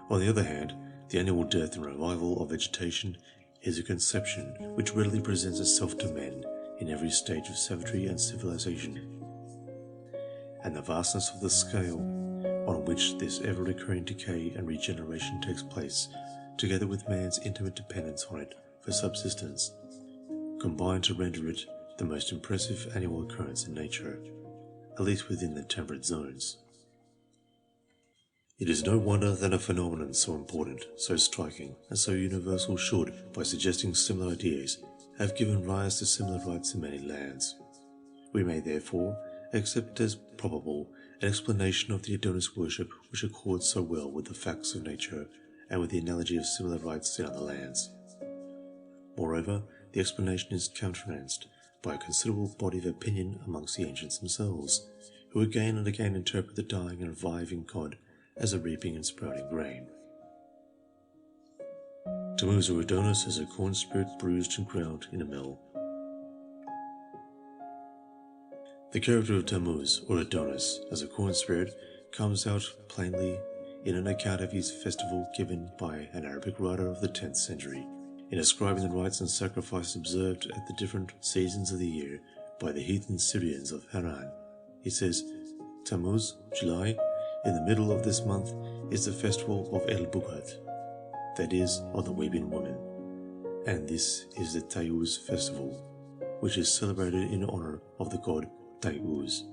On the other hand, the annual death and revival of vegetation is a conception which readily presents itself to men in every stage of savagery and civilization, and the vastness of the scale on which this ever-recurring decay and regeneration takes place, together with man's intimate dependence on it for subsistence, combine to render it the most impressive annual occurrence in nature, at least within the temperate zones. It is no wonder that a phenomenon so important, so striking, and so universal should, by suggesting similar ideas, have given rise to similar rites in many lands. We may therefore accept as probable an explanation of the Adonis worship which accords so well with the facts of nature and with the analogy of similar rites in other lands. Moreover, the explanation is countenanced by a considerable body of opinion amongst the ancients themselves, who again and again interpret the dying and reviving god as a reaping and sprouting grain. Tammuz or Adonis is a corn spirit bruised and ground in a mill. The character of Tammuz or Adonis as a corn spirit comes out plainly in an account of his festival given by an Arabic writer of the 10th century, in describing the rites and sacrifices observed at the different seasons of the year by the heathen Syrians of Haran. He says, Tammuz, July, in the middle of this month is the festival of El Bughat, that is, of the weeping woman, and this is the Tammuz festival, which is celebrated in honor of the god Tammuz.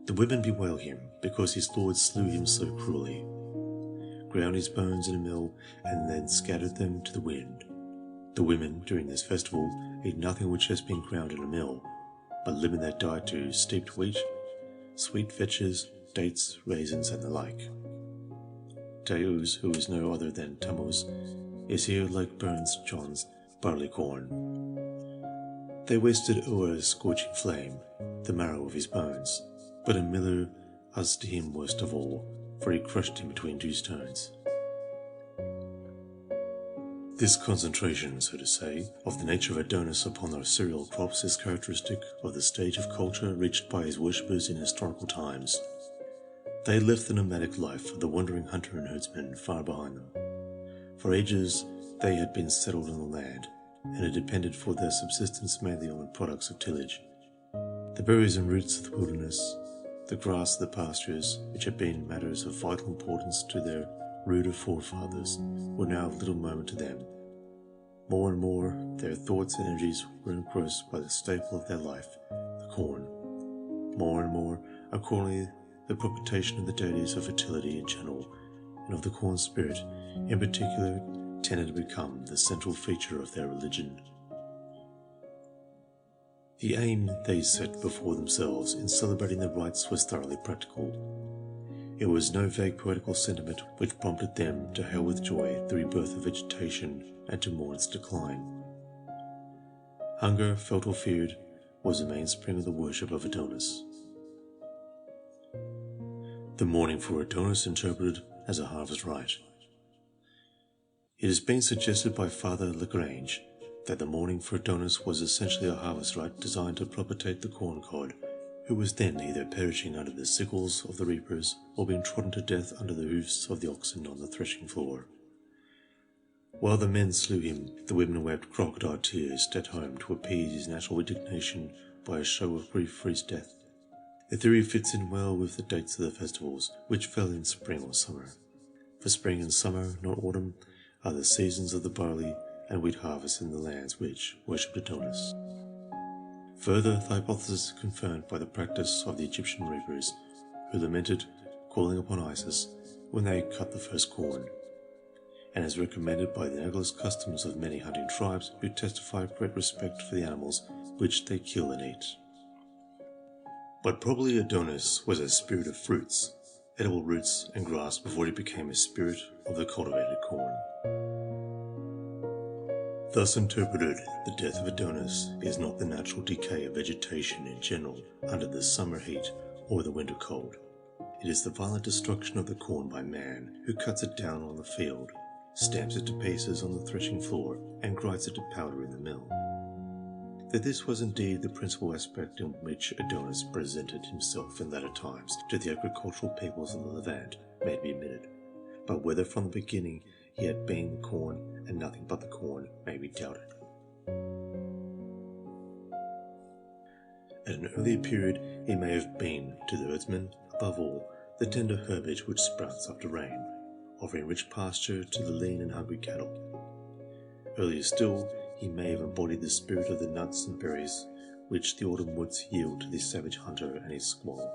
The women bewail him because his lord slew him so cruelly, ground his bones in a mill, and then scattered them to the wind. The women, during this festival, eat nothing which has been ground in a mill, but limit their diet to steeped wheat, sweet vetches, dates, raisins, and the like. Tammuz, who is no other than Tammuz, is here like Burns John's barley corn. They wasted o'er a scorching flame the marrow of his bones, but a miller as to him worst of all, for he crushed him between two stones. This concentration, so to say, of the nature of Adonis upon the cereal crops is characteristic of the stage of culture reached by his worshippers in historical times. They had left the nomadic life of the wandering hunter and herdsman far behind them. For ages they had been settled on the land, and had depended for their subsistence mainly on the products of tillage. The berries and roots of the wilderness, the grass of the pastures, which had been matters of vital importance to their ruder forefathers, were now of little moment to them. More and more their thoughts and energies were engrossed by the staple of their life, the corn. More and more, accordingly, the propitiation of the deities of fertility in general, and of the corn spirit in particular, tended to become the central feature of their religion. The aim they set before themselves in celebrating the rites was thoroughly practical. It was no vague poetical sentiment which prompted them to hail with joy the rebirth of vegetation and to mourn its decline. Hunger, felt or feared, was the mainspring of the worship of Adonis. The mourning for Adonis interpreted as a harvest rite. It has been suggested by Father Lagrange that the mourning for Adonis was essentially a harvest rite designed to propitiate the corn god, who was then either perishing under the sickles of the reapers or being trodden to death under the hoofs of the oxen on the threshing floor. While the men slew him, the women wept crocodile tears at home to appease his natural indignation by a show of grief for his death. The theory fits in well with the dates of the festivals, which fell in spring or summer. For spring and summer, not autumn, are the seasons of the barley and wheat harvest in the lands which worshipped Adonis. Further, the hypothesis is confirmed by the practice of the Egyptian reapers, who lamented, calling upon Isis, when they cut the first corn, and is recommended by the analogous customs of many hunting tribes who testify great respect for the animals which they kill and eat. But probably Adonis was a spirit of fruits, edible roots and grass before he became a spirit of the cultivated corn. Thus interpreted, the death of Adonis is not the natural decay of vegetation in general under the summer heat or the winter cold. It is the violent destruction of the corn by man, who cuts it down on the field, stamps it to pieces on the threshing floor, and grinds it to powder in the mill. That this was indeed the principal aspect in which Adonis presented himself in latter times to the agricultural peoples of the Levant may be admitted, but whether from the beginning he had been the corn and nothing but the corn may be doubted. At an earlier period he may have been, to the herdsman, above all, the tender herbage which sprouts after rain, offering rich pasture to the lean and hungry cattle. Earlier still, he may have embodied the spirit of the nuts and berries which the autumn woods yield to the savage hunter and his squaw.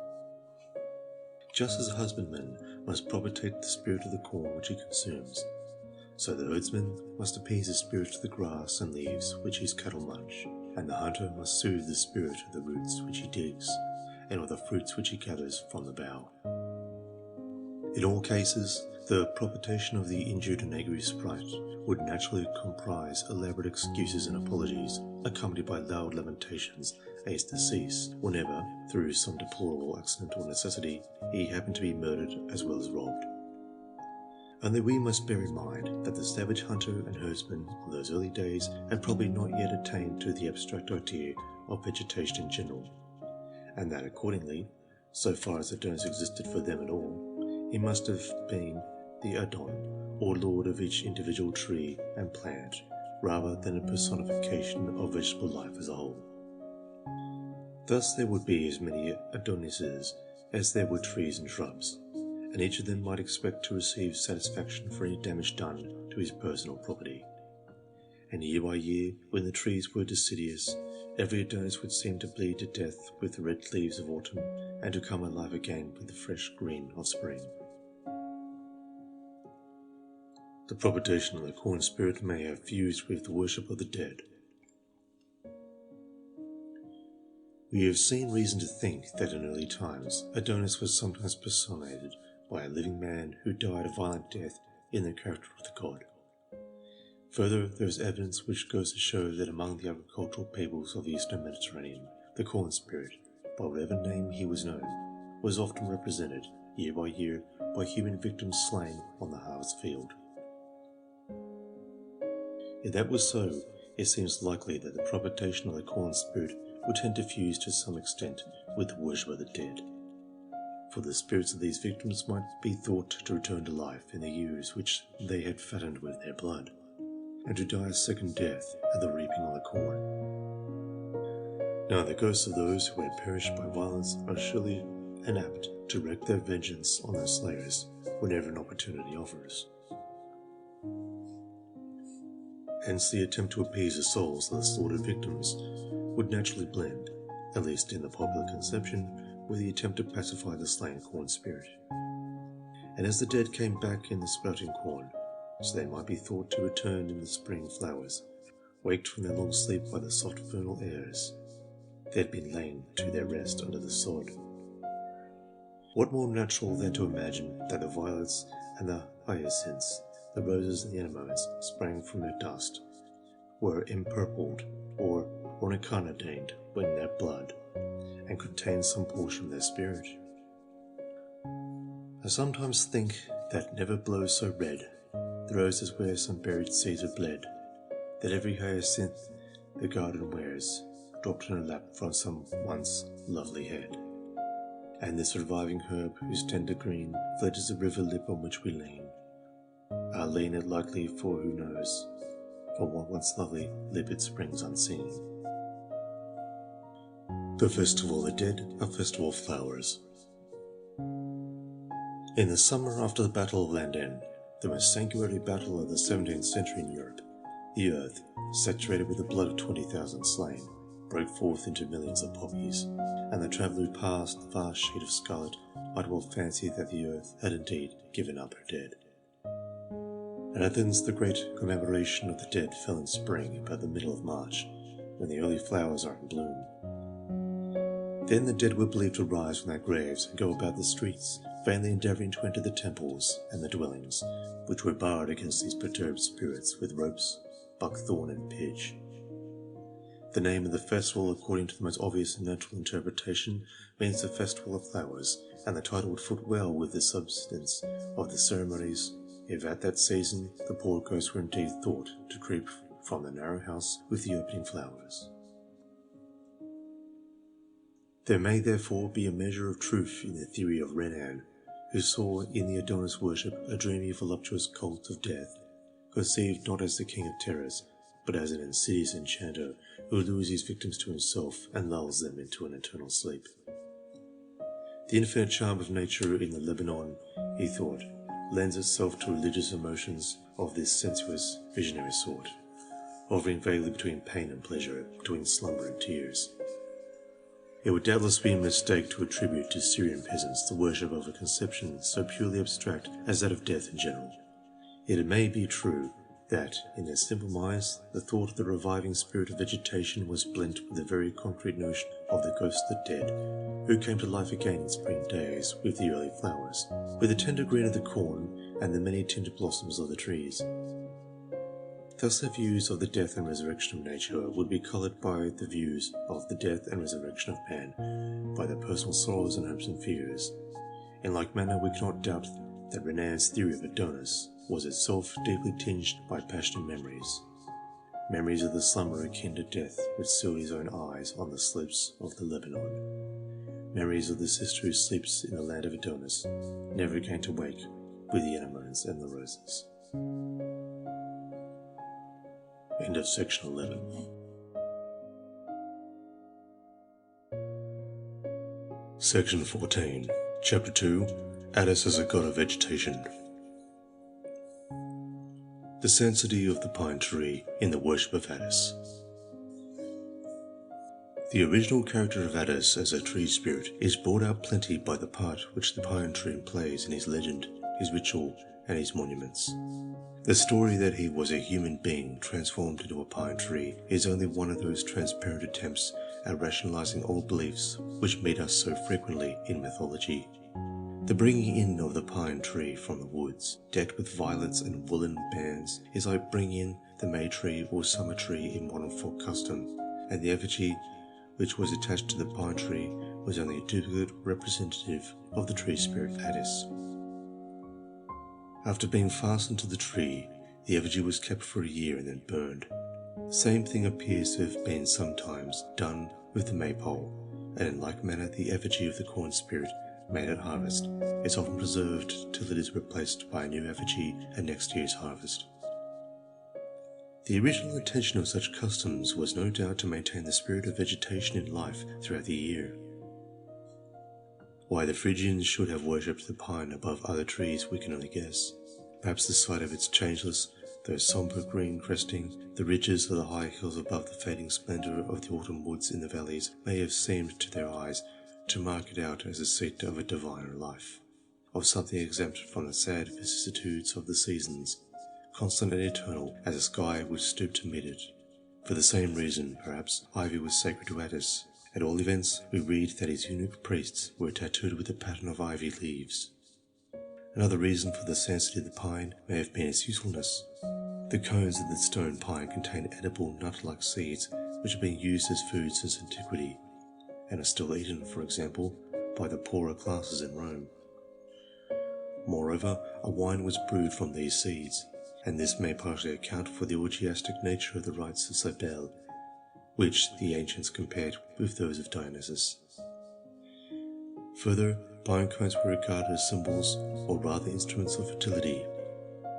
Just as a husbandman must propitiate the spirit of the corn which he consumes, so the herdsman must appease the spirit of the grass and leaves which his cattle munch, and the hunter must soothe the spirit of the roots which he digs, and of the fruits which he gathers from the bough. In all cases, the propitiation of the injured and angry sprite would naturally comprise elaborate excuses and apologies, accompanied by loud lamentations as to cease, whenever, through some deplorable accident or necessity, he happened to be murdered as well as robbed. Only we must bear in mind that the savage hunter and herdsman of those early days had probably not yet attained to the abstract idea of vegetation in general, and that accordingly, so far as Adonis existed for them at all, he must have been the Adon, or lord of each individual tree and plant, rather than a personification of vegetable life as a whole. Thus there would be as many Adonises as there were trees and shrubs, and each of them might expect to receive satisfaction for any damage done to his personal property. And year by year, when the trees were deciduous, every Adonis would seem to bleed to death with the red leaves of autumn, and to come alive again with the fresh green of spring. The propitiation of the corn spirit may have fused with the worship of the dead. We have seen reason to think that in early times Adonis was sometimes personated by a living man who died a violent death in the character of the god. Further, there is evidence which goes to show that among the agricultural peoples of the Eastern Mediterranean, the corn spirit, by whatever name he was known, was often represented, year by year, by human victims slain on the harvest field. If that was so, it seems likely that the propitiation of the corn spirit would tend to fuse to some extent with the worship of the dead, for the spirits of these victims might be thought to return to life in the years which they had fattened with their blood, and to die a second death at the reaping of the corn. Now the ghosts of those who had perished by violence are surely and apt to wreak their vengeance on their slayers whenever an opportunity offers. Hence the attempt to appease the souls of the slaughtered victims would naturally blend, at least in the popular conception, with the attempt to pacify the slain corn spirit. And as the dead came back in the sprouting corn, so they might be thought to return in the spring flowers, waked from their long sleep by the soft vernal airs, they had been lain to their rest under the sod. What more natural than to imagine that the violets and the hyacinths, the roses and the anemones sprang from their dust, were empurpled or incarnadined in their blood, and contained some portion of their spirit? I sometimes think that never blows so red the roses where some buried Caesar bled, that every hyacinth the garden wears dropped in a lap from some once lovely head, and this reviving herb whose tender green fledges the river lip on which we lean, I'll lean it lightly, for who knows, for what once lovely lip it springs unseen. The Festival of the Dead, a festival of flowers. In the summer after the Battle of Landen, the most sanguinary battle of the 17th century in Europe, the earth, saturated with the blood of 20,000 slain, broke forth into millions of poppies, and the traveller who passed the vast sheet of scarlet might well fancy that the earth had indeed given up her dead. At Athens, the great commemoration of the dead fell in spring, about the middle of March, when the early flowers are in bloom. Then the dead were believed to rise from their graves and go about the streets, vainly endeavouring to enter the temples and the dwellings, which were barred against these perturbed spirits with ropes, buckthorn and pitch. The name of the festival, according to the most obvious and natural interpretation, means the Festival of Flowers, and the title would foot well with the substance of the ceremonies, if at that season the poor ghosts were indeed thought to creep from the narrow house with the opening flowers. There may therefore be a measure of truth in the theory of Renan, who saw in the Adonis worship a dreamy voluptuous cult of death, conceived not as the king of terrors, but as an insidious enchanter who lures his victims to himself and lulls them into an eternal sleep. The infinite charm of nature in the Lebanon, he thought, lends itself to religious emotions of this sensuous, visionary sort, hovering vaguely between pain and pleasure, between slumber and tears. It would doubtless be a mistake to attribute to Syrian peasants the worship of a conception so purely abstract as that of death in general. Yet it may be true that, in their simple minds, the thought of the reviving spirit of vegetation was blent with the very concrete notion of the ghost of the dead, who came to life again in spring days with the early flowers, with the tender green of the corn and the many-tinted blossoms of the trees. Thus their views of the death and resurrection of nature would be coloured by the views of the death and resurrection of man, by their personal sorrows and hopes and fears. In like manner, we cannot doubt that Renan's theory of Adonis was itself deeply tinged by passionate memories. Memories of the slumber akin to death which sealed his own eyes on the slopes of the Lebanon. Memories of the sister who sleeps in the land of Adonis, never again to wake with the anemones and the roses. End of section 11. Section 14, Chapter 2, Attis as a god of vegetation. The sanctity of the pine tree in the worship of Attis. The original character of Attis as a tree spirit is brought out plenty by the part which the pine tree plays in his legend, his ritual, and his monuments. The story that he was a human being transformed into a pine tree is only one of those transparent attempts at rationalizing old beliefs which meet us so frequently in mythology. The bringing in of the pine tree from the woods, decked with violets and woolen bands, is like bringing in the May tree or summer tree in modern folk custom, and the effigy which was attached to the pine tree was only a duplicate representative of the tree spirit Attis. After being fastened to the tree, the effigy was kept for a year and then burned. The same thing appears to have been sometimes done with the maypole, and in like manner the effigy of the corn spirit made at harvest is often preserved till it is replaced by a new effigy at next year's harvest. The original intention of such customs was no doubt to maintain the spirit of vegetation in life throughout the year. Why the Phrygians should have worshipped the pine above other trees we can only guess. Perhaps the sight of its changeless, though sombre green cresting, the ridges of the high hills above the fading splendour of the autumn woods in the valleys may have seemed to their eyes to mark it out as a seat of a diviner life, of something exempt from the sad vicissitudes of the seasons, constant and eternal as a sky which stooped to meet it. For the same reason, perhaps, ivy was sacred to Attis. At all events, we read that his eunuch priests were tattooed with a pattern of ivy leaves. Another reason for the sanctity of the pine may have been its usefulness. The cones of the stone pine contain edible nut-like seeds which have been used as food since antiquity, and are still eaten, for example, by the poorer classes in Rome. Moreover, a wine was brewed from these seeds, and this may partly account for the orgiastic nature of the rites of Cybele, which the ancients compared with those of Dionysus. Further, pine cones were regarded as symbols, or rather instruments of fertility.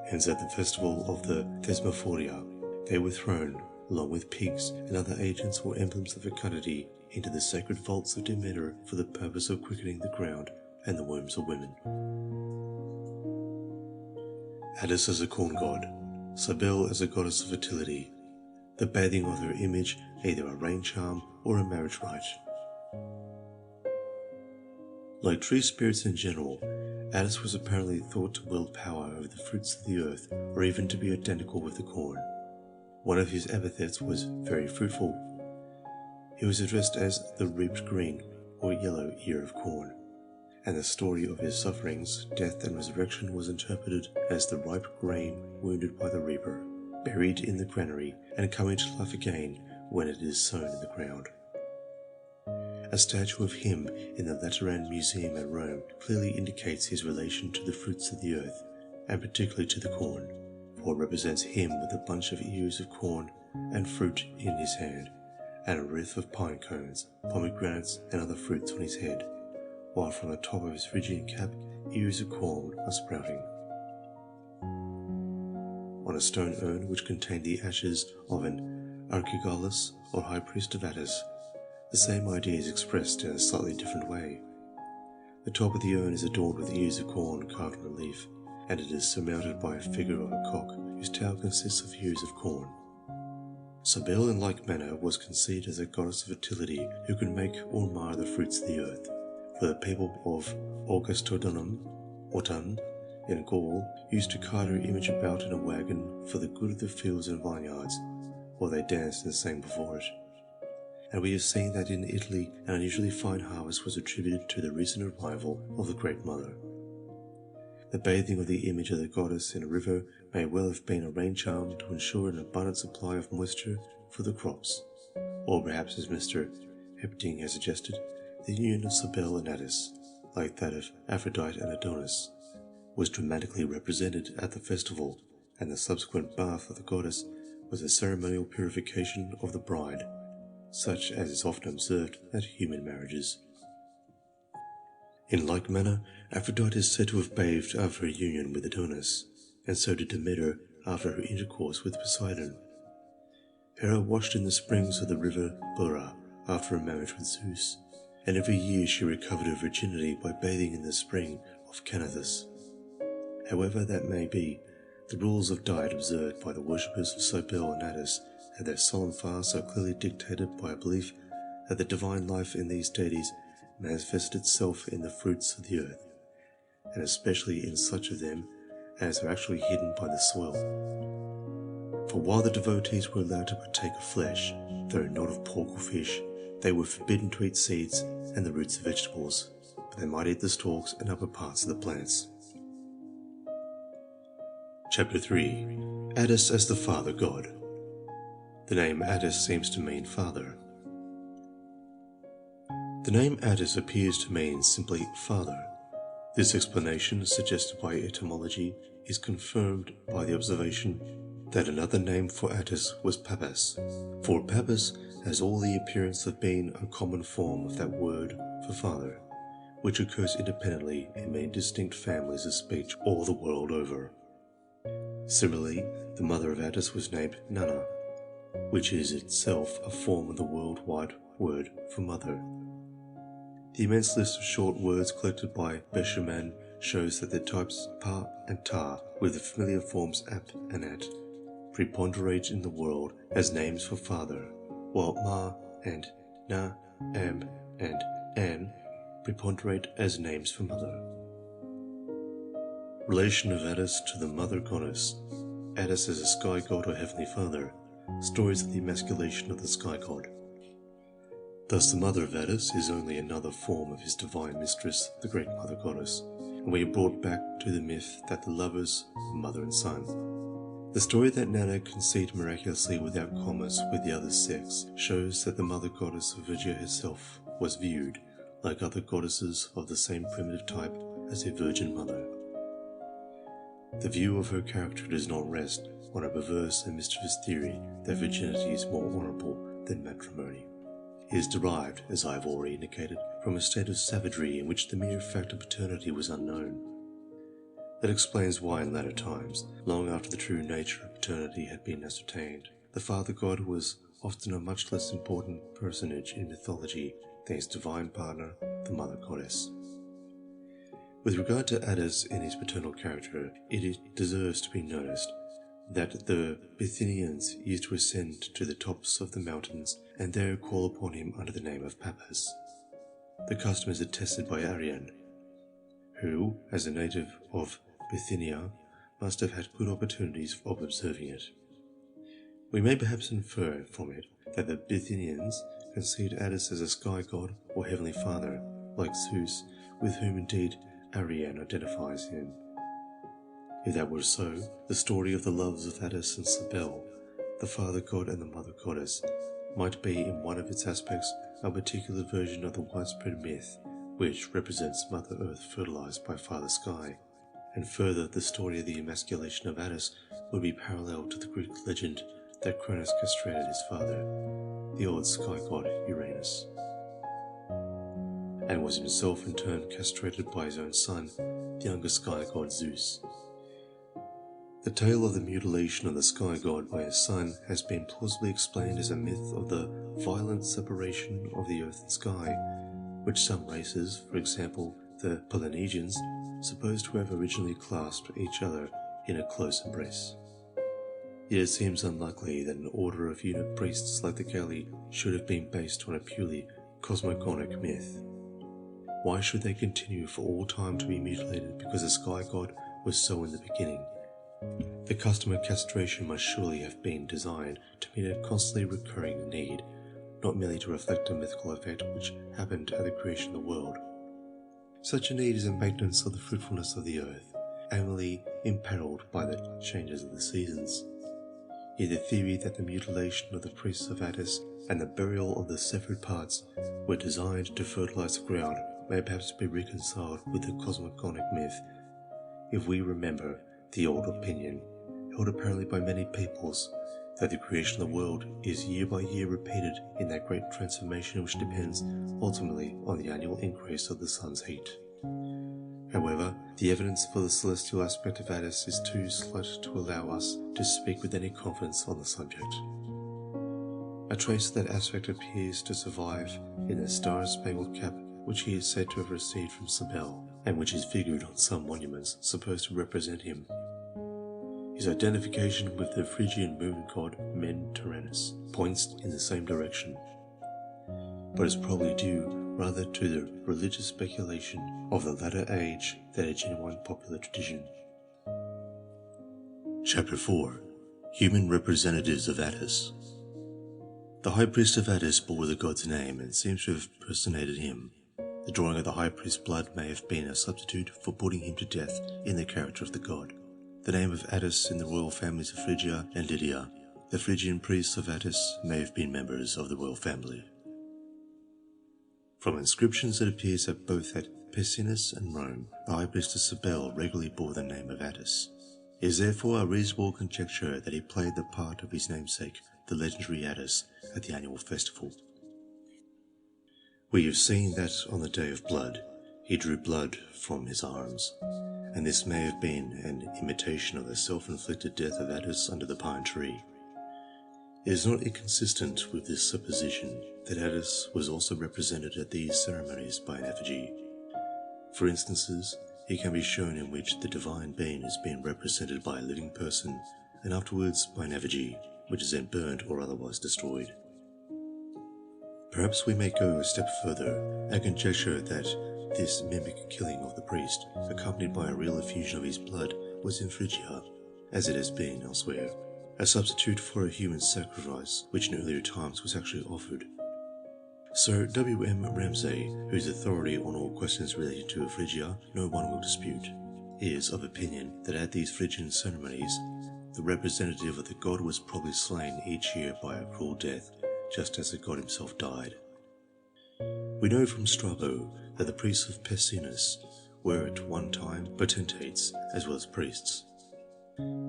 Hence at the festival of the Thesmophoria, they were thrown, along with pigs and other agents or emblems of fecundity, into the sacred vaults of Demeter for the purpose of quickening the ground and the wombs of women. Attis as a corn god, Cybele as a goddess of fertility, the bathing of her image either a rain charm or a marriage rite. Like tree spirits in general, Attis was apparently thought to wield power over the fruits of the earth, or even to be identical with the corn. One of his epithets was very fruitful. He was addressed as the reaped green or yellow ear of corn, and the story of his sufferings, death and resurrection was interpreted as the ripe grain wounded by the reaper, buried in the granary and coming to life again when it is sown in the ground. A statue of him in the Lateran Museum at Rome clearly indicates his relation to the fruits of the earth, and particularly to the corn, for it represents him with a bunch of ears of corn and fruit in his hand, and a wreath of pine cones, pomegranates, and other fruits on his head, while from the top of his Phrygian cap ears of corn are sprouting. On a stone urn which contained the ashes of an archigallus or high priest of Attis, the same idea is expressed in a slightly different way. The top of the urn is adorned with ears of corn carved on a leaf, and it is surmounted by a figure of a cock whose tail consists of ears of corn. Cybele in like manner was conceived as a goddess of fertility who could make or mar the fruits of the earth. For the people of Augustodunum, Orton, in Gaul, used to cart her image about in a wagon for the good of the fields and vineyards, while they danced and sang before it. And we have seen that in Italy an unusually fine harvest was attributed to the recent arrival of the Great Mother. The bathing of the image of the goddess in a river may well have been a rain charm to ensure an abundant supply of moisture for the crops, or perhaps, as Mr. Hepting has suggested, the union of Cybele and Attis, like that of Aphrodite and Adonis, was dramatically represented at the festival, and the subsequent bath of the goddess was a ceremonial purification of the bride, such as is often observed at human marriages. In like manner, Aphrodite is said to have bathed after her union with Adonis, and so did Demeter after her intercourse with Poseidon. Hera washed in the springs of the river Bough after her marriage with Zeus, and every year she recovered her virginity by bathing in the spring of Canathus. However that may be, the rules of diet observed by the worshippers of Cybele and Attis and their solemn fasts are clearly dictated by a belief that the divine life in these deities manifested itself in the fruits of the earth, and especially in such of them as are actually hidden by the soil. For while the devotees were allowed to partake of flesh, though not of pork or fish, they were forbidden to eat seeds and the roots of vegetables, but they might eat the stalks and upper parts of the plants. Chapter 3. Attis as the Father God. The name Attis seems to mean father. The name Attis appears to mean simply father. This explanation, suggested by etymology, is confirmed by the observation that another name for Attis was Pappus, for Pappus has all the appearance of being a common form of that word for father, which occurs independently in many distinct families of speech all the world over. Similarly, the mother of Attis was named Nana, which is itself a form of the worldwide word for mother. The immense list of short words collected by Beschermann shows that the types pa and ta, with the familiar forms ap and at, preponderate in the world as names for father, while ma and na, am, and an preponderate as names for mother. Relation of Attis to the mother goddess. Attis as a sky god or heavenly father. Stories of the emasculation of the sky god. Thus the mother of Attis is only another form of his divine mistress, the great mother goddess, and we are brought back to the myth that the lovers were mother and son. The story that Nana conceived miraculously without commerce with the other sex shows that the mother goddess of Virgia herself was viewed, like other goddesses of the same primitive type, as a virgin mother. The view of her character does not rest on a perverse and mischievous theory that virginity is more honourable than matrimony. It is derived, as I have already indicated, from a state of savagery in which the mere fact of paternity was unknown. That explains why in latter times, long after the true nature of paternity had been ascertained, the father god was often a much less important personage in mythology than his divine partner, the mother goddess. With regard to Attis in his paternal character, it deserves to be noticed that the Bithynians used to ascend to the tops of the mountains and there call upon him under the name of Pappus. The custom is attested by Arrian, who, as a native of Bithynia, must have had good opportunities of observing it. We may perhaps infer from it that the Bithynians conceived Attis as a sky god or heavenly father, like Zeus, with whom indeed Arrian identifies him. If that were so, the story of the loves of Attis and Cybele, the father god and the mother goddess, might be in one of its aspects a particular version of the widespread myth which represents Mother Earth fertilized by Father Sky, and further the story of the emasculation of Attis would be parallel to the Greek legend that Cronus castrated his father, the old sky god Uranus, and was himself in turn castrated by his own son, the younger sky god Zeus. The tale of the mutilation of the sky god by his son has been plausibly explained as a myth of the violent separation of the earth and sky, which some races, for example the Polynesians, suppose to have originally clasped each other in a close embrace. Yet it seems unlikely that an order of eunuch priests like the Galley should have been based on a purely cosmogonic myth. Why should they continue for all time to be mutilated because the sky god was so in the beginning? The custom of castration must surely have been designed to meet a constantly recurring need, not merely to reflect a mythical event which happened at the creation of the world. Such a need is a maintenance of the fruitfulness of the earth, annually imperiled by the changes of the seasons. Yet the theory that the mutilation of the priests of Attis and the burial of the severed parts were designed to fertilize the ground may perhaps be reconciled with the cosmogonic myth, if we remember the old opinion, held apparently by many peoples, that the creation of the world is year by year repeated in that great transformation which depends ultimately on the annual increase of the sun's heat. However, the evidence for the celestial aspect of Attis is too slight to allow us to speak with any confidence on the subject. A trace of that aspect appears to survive in the star-spangled cap which he is said to have received from Cybele, and which is figured on some monuments supposed to represent him. His identification with the Phrygian moon god Tyrannus points in the same direction, but is probably due rather to the religious speculation of the latter age than a genuine popular tradition. Chapter 4. Human Representatives of Attis. The High Priest of Attis bore the god's name and seems to have personated him. The drawing of the High Priest's blood may have been a substitute for putting him to death in the character of the god. The name of Attis in the royal families of Phrygia and Lydia. The Phrygian priests of Attis may have been members of the royal family. From inscriptions it appears that both at Pessinus and Rome, the High Priestess Cybele regularly bore the name of Attis. It is therefore a reasonable conjecture that he played the part of his namesake, the legendary Attis, at the annual festival. We have seen that on the Day of Blood, he drew blood from his arms, and this may have been an imitation of the self-inflicted death of Attis under the pine tree. It is not inconsistent with this supposition that Attis was also represented at these ceremonies by an effigy. For instances, it can be shown in which the divine being is being represented by a living person, and afterwards by an effigy, which is then burned or otherwise destroyed. Perhaps we may go a step further and conjecture that this mimic killing of the priest, accompanied by a real effusion of his blood, was in Phrygia, as it has been elsewhere, a substitute for a human sacrifice which in earlier times was actually offered. Sir W. M. Ramsay, whose authority on all questions relating to Phrygia no one will dispute, is of opinion that at these Phrygian ceremonies, the representative of the god was probably slain each year by a cruel death, just as the god himself died. We know from Strabo that the priests of Pessinus were at one time potentates as well as priests.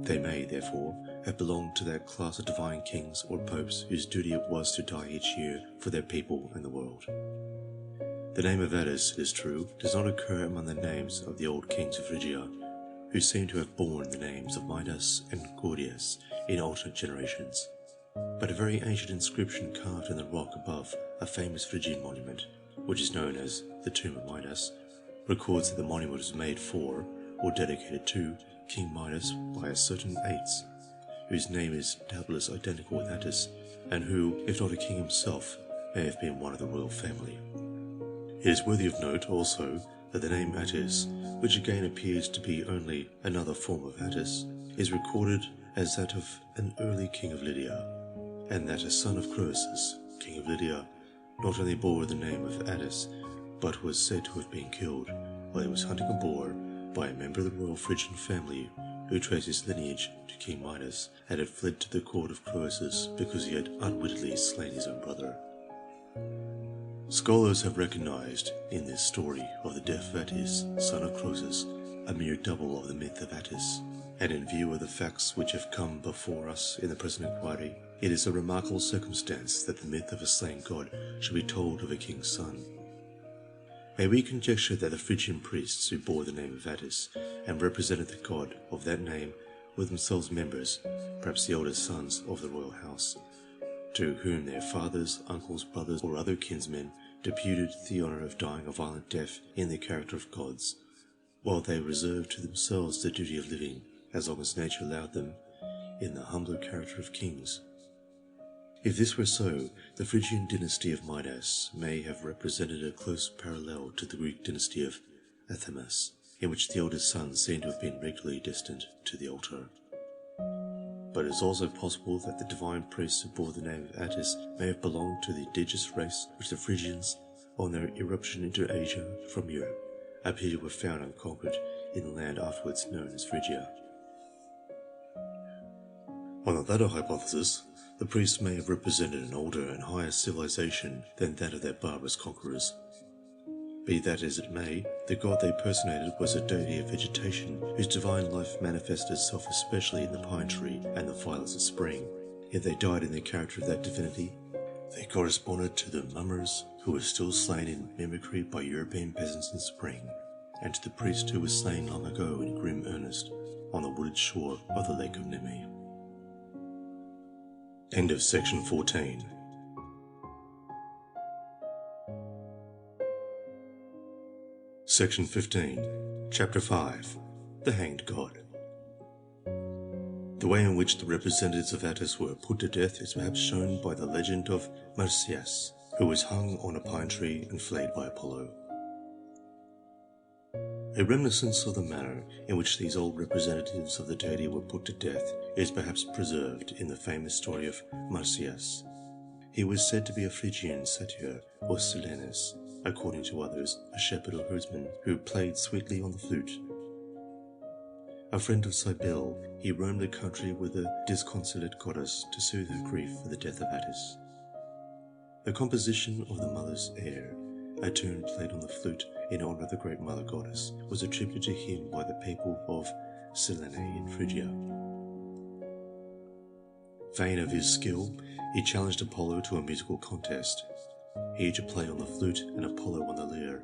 They may, therefore, have belonged to that class of divine kings or popes whose duty it was to die each year for their people and the world. The name of Attis, it is true, does not occur among the names of the old kings of Phrygia, who seem to have borne the names of Midas and Gordias in alternate generations. But a very ancient inscription carved in the rock above a famous Phrygian monument, which is known as the Tomb of Midas, records that the monument was made for, or dedicated to, King Midas by a certain Attis, whose name is doubtless identical with Attis, and who, if not a king himself, may have been one of the royal family. It is worthy of note, also, that the name Attis, which again appears to be only another form of Attis, is recorded as that of an early king of Lydia, and that a son of Croesus, king of Lydia, not only bore the name of Attis, but was said to have been killed while he was hunting a boar by a member of the royal Phrygian family who traced his lineage to King Midas and had fled to the court of Croesus because he had unwittingly slain his own brother. Scholars have recognized in this story of the death of Attis, son of Croesus, a mere double of the myth of Attis, and in view of the facts which have come before us in the present inquiry, it is a remarkable circumstance that the myth of a slain god should be told of a king's son. May we conjecture that the Phrygian priests who bore the name of Attis and represented the god of that name were themselves members, perhaps the eldest sons of the royal house, to whom their fathers, uncles, brothers, or other kinsmen deputed the honour of dying a violent death in the character of gods, while they reserved to themselves the duty of living, as long as nature allowed them, in the humbler character of kings. If this were so, the Phrygian dynasty of Midas may have represented a close parallel to the Greek dynasty of Attis, in which the eldest sons seem to have been regularly destined to the altar. But it is also possible that the divine priests who bore the name of Attis may have belonged to the indigenous race which the Phrygians, on their eruption into Asia from Europe, appear to have found unconquered in the land afterwards known as Phrygia. On the latter hypothesis, the priests may have represented an older and higher civilization than that of their barbarous conquerors. Be that as it may, the god they personated was a deity of vegetation whose divine life manifested itself especially in the pine tree and the violets of spring. Yet they died in the character of that divinity. They corresponded to the mummers who were still slain in mimicry by European peasants in spring, and to the priest who was slain long ago in grim earnest on the wooded shore of the Lake of Nemi. End of section 14. Section 15, Chapter 5, The Hanged God. The way in which the representatives of Attis were put to death is perhaps shown by the legend of Marsyas, who was hung on a pine tree and flayed by Apollo. A reminiscence of the manner in which these old representatives of the deity were put to death is perhaps preserved in the famous story of Marsyas. He was said to be a Phrygian satyr or Silenus, according to others, a shepherd or herdsman who played sweetly on the flute. A friend of Cybele, he roamed the country with a disconsolate goddess to soothe her grief for the death of Attis. The composition of the mother's air, a tune played on the flute in honour of the great mother goddess, was attributed to him by the people of Selene in Phrygia. Vain of his skill, he challenged Apollo to a musical contest, he to play on the flute and Apollo on the lyre.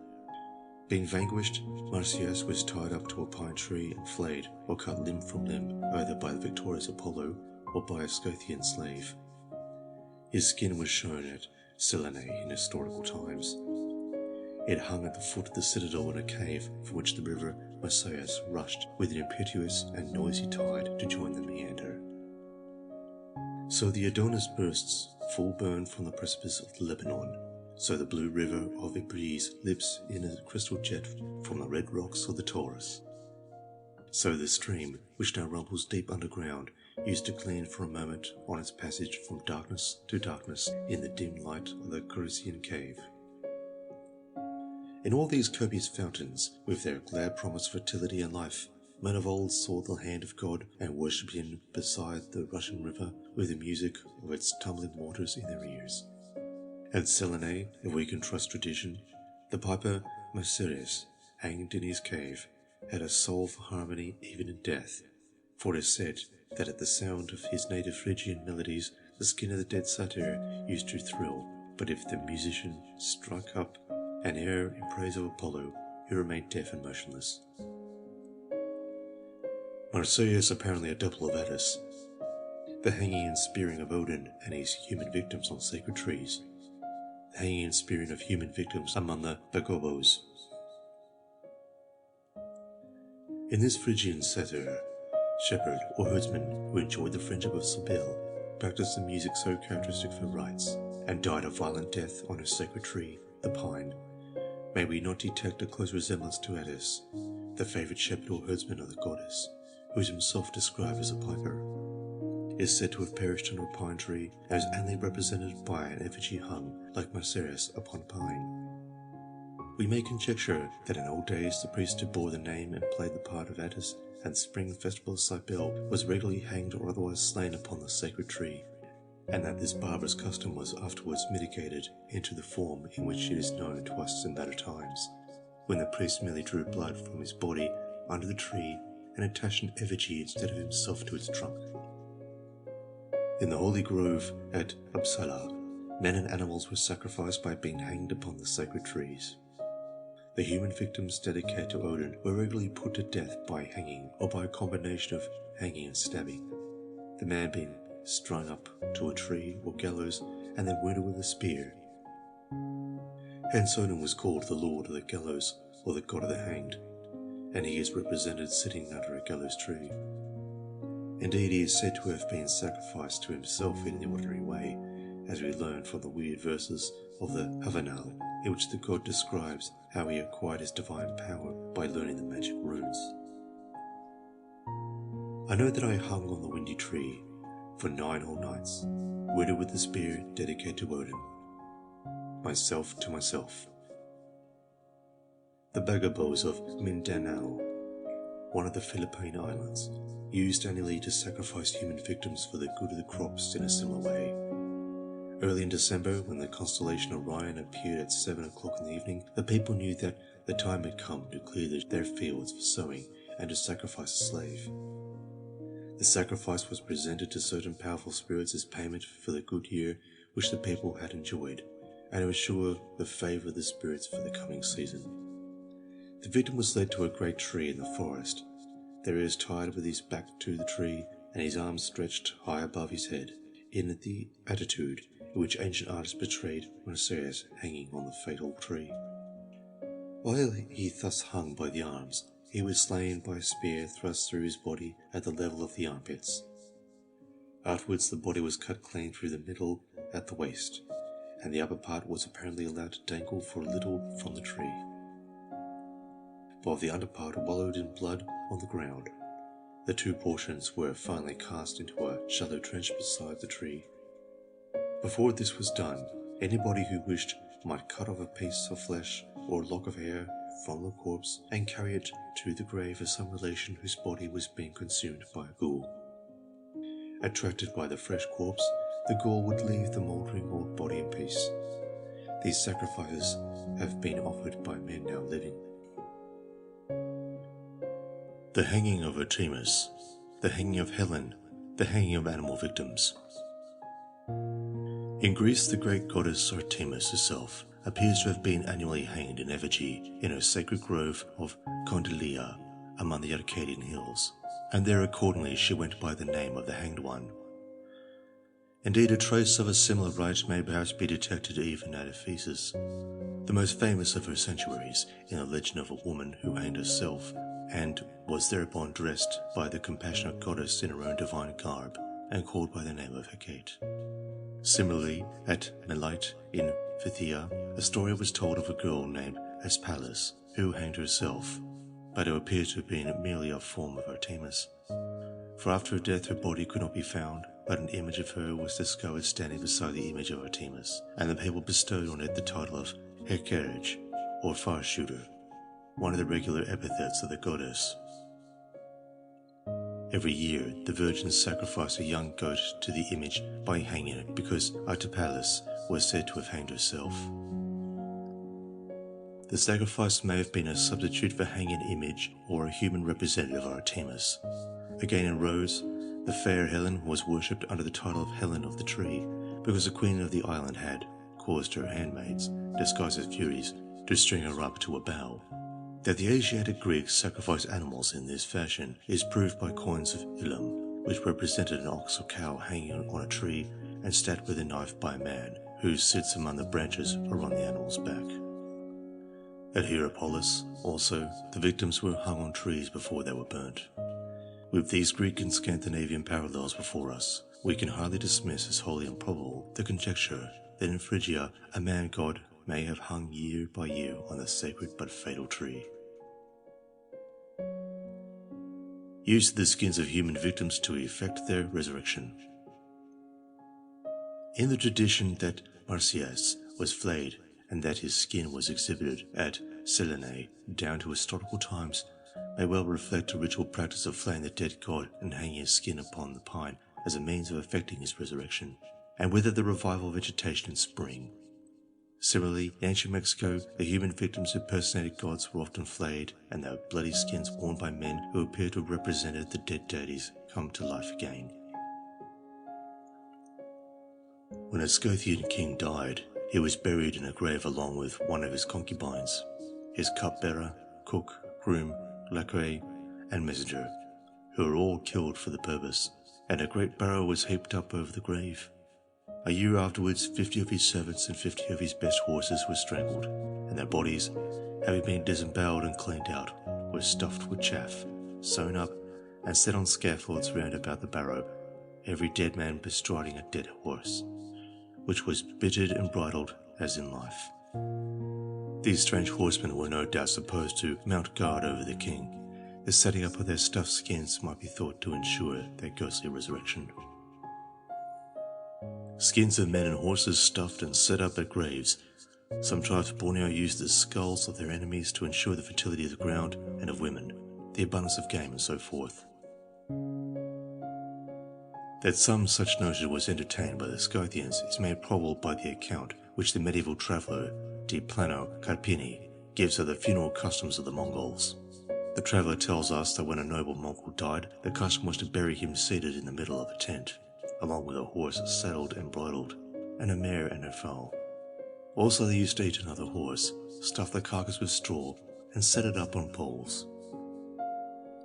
Being vanquished, Marsyas was tied up to a pine tree and flayed or cut limb from limb, either by the victorious Apollo or by a Scythian slave. His skin was shown at Selene in historical times. It hung at the foot of the citadel in a cave from which the river Marsyas rushed with an impetuous and noisy tide to join the meander. So the Adonis bursts, full burn from the precipice of the Lebanon. So the blue river of Immerse lips in a crystal jet from the red rocks of the Taurus. So the stream, which now rumbles deep underground, used to gleam for a moment on its passage from darkness to darkness in the dim light of the Corinthian cave. In all these copious fountains, with their glad promise of fertility and life, men of old saw the hand of God and worshipped him beside the rushing river with the music of its tumbling waters in their ears. At Selene, if we can trust tradition, the piper Osiris, hanged in his cave, had a soul for harmony even in death, for it is said that at the sound of his native Phrygian melodies the skin of the dead satyr used to thrill, but if the musician struck up an air in praise of Apollo, he remained deaf and motionless. Marsyas, apparently a double of Attis, the hanging and spearing of Odin and his human victims on sacred trees, the hanging and spearing of human victims among the Bagobos. In this Phrygian satyr, shepherd or herdsman who enjoyed the friendship of Cybele, practiced the music so characteristic for rites, and died a violent death on her sacred tree, the pine, may we not detect a close resemblance to Attis, the favourite shepherd or herdsman of the goddess, who is himself described as a piper, is said to have perished under a pine tree and is annually represented by an effigy hung, like Marsyas, upon a pine. We may conjecture that in old days the priest who bore the name and played the part of Attis at the spring festival of Cybele was regularly hanged or otherwise slain upon the sacred tree, and that this barbarous custom was afterwards mitigated into the form in which it is known to us in latter times, when the priest merely drew blood from his body under the tree and attached an effigy instead of himself to its trunk. In the holy grove at Uppsala, men and animals were sacrificed by being hanged upon the sacred trees. The human victims dedicated to Odin were regularly put to death by hanging or by a combination of hanging and stabbing, the man being strung up to a tree or gallows and then wounded with a spear. Hence Odin was called the Lord of the Gallows or the God of the Hanged, and he is represented sitting under a gallows tree. Indeed, he is said to have been sacrificed to himself in the ordinary way, as we learn from the weird verses of the Havanal, in which the god describes how he acquired his divine power by learning the magic runes. I know that I hung on the windy tree for 9 whole nights, wedded with the spear dedicated to Odin, myself to myself. The Bagabos of Mindanao, one of the Philippine islands, used annually to sacrifice human victims for the good of the crops in a similar way. Early in December, when the constellation Orion appeared at 7 o'clock in the evening, the people knew that the time had come to clear their fields for sowing and to sacrifice a slave. The sacrifice was presented to certain powerful spirits as payment for the good year which the people had enjoyed, and to assure the favour of the spirits for the coming season. The victim was led to a great tree in the forest. There he is tied with his back to the tree and his arms stretched high above his head, in the attitude in which ancient artists portrayed Osiris hanging on the fatal tree. While he thus hung by the arms, he was slain by a spear thrust through his body at the level of the armpits. Afterwards the body was cut clean through the middle at the waist, and the upper part was apparently allowed to dangle for a little from the tree, while the under part wallowed in blood on the ground. The two portions were finally cast into a shallow trench beside the tree. Before this was done, anybody who wished might cut off a piece of flesh or a lock of hair from the corpse and carry it to the grave of some relation whose body was being consumed by a ghoul. Attracted by the fresh corpse, the ghoul would leave the mouldering old body in peace. These sacrifices have been offered by men now living. The hanging of Artemis, the hanging of Helen, the hanging of animal victims. In Greece, the great goddess Artemis herself appears to have been annually hanged in effigy in her sacred grove of Condylia among the Arcadian hills, and there accordingly she went by the name of the Hanged One. Indeed, a trace of a similar rite may perhaps be detected even at Ephesus, the most famous of her sanctuaries, in the legend of a woman who hanged herself and was thereupon dressed by the compassionate goddess in her own divine garb and called by the name of Hecate. Similarly, at Melite in Phthia, a story was told of a girl named Aspalis who hanged herself, but who appears to have been merely a form of Artemis. For after her death her body could not be found, but an image of her was discovered standing beside the image of Artemis, and the people bestowed on it the title of Hecarage, or far shooter, one of the regular epithets of the goddess. Every year, the virgins sacrificed a young goat to the image by hanging it, because Artapalis was said to have hanged herself. The sacrifice may have been a substitute for hanging an image or a human representative of Artemis. Again in Rhodes, the fair Helen was worshipped under the title of Helen of the Tree, because the queen of the island had caused her handmaids, disguised as furies, to string her up to a bough. That the Asiatic Greeks sacrificed animals in this fashion is proved by coins of Elam, which represented an ox or cow hanging on a tree and stabbed with a knife by a man, who sits among the branches or on the animal's back. At Hierapolis, also, the victims were hung on trees before they were burnt. With these Greek and Scandinavian parallels before us, we can hardly dismiss as wholly improbable the conjecture that in Phrygia a man-god may have hung year by year on the sacred but fatal tree. Used the skins of human victims to effect their resurrection. In the tradition that Marsyas was flayed and that his skin was exhibited at Selene down to historical times, may well reflect a ritual practice of flaying the dead god and hanging his skin upon the pine as a means of effecting his resurrection, and with it the revival of vegetation in spring. Similarly, in ancient Mexico, the human victims who personated gods were often flayed, and their bloody skins worn by men who appeared to have represented the dead deities come to life again. When a Scythian king died, he was buried in a grave along with one of his concubines, his cupbearer, cook, groom, lacquey, and messenger, who were all killed for the purpose, and a great barrow was heaped up over the grave. A year afterwards, 50 of his servants and 50 of his best horses were strangled, and their bodies, having been disemboweled and cleaned out, were stuffed with chaff, sewn up, and set on scaffolds round about the barrow, every dead man bestriding a dead horse, which was bitted and bridled as in life. These strange horsemen were no doubt supposed to mount guard over the king. The setting up of their stuffed skins might be thought to ensure their ghostly resurrection. Skins of men and horses stuffed and set up at graves. Some tribes of Borneo used the skulls of their enemies to ensure the fertility of the ground and of women, the abundance of game, and so forth. That some such notion was entertained by the Scythians is made probable by the account which the medieval traveller Di Plano Carpini gives of the funeral customs of the Mongols. The traveller tells us that when a noble Mongol died, the custom was to bury him seated in the middle of a tent, along with a horse saddled and bridled, and a mare and her foal. Also they used to eat another horse, stuff the carcass with straw, and set it up on poles.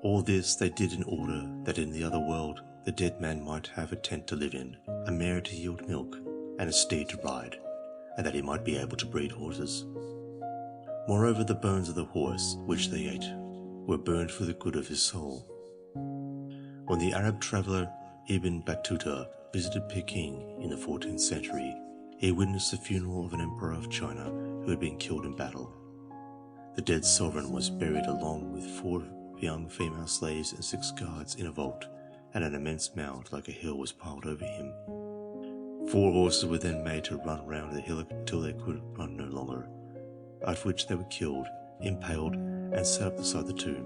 All this they did in order that in the other world the dead man might have a tent to live in, a mare to yield milk, and a steed to ride, and that he might be able to breed horses. Moreover, the bones of the horse, which they ate, were burned for the good of his soul. When the Arab traveller Ibn Battuta visited Peking in the 14th century, he witnessed the funeral of an emperor of China who had been killed in battle. The dead sovereign was buried along with 4 young female slaves and 6 guards in a vault, and an immense mound like a hill was piled over him. 4 horses were then made to run round the hillock till they could run no longer, after which they were killed, impaled, and set up beside the tomb.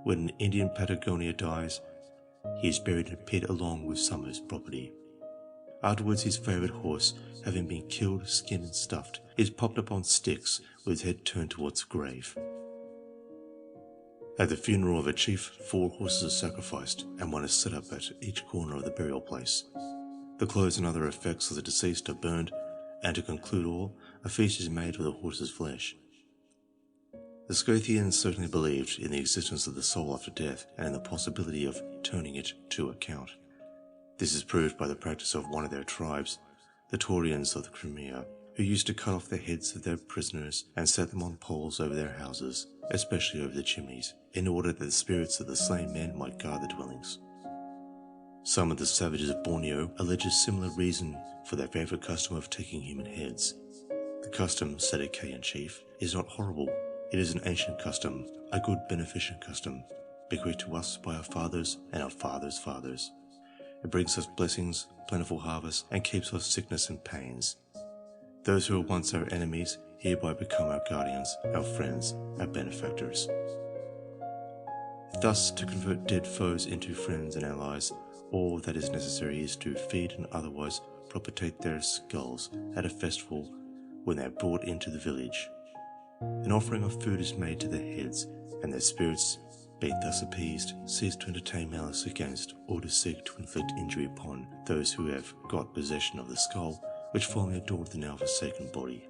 When an Indian Patagonia dies, he is buried in a pit along with some of his property. Afterwards, his favourite horse, having been killed, skinned and stuffed, is popped up on sticks with his head turned towards the grave. At the funeral of a chief, 4 horses are sacrificed, and one is set up at each corner of the burial place. The clothes and other effects of the deceased are burned, and to conclude all, a feast is made of the horse's flesh. The Scythians certainly believed in the existence of the soul after death and in the possibility of turning it to account. This is proved by the practice of one of their tribes, the Taurians of the Crimea, who used to cut off the heads of their prisoners and set them on poles over their houses, especially over the chimneys, in order that the spirits of the slain men might guard the dwellings. Some of the savages of Borneo allege a similar reason for their favourite custom of taking human heads. The custom, said a Kayan chief, is not horrible. It is an ancient custom, a good beneficent custom, bequeathed to us by our fathers and our fathers' fathers. It brings us blessings, plentiful harvests, and keeps off sickness and pains. Those who were once our enemies hereby become our guardians, our friends, our benefactors. Thus, to convert dead foes into friends and allies, all that is necessary is to feed and otherwise propitiate their skulls at a festival when they are brought into the village. An offering of food is made to their heads, and their spirits, being thus appeased, cease to entertain malice against or to seek to inflict injury upon those who have got possession of the skull which formerly adored the now forsaken body.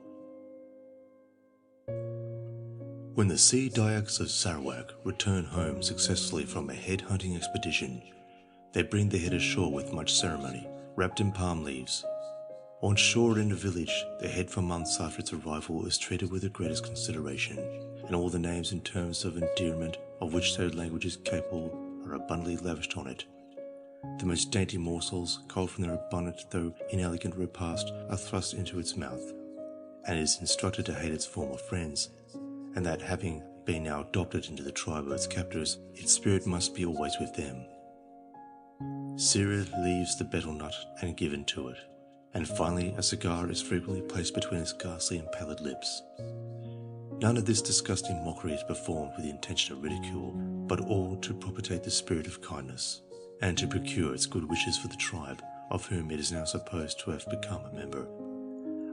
When the sea Dyaks of Sarawak return home successfully from a head-hunting expedition, they bring the head ashore with much ceremony, wrapped in palm leaves. On shore in the village, the head for months after its arrival is treated with the greatest consideration, and all the names and terms of endearment of which their language is capable are abundantly lavished on it. The most dainty morsels, culled from their abundant though inelegant repast, are thrust into its mouth, and it is instructed to hate its former friends, and that having been now adopted into the tribe of its captors, its spirit must be always with them. Cereal leaves the betel nut and given to it, and finally a cigar is frequently placed between its ghastly and pallid lips. None of this disgusting mockery is performed with the intention of ridicule, but all to propitiate the spirit of kindness, and to procure its good wishes for the tribe, of whom it is now supposed to have become a member.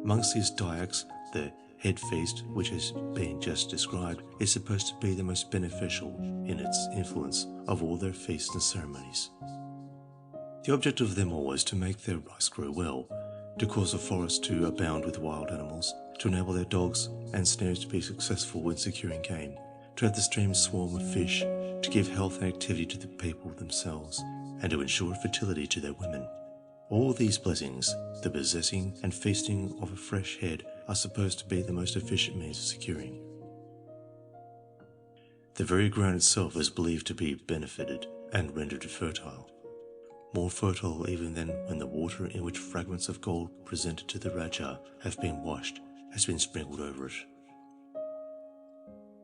Amongst these Dyaks, the head feast, which has been just described, is supposed to be the most beneficial in its influence of all their feasts and ceremonies. The object of them all is to make their rice grow well, to cause the forest to abound with wild animals, to enable their dogs and snares to be successful in securing game, to have the streams swarm with fish, to give health and activity to the people themselves, and to ensure fertility to their women. All these blessings, the possessing and feasting of a fresh head, are supposed to be the most efficient means of securing. The very ground itself is believed to be benefited and rendered fertile, more fertile even than when the water in which fragments of gold presented to the Raja have been washed has been sprinkled over it.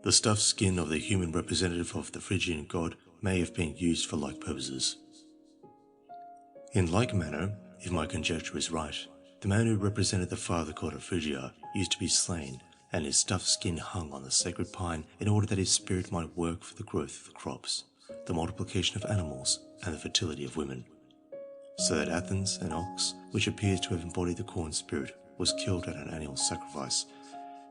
The stuffed skin of the human representative of the Phrygian god may have been used for like purposes. In like manner, if my conjecture is right, the man who represented the father god of Phrygia used to be slain, and his stuffed skin hung on the sacred pine in order that his spirit might work for the growth of the crops, the multiplication of animals, and the fertility of women. So that Athens, an ox, which appears to have embodied the corn spirit, was killed at an annual sacrifice,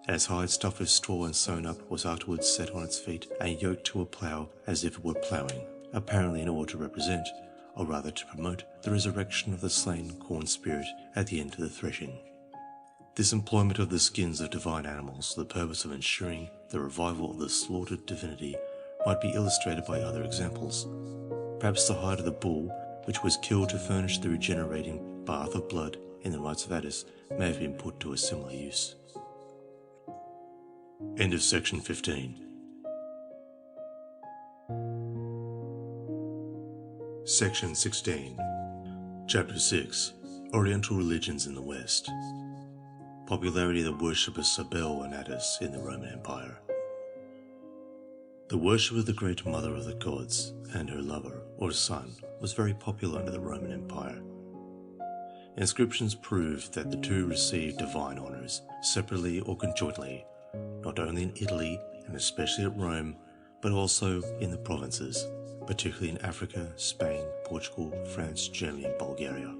and its hide stuffed with straw and sewn up was afterwards set on its feet and yoked to a plough as if it were ploughing, apparently in order to represent, or rather to promote, the resurrection of the slain corn spirit at the end of the threshing. This employment of the skins of divine animals for the purpose of ensuring the revival of the slaughtered divinity might be illustrated by other examples. Perhaps the hide of the bull, which was killed to furnish the regenerating bath of blood in the rites of Attis, may have been put to a similar use. End of section 15. Section 16. Chapter 6. Oriental Religions in the West. Popularity of the worship of Cybele and Attis in the Roman Empire. The worship of the great mother of the gods and her lover, or son, was very popular under the Roman Empire. Inscriptions prove that the two received divine honours, separately or conjointly, not only in Italy and especially at Rome, but also in the provinces, particularly in Africa, Spain, Portugal, France, Germany and Bulgaria.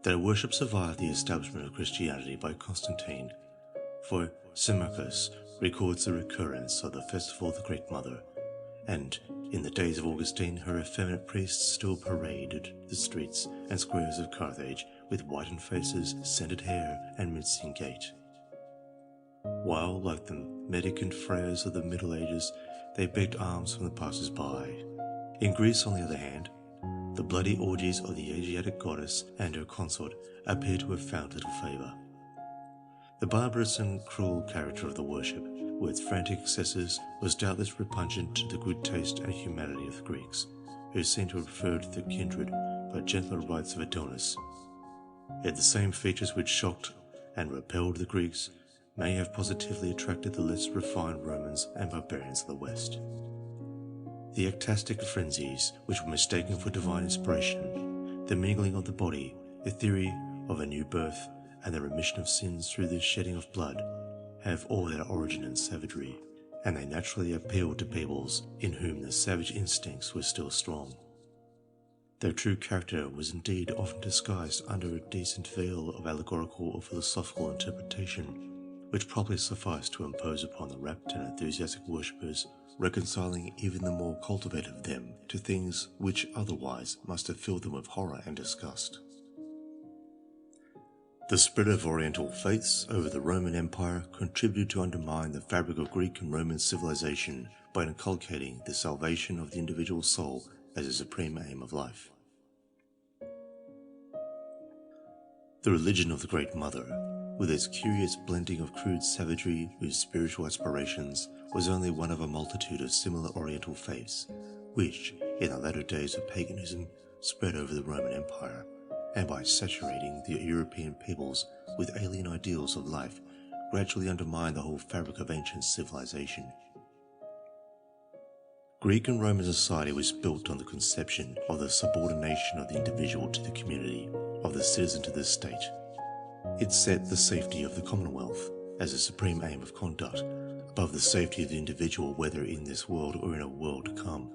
Their worship survived the establishment of Christianity by Constantine, for Symmachus records the recurrence of the festival of the Great Mother, and in the days of Augustine her effeminate priests still paraded the streets and squares of Carthage with whitened faces, scented hair and mincing gait. While, like the mendicant friars of the Middle Ages, they begged alms from the passers-by. In Greece, on the other hand, the bloody orgies of the Asiatic goddess and her consort appear to have found little favour. The barbarous and cruel character of the worship, with its frantic excesses, was doubtless repugnant to the good taste and humanity of the Greeks, who seem to have preferred the kindred but gentler rites of Adonis. Yet the same features which shocked and repelled the Greeks may have positively attracted the less refined Romans and barbarians of the West. The ecstatic frenzies which were mistaken for divine inspiration, the mingling of the body, the theory of a new birth, and the remission of sins through the shedding of blood, have all their origin in savagery, and they naturally appealed to peoples in whom the savage instincts were still strong. Their true character was indeed often disguised under a decent veil of allegorical or philosophical interpretation, which probably sufficed to impose upon the rapt and enthusiastic worshippers, reconciling even the more cultivated of them to things which otherwise must have filled them with horror and disgust. The spread of Oriental faiths over the Roman Empire contributed to undermine the fabric of Greek and Roman civilization by inculcating the salvation of the individual soul as a supreme aim of life. The religion of the Great Mother, with its curious blending of crude savagery with spiritual aspirations, was only one of a multitude of similar Oriental faiths, which, in the latter days of paganism, spread over the Roman Empire, and by saturating the European peoples with alien ideals of life, gradually undermined the whole fabric of ancient civilization. Greek and Roman society was built on the conception of the subordination of the individual to the community, of the citizen to the state. It set the safety of the commonwealth as a supreme aim of conduct, above the safety of the individual, whether in this world or in a world to come.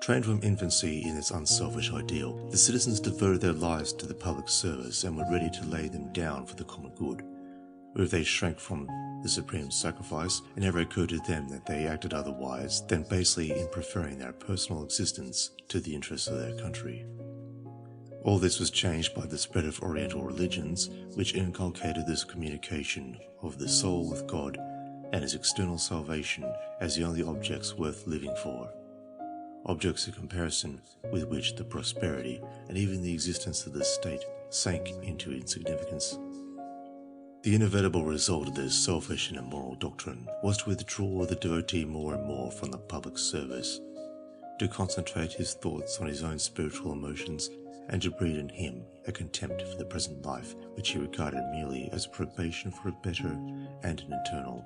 Trained from infancy in its unselfish ideal, the citizens devoted their lives to the public service and were ready to lay them down for the common good. Or if they shrank from the supreme sacrifice, it never occurred to them that they acted otherwise than basely in preferring their personal existence to the interests of their country. All this was changed by the spread of Oriental religions, which inculcated this communication of the soul with God and his external salvation as the only objects worth living for. Objects in comparison with which the prosperity and even the existence of the state sank into insignificance. The inevitable result of this selfish and immoral doctrine was to withdraw the devotee more and more from the public service, to concentrate his thoughts on his own spiritual emotions, and to breed in him a contempt for the present life which he regarded merely as a probation for a better and an eternal.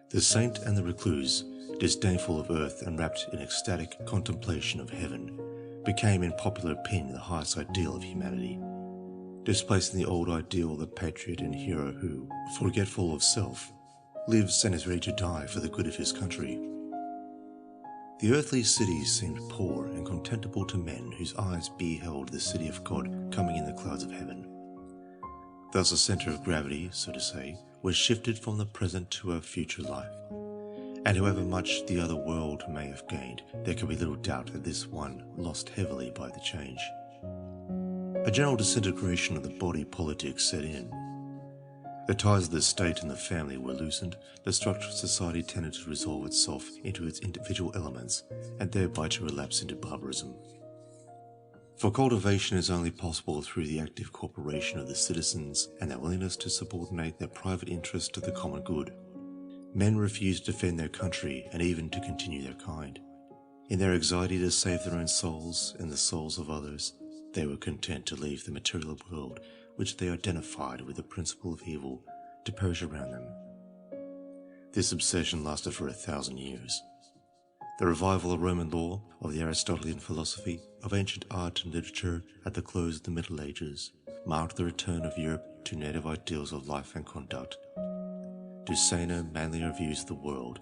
The saint and the recluse, disdainful of earth and wrapped in ecstatic contemplation of heaven, became in popular opinion the highest ideal of humanity, displacing the old ideal of the patriot and hero who, forgetful of self, lives and is ready to die for the good of his country. The earthly cities seemed poor and contemptible to men whose eyes beheld the city of God coming in the clouds of heaven. Thus the centre of gravity, so to say, was shifted from the present to a future life. And however much the other world may have gained, there can be little doubt that this one lost heavily by the change. A general disintegration of the body politic set in. The ties of the state and the family were loosened, the structure of society tended to resolve itself into its individual elements, and thereby to relapse into barbarism. For cultivation is only possible through the active cooperation of the citizens and their willingness to subordinate their private interest to the common good. Men refused to defend their country and even to continue their kind. In their anxiety to save their own souls and the souls of others, they were content to leave the material world, which they identified with the principle of evil, to perish around them. This obsession lasted for 1,000 years. The revival of Roman law, of the Aristotelian philosophy, of ancient art and literature at the close of the Middle Ages, marked the return of Europe to native ideals of life and conduct, to saner, manlier views of the world.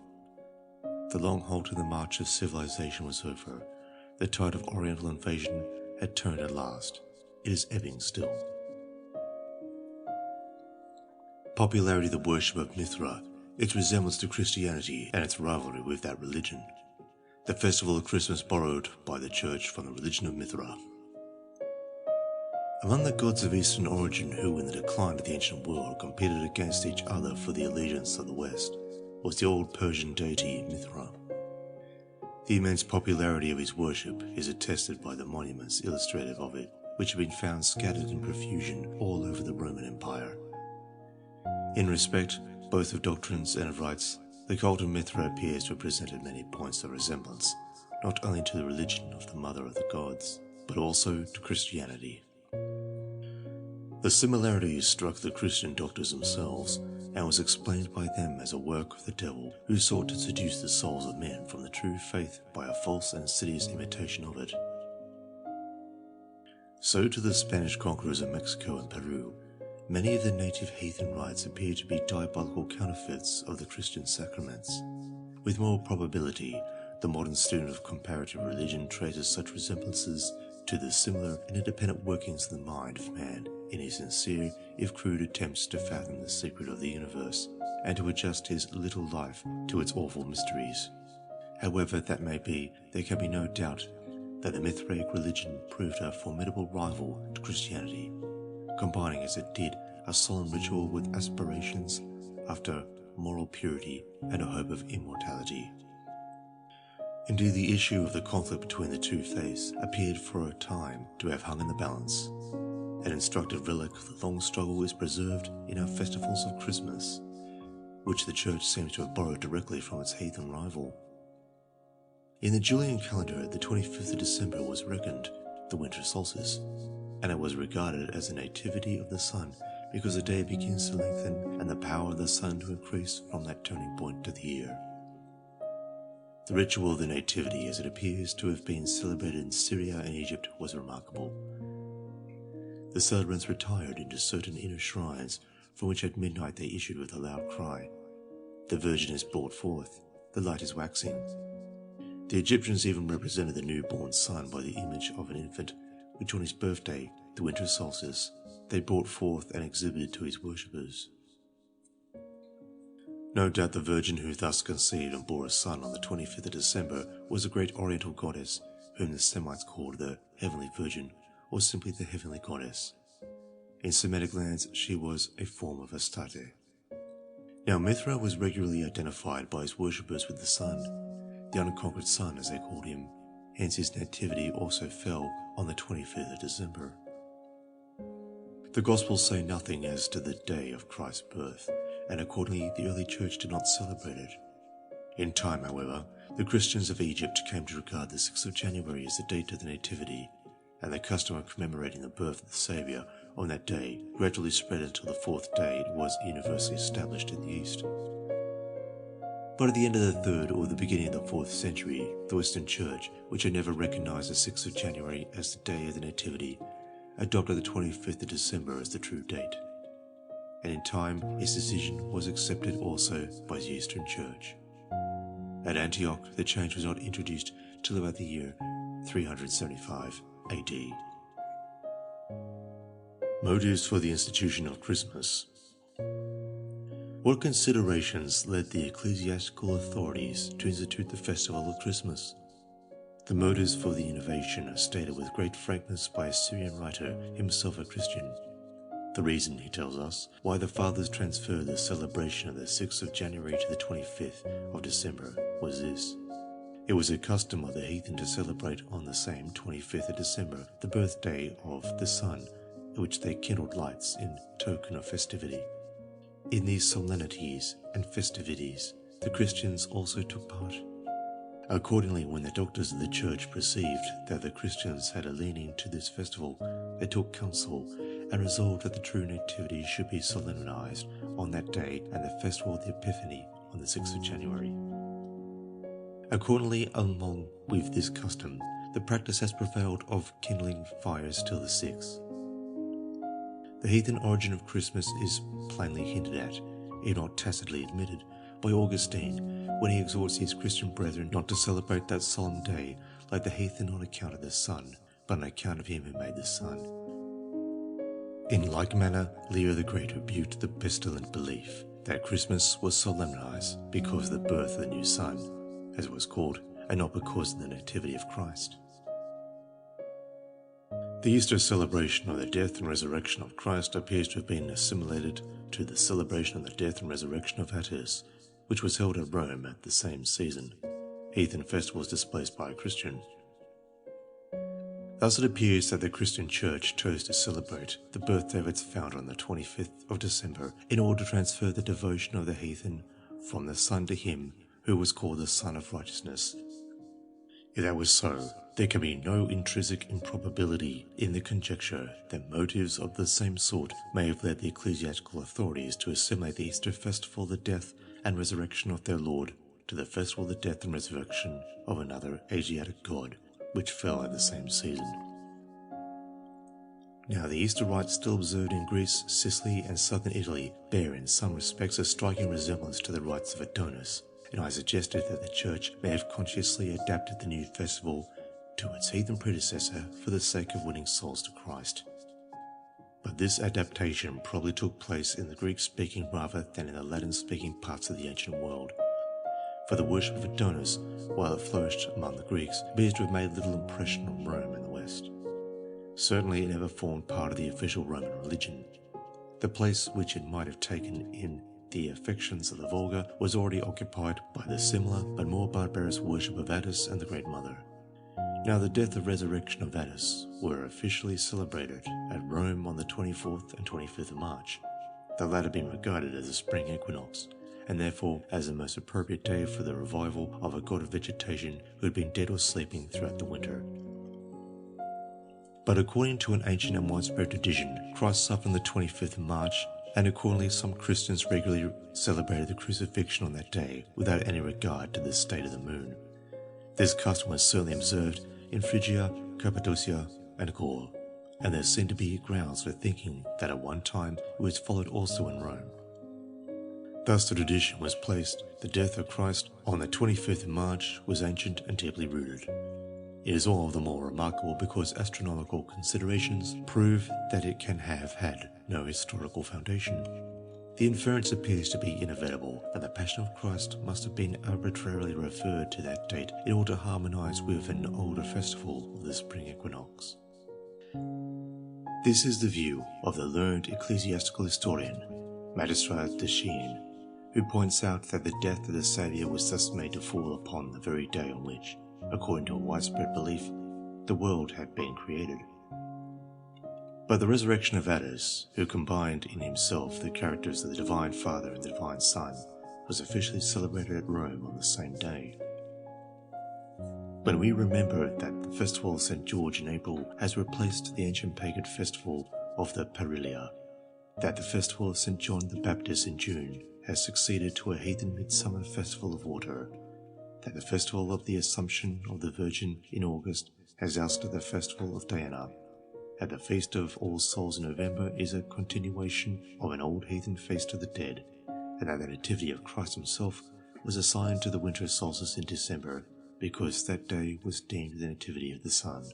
The long halt in the march of civilization was over. The tide of Oriental invasion had turned at last. It is ebbing still. Popularity of the worship of Mithra, its resemblance to Christianity and its rivalry with that religion. The festival of Christmas borrowed by the Church from the religion of Mithra. Among the gods of Eastern origin who in the decline of the ancient world competed against each other for the allegiance of the West was the old Persian deity Mithra. The immense popularity of his worship is attested by the monuments illustrative of it, which have been found scattered in profusion all over the Roman Empire. In respect both of doctrines and of rites, the cult of Mithra appears to have presented many points of resemblance, not only to the religion of the Mother of the Gods, but also to Christianity. The similarities struck the Christian doctors themselves, and was explained by them as a work of the devil, who sought to seduce the souls of men from the true faith by a false and insidious imitation of it. So to the Spanish conquerors of Mexico and Peru, many of the native heathen rites appear to be diabolical counterfeits of the Christian sacraments. With more probability, the modern student of comparative religion traces such resemblances to the similar and independent workings of the mind of man in his sincere, if crude, attempts to fathom the secret of the universe and to adjust his little life to its awful mysteries. However that may be, there can be no doubt that the Mithraic religion proved a formidable rival to Christianity, combining as it did a solemn ritual with aspirations after moral purity and a hope of immortality. Indeed, the issue of the conflict between the two faiths appeared for a time to have hung in the balance. An instructive relic of the long struggle is preserved in our festivals of Christmas, which the Church seems to have borrowed directly from its heathen rival. In the Julian calendar, the 25th of December was reckoned the winter solstice, and it was regarded as the nativity of the sun because the day begins to lengthen and the power of the sun to increase from that turning point of the year. The ritual of the nativity, as it appears to have been celebrated in Syria and Egypt, was remarkable. The celebrants retired into certain inner shrines, from which at midnight they issued with a loud cry. The Virgin is brought forth, the light is waxing. The Egyptians even represented the newborn sun by the image of an infant, which on his birthday, the winter solstice, they brought forth and exhibited to his worshippers. No doubt the Virgin who thus conceived and bore a son on the 25th of December was a great Oriental goddess, whom the Semites called the Heavenly Virgin, or simply the Heavenly Goddess. In Semitic lands, she was a form of Astarte. Now Mithra was regularly identified by his worshippers with the sun, the unconquered sun as they called him, hence his nativity also fell on the 25th of December. The Gospels say nothing as to the day of Christ's birth, and accordingly the early church did not celebrate it. In time, however, the Christians of Egypt came to regard the 6th of January as the date of the Nativity, and the custom of commemorating the birth of the Saviour on that day gradually spread until the 4th day it was universally established in the East. But at the end of the 3rd or the beginning of the 4th century, the Western Church, which had never recognised the 6th of January as the day of the Nativity, adopted the 25th of December as the true date, and in time its decision was accepted also by the Eastern Church. At Antioch, the change was not introduced till about the year 375 AD. Motives for the institution of Christmas. What considerations led the ecclesiastical authorities to institute the festival of Christmas? The motives for the innovation are stated with great frankness by a Syrian writer, himself a Christian. The reason, he tells us, why the fathers transferred the celebration of the 6th of January to the 25th of December was this. It was a custom of the heathen to celebrate on the same 25th of December the birthday of the sun, in which they kindled lights in token of festivity. In these solemnities and festivities, the Christians also took part. Accordingly, when the doctors of the church perceived that the Christians had a leaning to this festival, they took counsel and resolved that the true nativity should be solemnized on that day and the festival of the Epiphany on the 6th of January. Accordingly, along with this custom, the practice has prevailed of kindling fires till the 6th. The heathen origin of Christmas is plainly hinted at, if not tacitly admitted, by Augustine, when he exhorts his Christian brethren not to celebrate that solemn day like the heathen on account of the sun, but on account of him who made the sun. In like manner, Leo the Great rebuked the pestilent belief that Christmas was solemnized because of the birth of the new sun, as it was called, and not because of the nativity of Christ. The Easter celebration of the death and resurrection of Christ appears to have been assimilated to the celebration of the death and resurrection of Attis, which was held at Rome at the same season, heathen festivals displaced by a Christian. Thus it appears that the Christian Church chose to celebrate the birthday of its founder on the 25th of December in order to transfer the devotion of the heathen from the sun to him who was called the Son of Righteousness. If that was so, there can be no intrinsic improbability in the conjecture that motives of the same sort may have led the ecclesiastical authorities to assimilate the Easter festival of the death and resurrection of their Lord to the festival of the death and resurrection of another Asiatic god, which fell at the same season. Now the Easter rites still observed in Greece, Sicily and southern Italy bear in some respects a striking resemblance to the rites of Adonis, and I suggested that the Church may have consciously adapted the new festival to its heathen predecessor for the sake of winning souls to Christ. But this adaptation probably took place in the Greek-speaking rather than in the Latin-speaking parts of the ancient world. For the worship of Adonis, while it flourished among the Greeks, appears to have made little impression on Rome and the West. Certainly it never formed part of the official Roman religion. The place which it might have taken in the affections of the vulgar was already occupied by the similar but more barbarous worship of Attis and the Great Mother. Now the death and resurrection of Attis were officially celebrated at Rome on the 24th and 25th of March, the latter being regarded as a spring equinox, and therefore as the most appropriate day for the revival of a god of vegetation who had been dead or sleeping throughout the winter. But according to an ancient and widespread tradition, Christ suffered on the 25th of March, and accordingly some Christians regularly celebrated the crucifixion on that day without any regard to the state of the moon. This custom was certainly observed in Phrygia, Cappadocia, and Gaul, and there seem to be grounds for thinking that at one time it was followed also in Rome. Thus the tradition was placed, the death of Christ on the 25th of March was ancient and deeply rooted. It is all the more remarkable because astronomical considerations prove that it can have had no historical foundation. The inference appears to be inevitable that the Passion of Christ must have been arbitrarily referred to that date in order to harmonize with an older festival of the spring equinox. This is the view of the learned ecclesiastical historian, Magistrat de Chien, who points out that the death of the Saviour was thus made to fall upon the very day on which, according to a widespread belief, the world had been created. But the resurrection of Attis, who combined in himself the characters of the Divine Father and the Divine Son, was officially celebrated at Rome on the same day. When we remember that the festival of St. George in April has replaced the ancient pagan festival of the Parilia, that the festival of St. John the Baptist in June has succeeded to a heathen midsummer festival of water, that the festival of the Assumption of the Virgin in August has ousted the festival of Diana, that the Feast of All Souls in November is a continuation of an old heathen feast of the dead, and that the Nativity of Christ himself was assigned to the winter solstice in December because that day was deemed the Nativity of the Sun.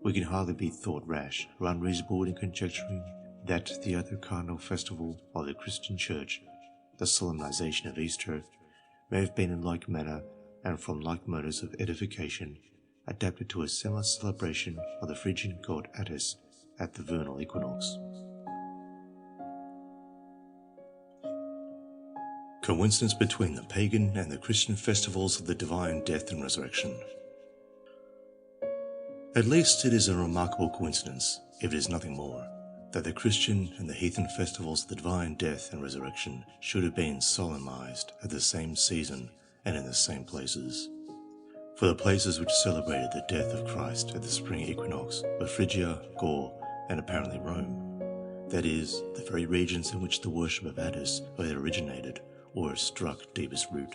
We can hardly be thought rash or unreasonable in conjecturing that the other cardinal festival of the Christian Church, the solemnization of Easter, may have been in like manner and from like motives of edification adapted to a similar celebration of the Phrygian god Attis at the vernal equinox. Coincidence between the pagan and the Christian festivals of the divine death and resurrection. At least it is a remarkable coincidence, if it is nothing more, that the Christian and the heathen festivals of the divine death and resurrection should have been solemnized at the same season and in the same places. For the places which celebrated the death of Christ at the spring equinox were Phrygia, Gaul, and apparently Rome, that is, the very regions in which the worship of Attis either originated or struck deepest root.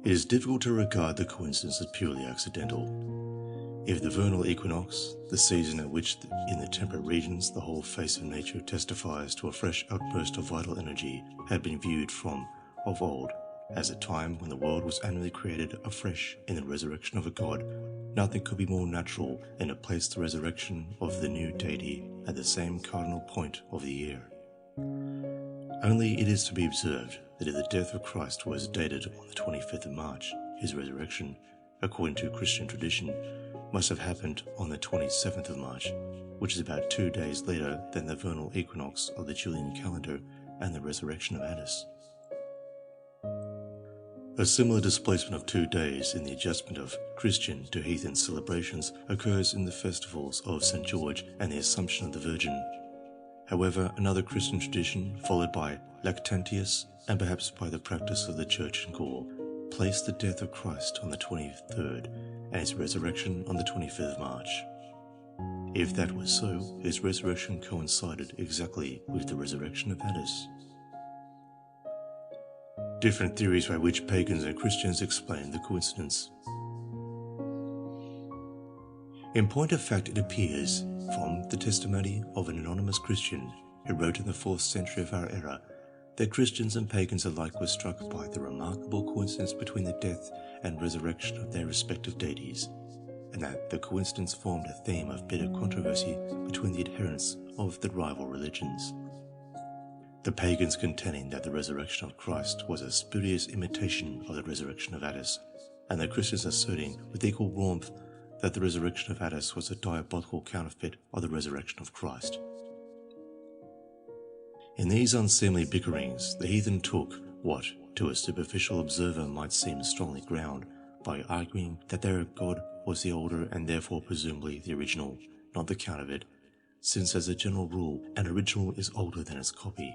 It is difficult to regard the coincidence as purely accidental. If the vernal equinox, the season at which in the temperate regions the whole face of nature testifies to a fresh outburst of vital energy, had been viewed from of old as a time when the world was annually created afresh in the resurrection of a god, nothing could be more natural than to place the resurrection of the new deity at the same cardinal point of the year. Only it is to be observed that if the death of Christ was dated on the 25th of March, his resurrection, according to Christian tradition, must have happened on the 27th of March, which is about 2 days later than the vernal equinox of the Julian calendar and the resurrection of Attis. A similar displacement of 2 days in the adjustment of Christian to heathen celebrations occurs in the festivals of St. George and the Assumption of the Virgin. However, another Christian tradition, followed by Lactantius and perhaps by the practice of the Church in Gaul, placed the death of Christ on the 23rd and his resurrection on the 25th of March. If that was so, his resurrection coincided exactly with the resurrection of Attis. Different theories by which pagans and Christians explain the coincidence. In point of fact, it appears from the testimony of an anonymous Christian who wrote in the 4th century of our era that Christians and pagans alike were struck by the remarkable coincidence between the death and resurrection of their respective deities, and that the coincidence formed a theme of bitter controversy between the adherents of the rival religions. The pagans contending that the resurrection of Christ was a spurious imitation of the resurrection of Attis, and the Christians asserting with equal warmth that the resurrection of Attis was a diabolical counterfeit of the resurrection of Christ. In these unseemly bickerings, the heathen took what, to a superficial observer, might seem strongly ground by arguing that their God was the older and therefore presumably the original, not the counterfeit, since as a general rule, an original is older than its copy.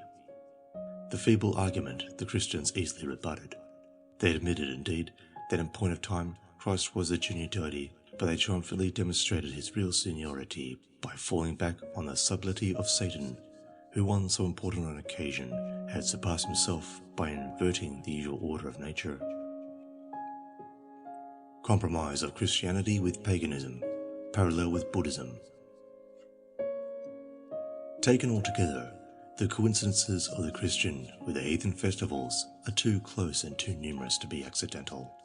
The feeble argument the Christians easily rebutted. They admitted, indeed, that in point of time Christ was the junior deity, but they triumphantly demonstrated his real seniority by falling back on the subtlety of Satan, who on so important an occasion had surpassed himself by inverting the usual order of nature. Compromise of Christianity with paganism, parallel with Buddhism. Taken altogether, the coincidences of the Christian with the heathen festivals are too close and too numerous to be accidental.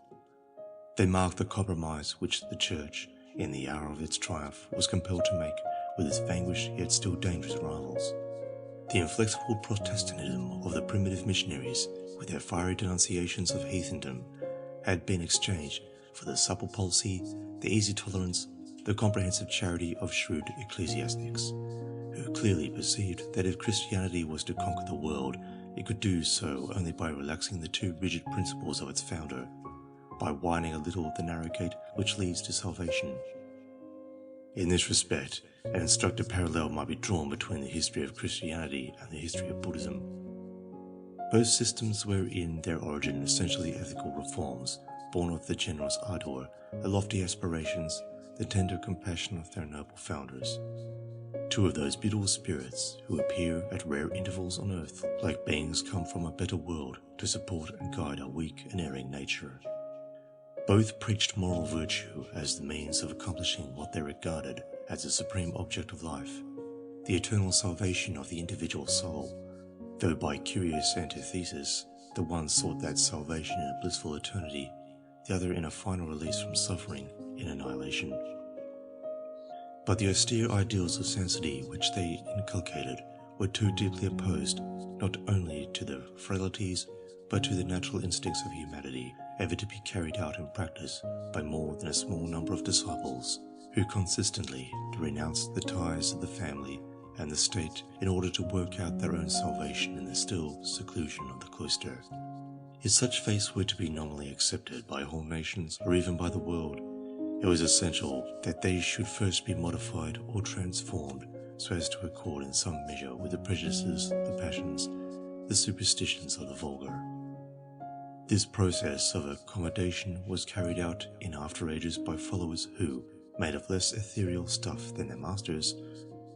They mark the compromise which the Church, in the hour of its triumph, was compelled to make with its vanquished yet still dangerous rivals. The inflexible Protestantism of the primitive missionaries, with their fiery denunciations of heathendom, had been exchanged for the supple policy, the easy tolerance, the comprehensive charity of shrewd ecclesiastics, who clearly perceived that if Christianity was to conquer the world, it could do so only by relaxing the too rigid principles of its founder, by widening a little the narrow gate which leads to salvation. In this respect, an instructive parallel might be drawn between the history of Christianity and the history of Buddhism. Both systems were in their origin essentially ethical reforms, born of the generous ardor, the lofty aspirations, the tender compassion of their noble founders. Two of those beautiful spirits who appear at rare intervals on earth like beings come from a better world to support and guide our weak and erring nature. Both preached moral virtue as the means of accomplishing what they regarded as the supreme object of life, the eternal salvation of the individual soul, though by curious antithesis, the one sought that salvation in a blissful eternity, the other in a final release from suffering in annihilation. But the austere ideals of sanctity which they inculcated were too deeply opposed not only to the frailties but to the natural instincts of humanity, ever to be carried out in practice by more than a small number of disciples who consistently renounced the ties of the family and the state in order to work out their own salvation in the still seclusion of the cloister. If such faiths were to be nominally accepted by whole nations or even by the world, it was essential that they should first be modified or transformed so as to accord in some measure with the prejudices, the passions, the superstitions of the vulgar. This process of accommodation was carried out in after ages by followers who, made of less ethereal stuff than their masters,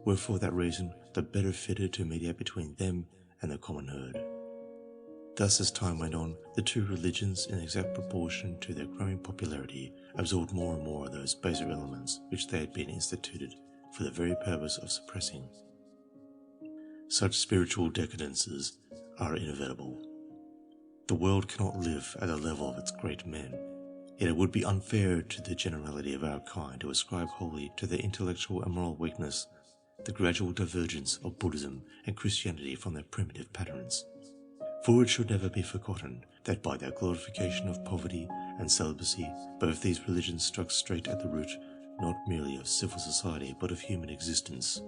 were for that reason the better fitted to mediate between them and the common herd. Thus, as time went on, the two religions, in exact proportion to their growing popularity, absorbed more and more of those baser elements which they had been instituted for the very purpose of suppressing. Such spiritual decadences are inevitable. The world cannot live at the level of its great men, yet it would be unfair to the generality of our kind to ascribe wholly to their intellectual and moral weakness the gradual divergence of Buddhism and Christianity from their primitive patterns. For it should never be forgotten that by their glorification of poverty and celibacy, both these religions struck straight at the root not merely of civil society but of human existence.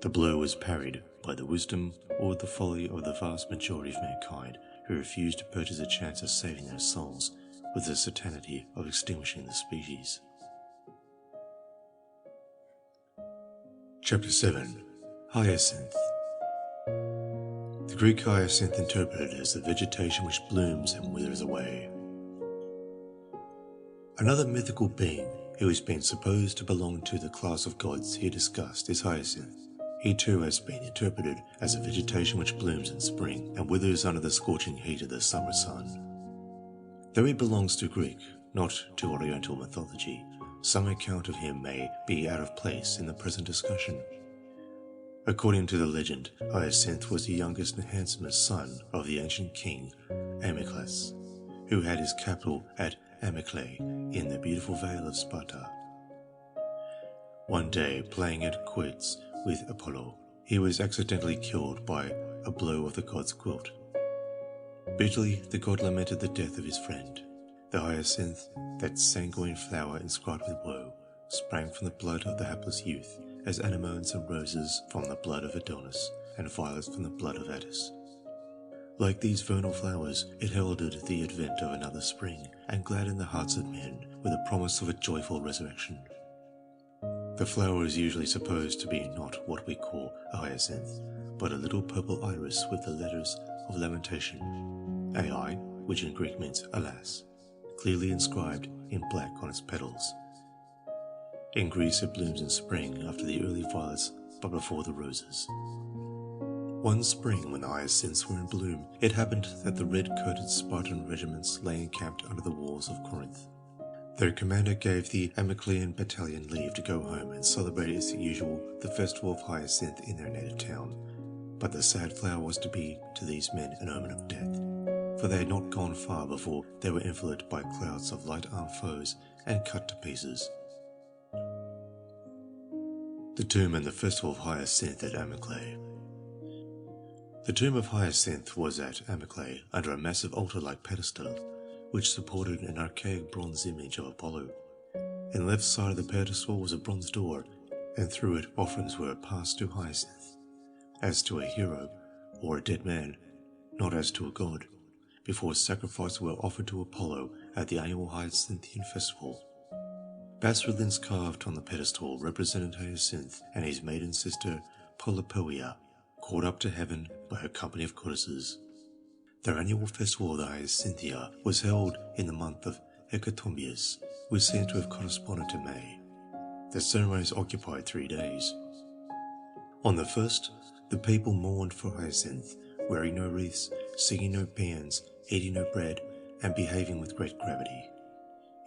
The blow was parried by the wisdom or the folly of the vast majority of mankind who refused to purchase a chance of saving their souls with the certainty of extinguishing the species. Chapter 7. Hyacinth. The Greek hyacinth interpreted as the vegetation which blooms and withers away. Another mythical being who has been supposed to belong to the class of gods here discussed is Hyacinth. He too has been interpreted as a vegetation which blooms in spring and withers under the scorching heat of the summer sun. Though he belongs to Greek, not to Oriental mythology, some account of him may be out of place in the present discussion. According to the legend, Hyacinth was the youngest and handsomest son of the ancient king Amyclas, who had his capital at Amyclae in the beautiful vale of Sparta. One day, playing at quoits with Apollo, he was accidentally killed by a blow of the god's quilt. Bitterly, the god lamented the death of his friend. The hyacinth, that sanguine flower inscribed with woe, sprang from the blood of the hapless youth, as anemones and roses from the blood of Adonis, and violets from the blood of Attis. Like these vernal flowers, it heralded the advent of another spring, and gladdened the hearts of men with the promise of a joyful resurrection. The flower is usually supposed to be not what we call a hyacinth, but a little purple iris with the letters of lamentation, Ai, which in Greek means alas, clearly inscribed in black on its petals. In Greece it blooms in spring after the early violets but before the roses. One spring when the hyacinths were in bloom, it happened that the red-coated Spartan regiments lay encamped under the walls of Corinth. Their commander gave the Amyclaean battalion leave to go home and celebrate as usual the festival of Hyacinth in their native town. But the sad flower was to be to these men an omen of death, for they had not gone far before they were enveloped by clouds of light-armed foes and cut to pieces. The tomb and the festival of Hyacinth at Amyclae. The tomb of Hyacinth was at Amyclae under a massive altar-like pedestal, which supported an archaic bronze image of Apollo. In the left side of the pedestal was a bronze door, and through it offerings were passed to Hyacinth, as to a hero or a dead man, not as to a god, before sacrifices were offered to Apollo at the annual Hyacinthian festival. Bas-reliefs carved on the pedestal represented Hyacinth and his maiden sister Polypoea, caught up to heaven by her company of goddesses. Their annual festival of the Hyacinthia was held in the month of Hecatombius, which seems to have corresponded to May. The ceremonies occupied 3 days. On the first, the people mourned for Hyacinth, wearing no wreaths, singing no paeans, eating no bread, and behaving with great gravity.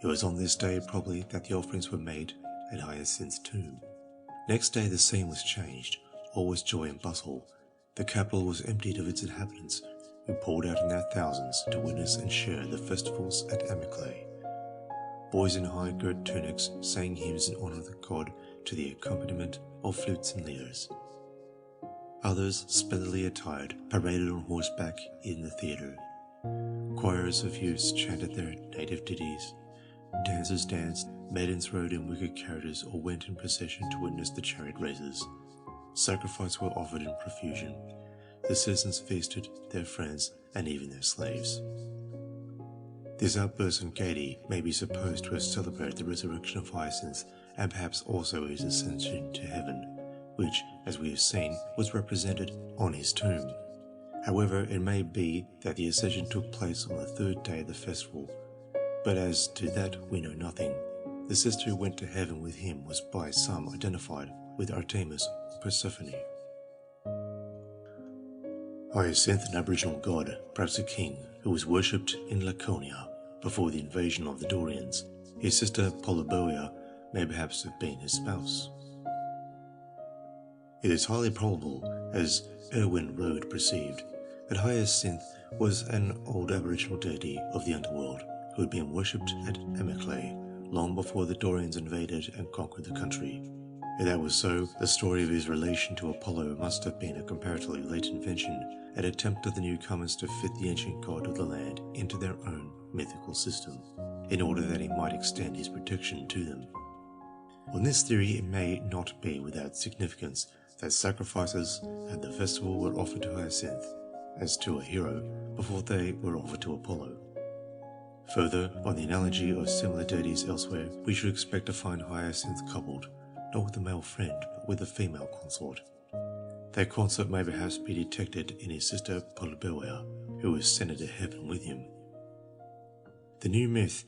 It was on this day probably that the offerings were made at Hyacinth's tomb. Next day the scene was changed. All was joy and bustle. The capital was emptied of its inhabitants, who poured out in their thousands to witness and share the festivals at Amyclae. Boys in high-girt tunics sang hymns in honour of the god to the accompaniment of flutes and lyres. Others, splendidly attired, paraded on horseback in the theatre. Choirs of youths chanted their native ditties. Dancers danced, maidens rode in wicker carriages or went in procession to witness the chariot races. Sacrifices were offered in profusion. The citizens feasted, their friends, and even their slaves. This outburst of gaiety may be supposed to have celebrated the resurrection of Hyacinth and perhaps also his ascension to heaven, which, as we have seen, was represented on his tomb. However, it may be that the ascension took place on the 3rd day of the festival, but as to that we know nothing. The sister who went to heaven with him was by some identified with Artemis or Persephone. Hyacinth, an Aboriginal god, perhaps a king, who was worshipped in Laconia before the invasion of the Dorians. His sister Polypoea may perhaps have been his spouse. It is highly probable, as Erwin Rode perceived, that Hyacinth was an old Aboriginal deity of the underworld who had been worshipped at Amyclae long before the Dorians invaded and conquered the country. If that was so, the story of his relation to Apollo must have been a comparatively late invention, an attempt of the newcomers to fit the ancient god of the land into their own mythical system, in order that he might extend his protection to them. On this theory, it may not be without significance that sacrifices at the festival were offered to Hyacinth, as to a hero, before they were offered to Apollo. Further, on the analogy of similar deities elsewhere, we should expect to find Hyacinth coupled, not with a male friend, but with a female consort. That consort may perhaps be detected in his sister Polypoea, who was ascended to heaven with him. The new myth,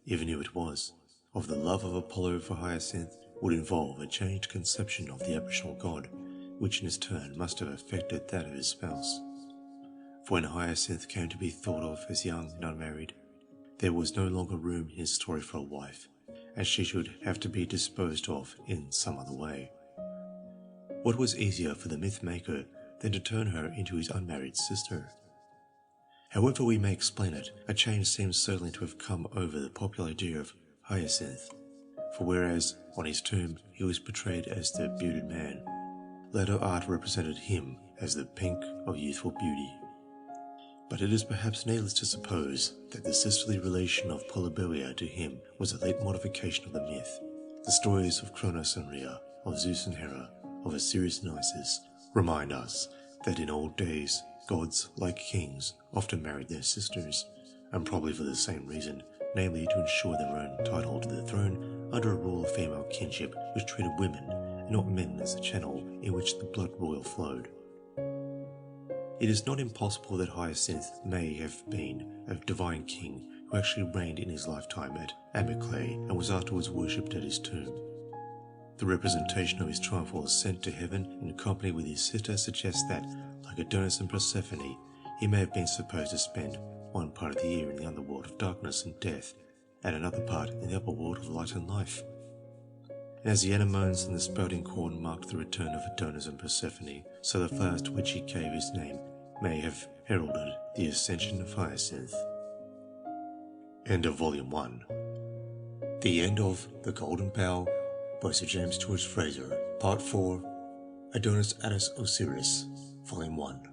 even if it was, of the love of Apollo for Hyacinth would involve a changed conception of the Aboriginal god, which in its turn must have affected that of his spouse. For when Hyacinth came to be thought of as young and unmarried, there was no longer room in his story for a wife, and she should have to be disposed of in some other way. What was easier for the myth maker than to turn her into his unmarried sister? However we may explain it, a change seems certainly to have come over the popular idea of Hyacinth, for whereas on his tomb he was portrayed as the bearded man, later art represented him as the pink of youthful beauty. But it is perhaps needless to suppose that the sisterly relation of Polypoea to him was a late modification of the myth. The stories of Cronos and Rhea, of Zeus and Hera, of Osiris and Isis remind us that in old days gods, like kings, often married their sisters, and probably for the same reason, namely to ensure their own title to the throne under a rule of female kinship which treated women and not men as a channel in which the blood royal flowed. It is not impossible that Hyacinth may have been a divine king who actually reigned in his lifetime at Amyclae and was afterwards worshipped at his tomb. The representation of his triumphal ascent to heaven in company with his sister suggests that, like Adonis and Persephone, he may have been supposed to spend one part of the year in the underworld of darkness and death, and another part in the upper world of light and life. And as the anemones and the sprouting corn marked the return of Adonis and Persephone, so the flowers to which he gave his name may have heralded the ascension of Hyacinth. End of Volume 1. The end of The Golden Bough by Sir James George Frazer, Part 4, Adonis, Attis, Osiris, Volume 1.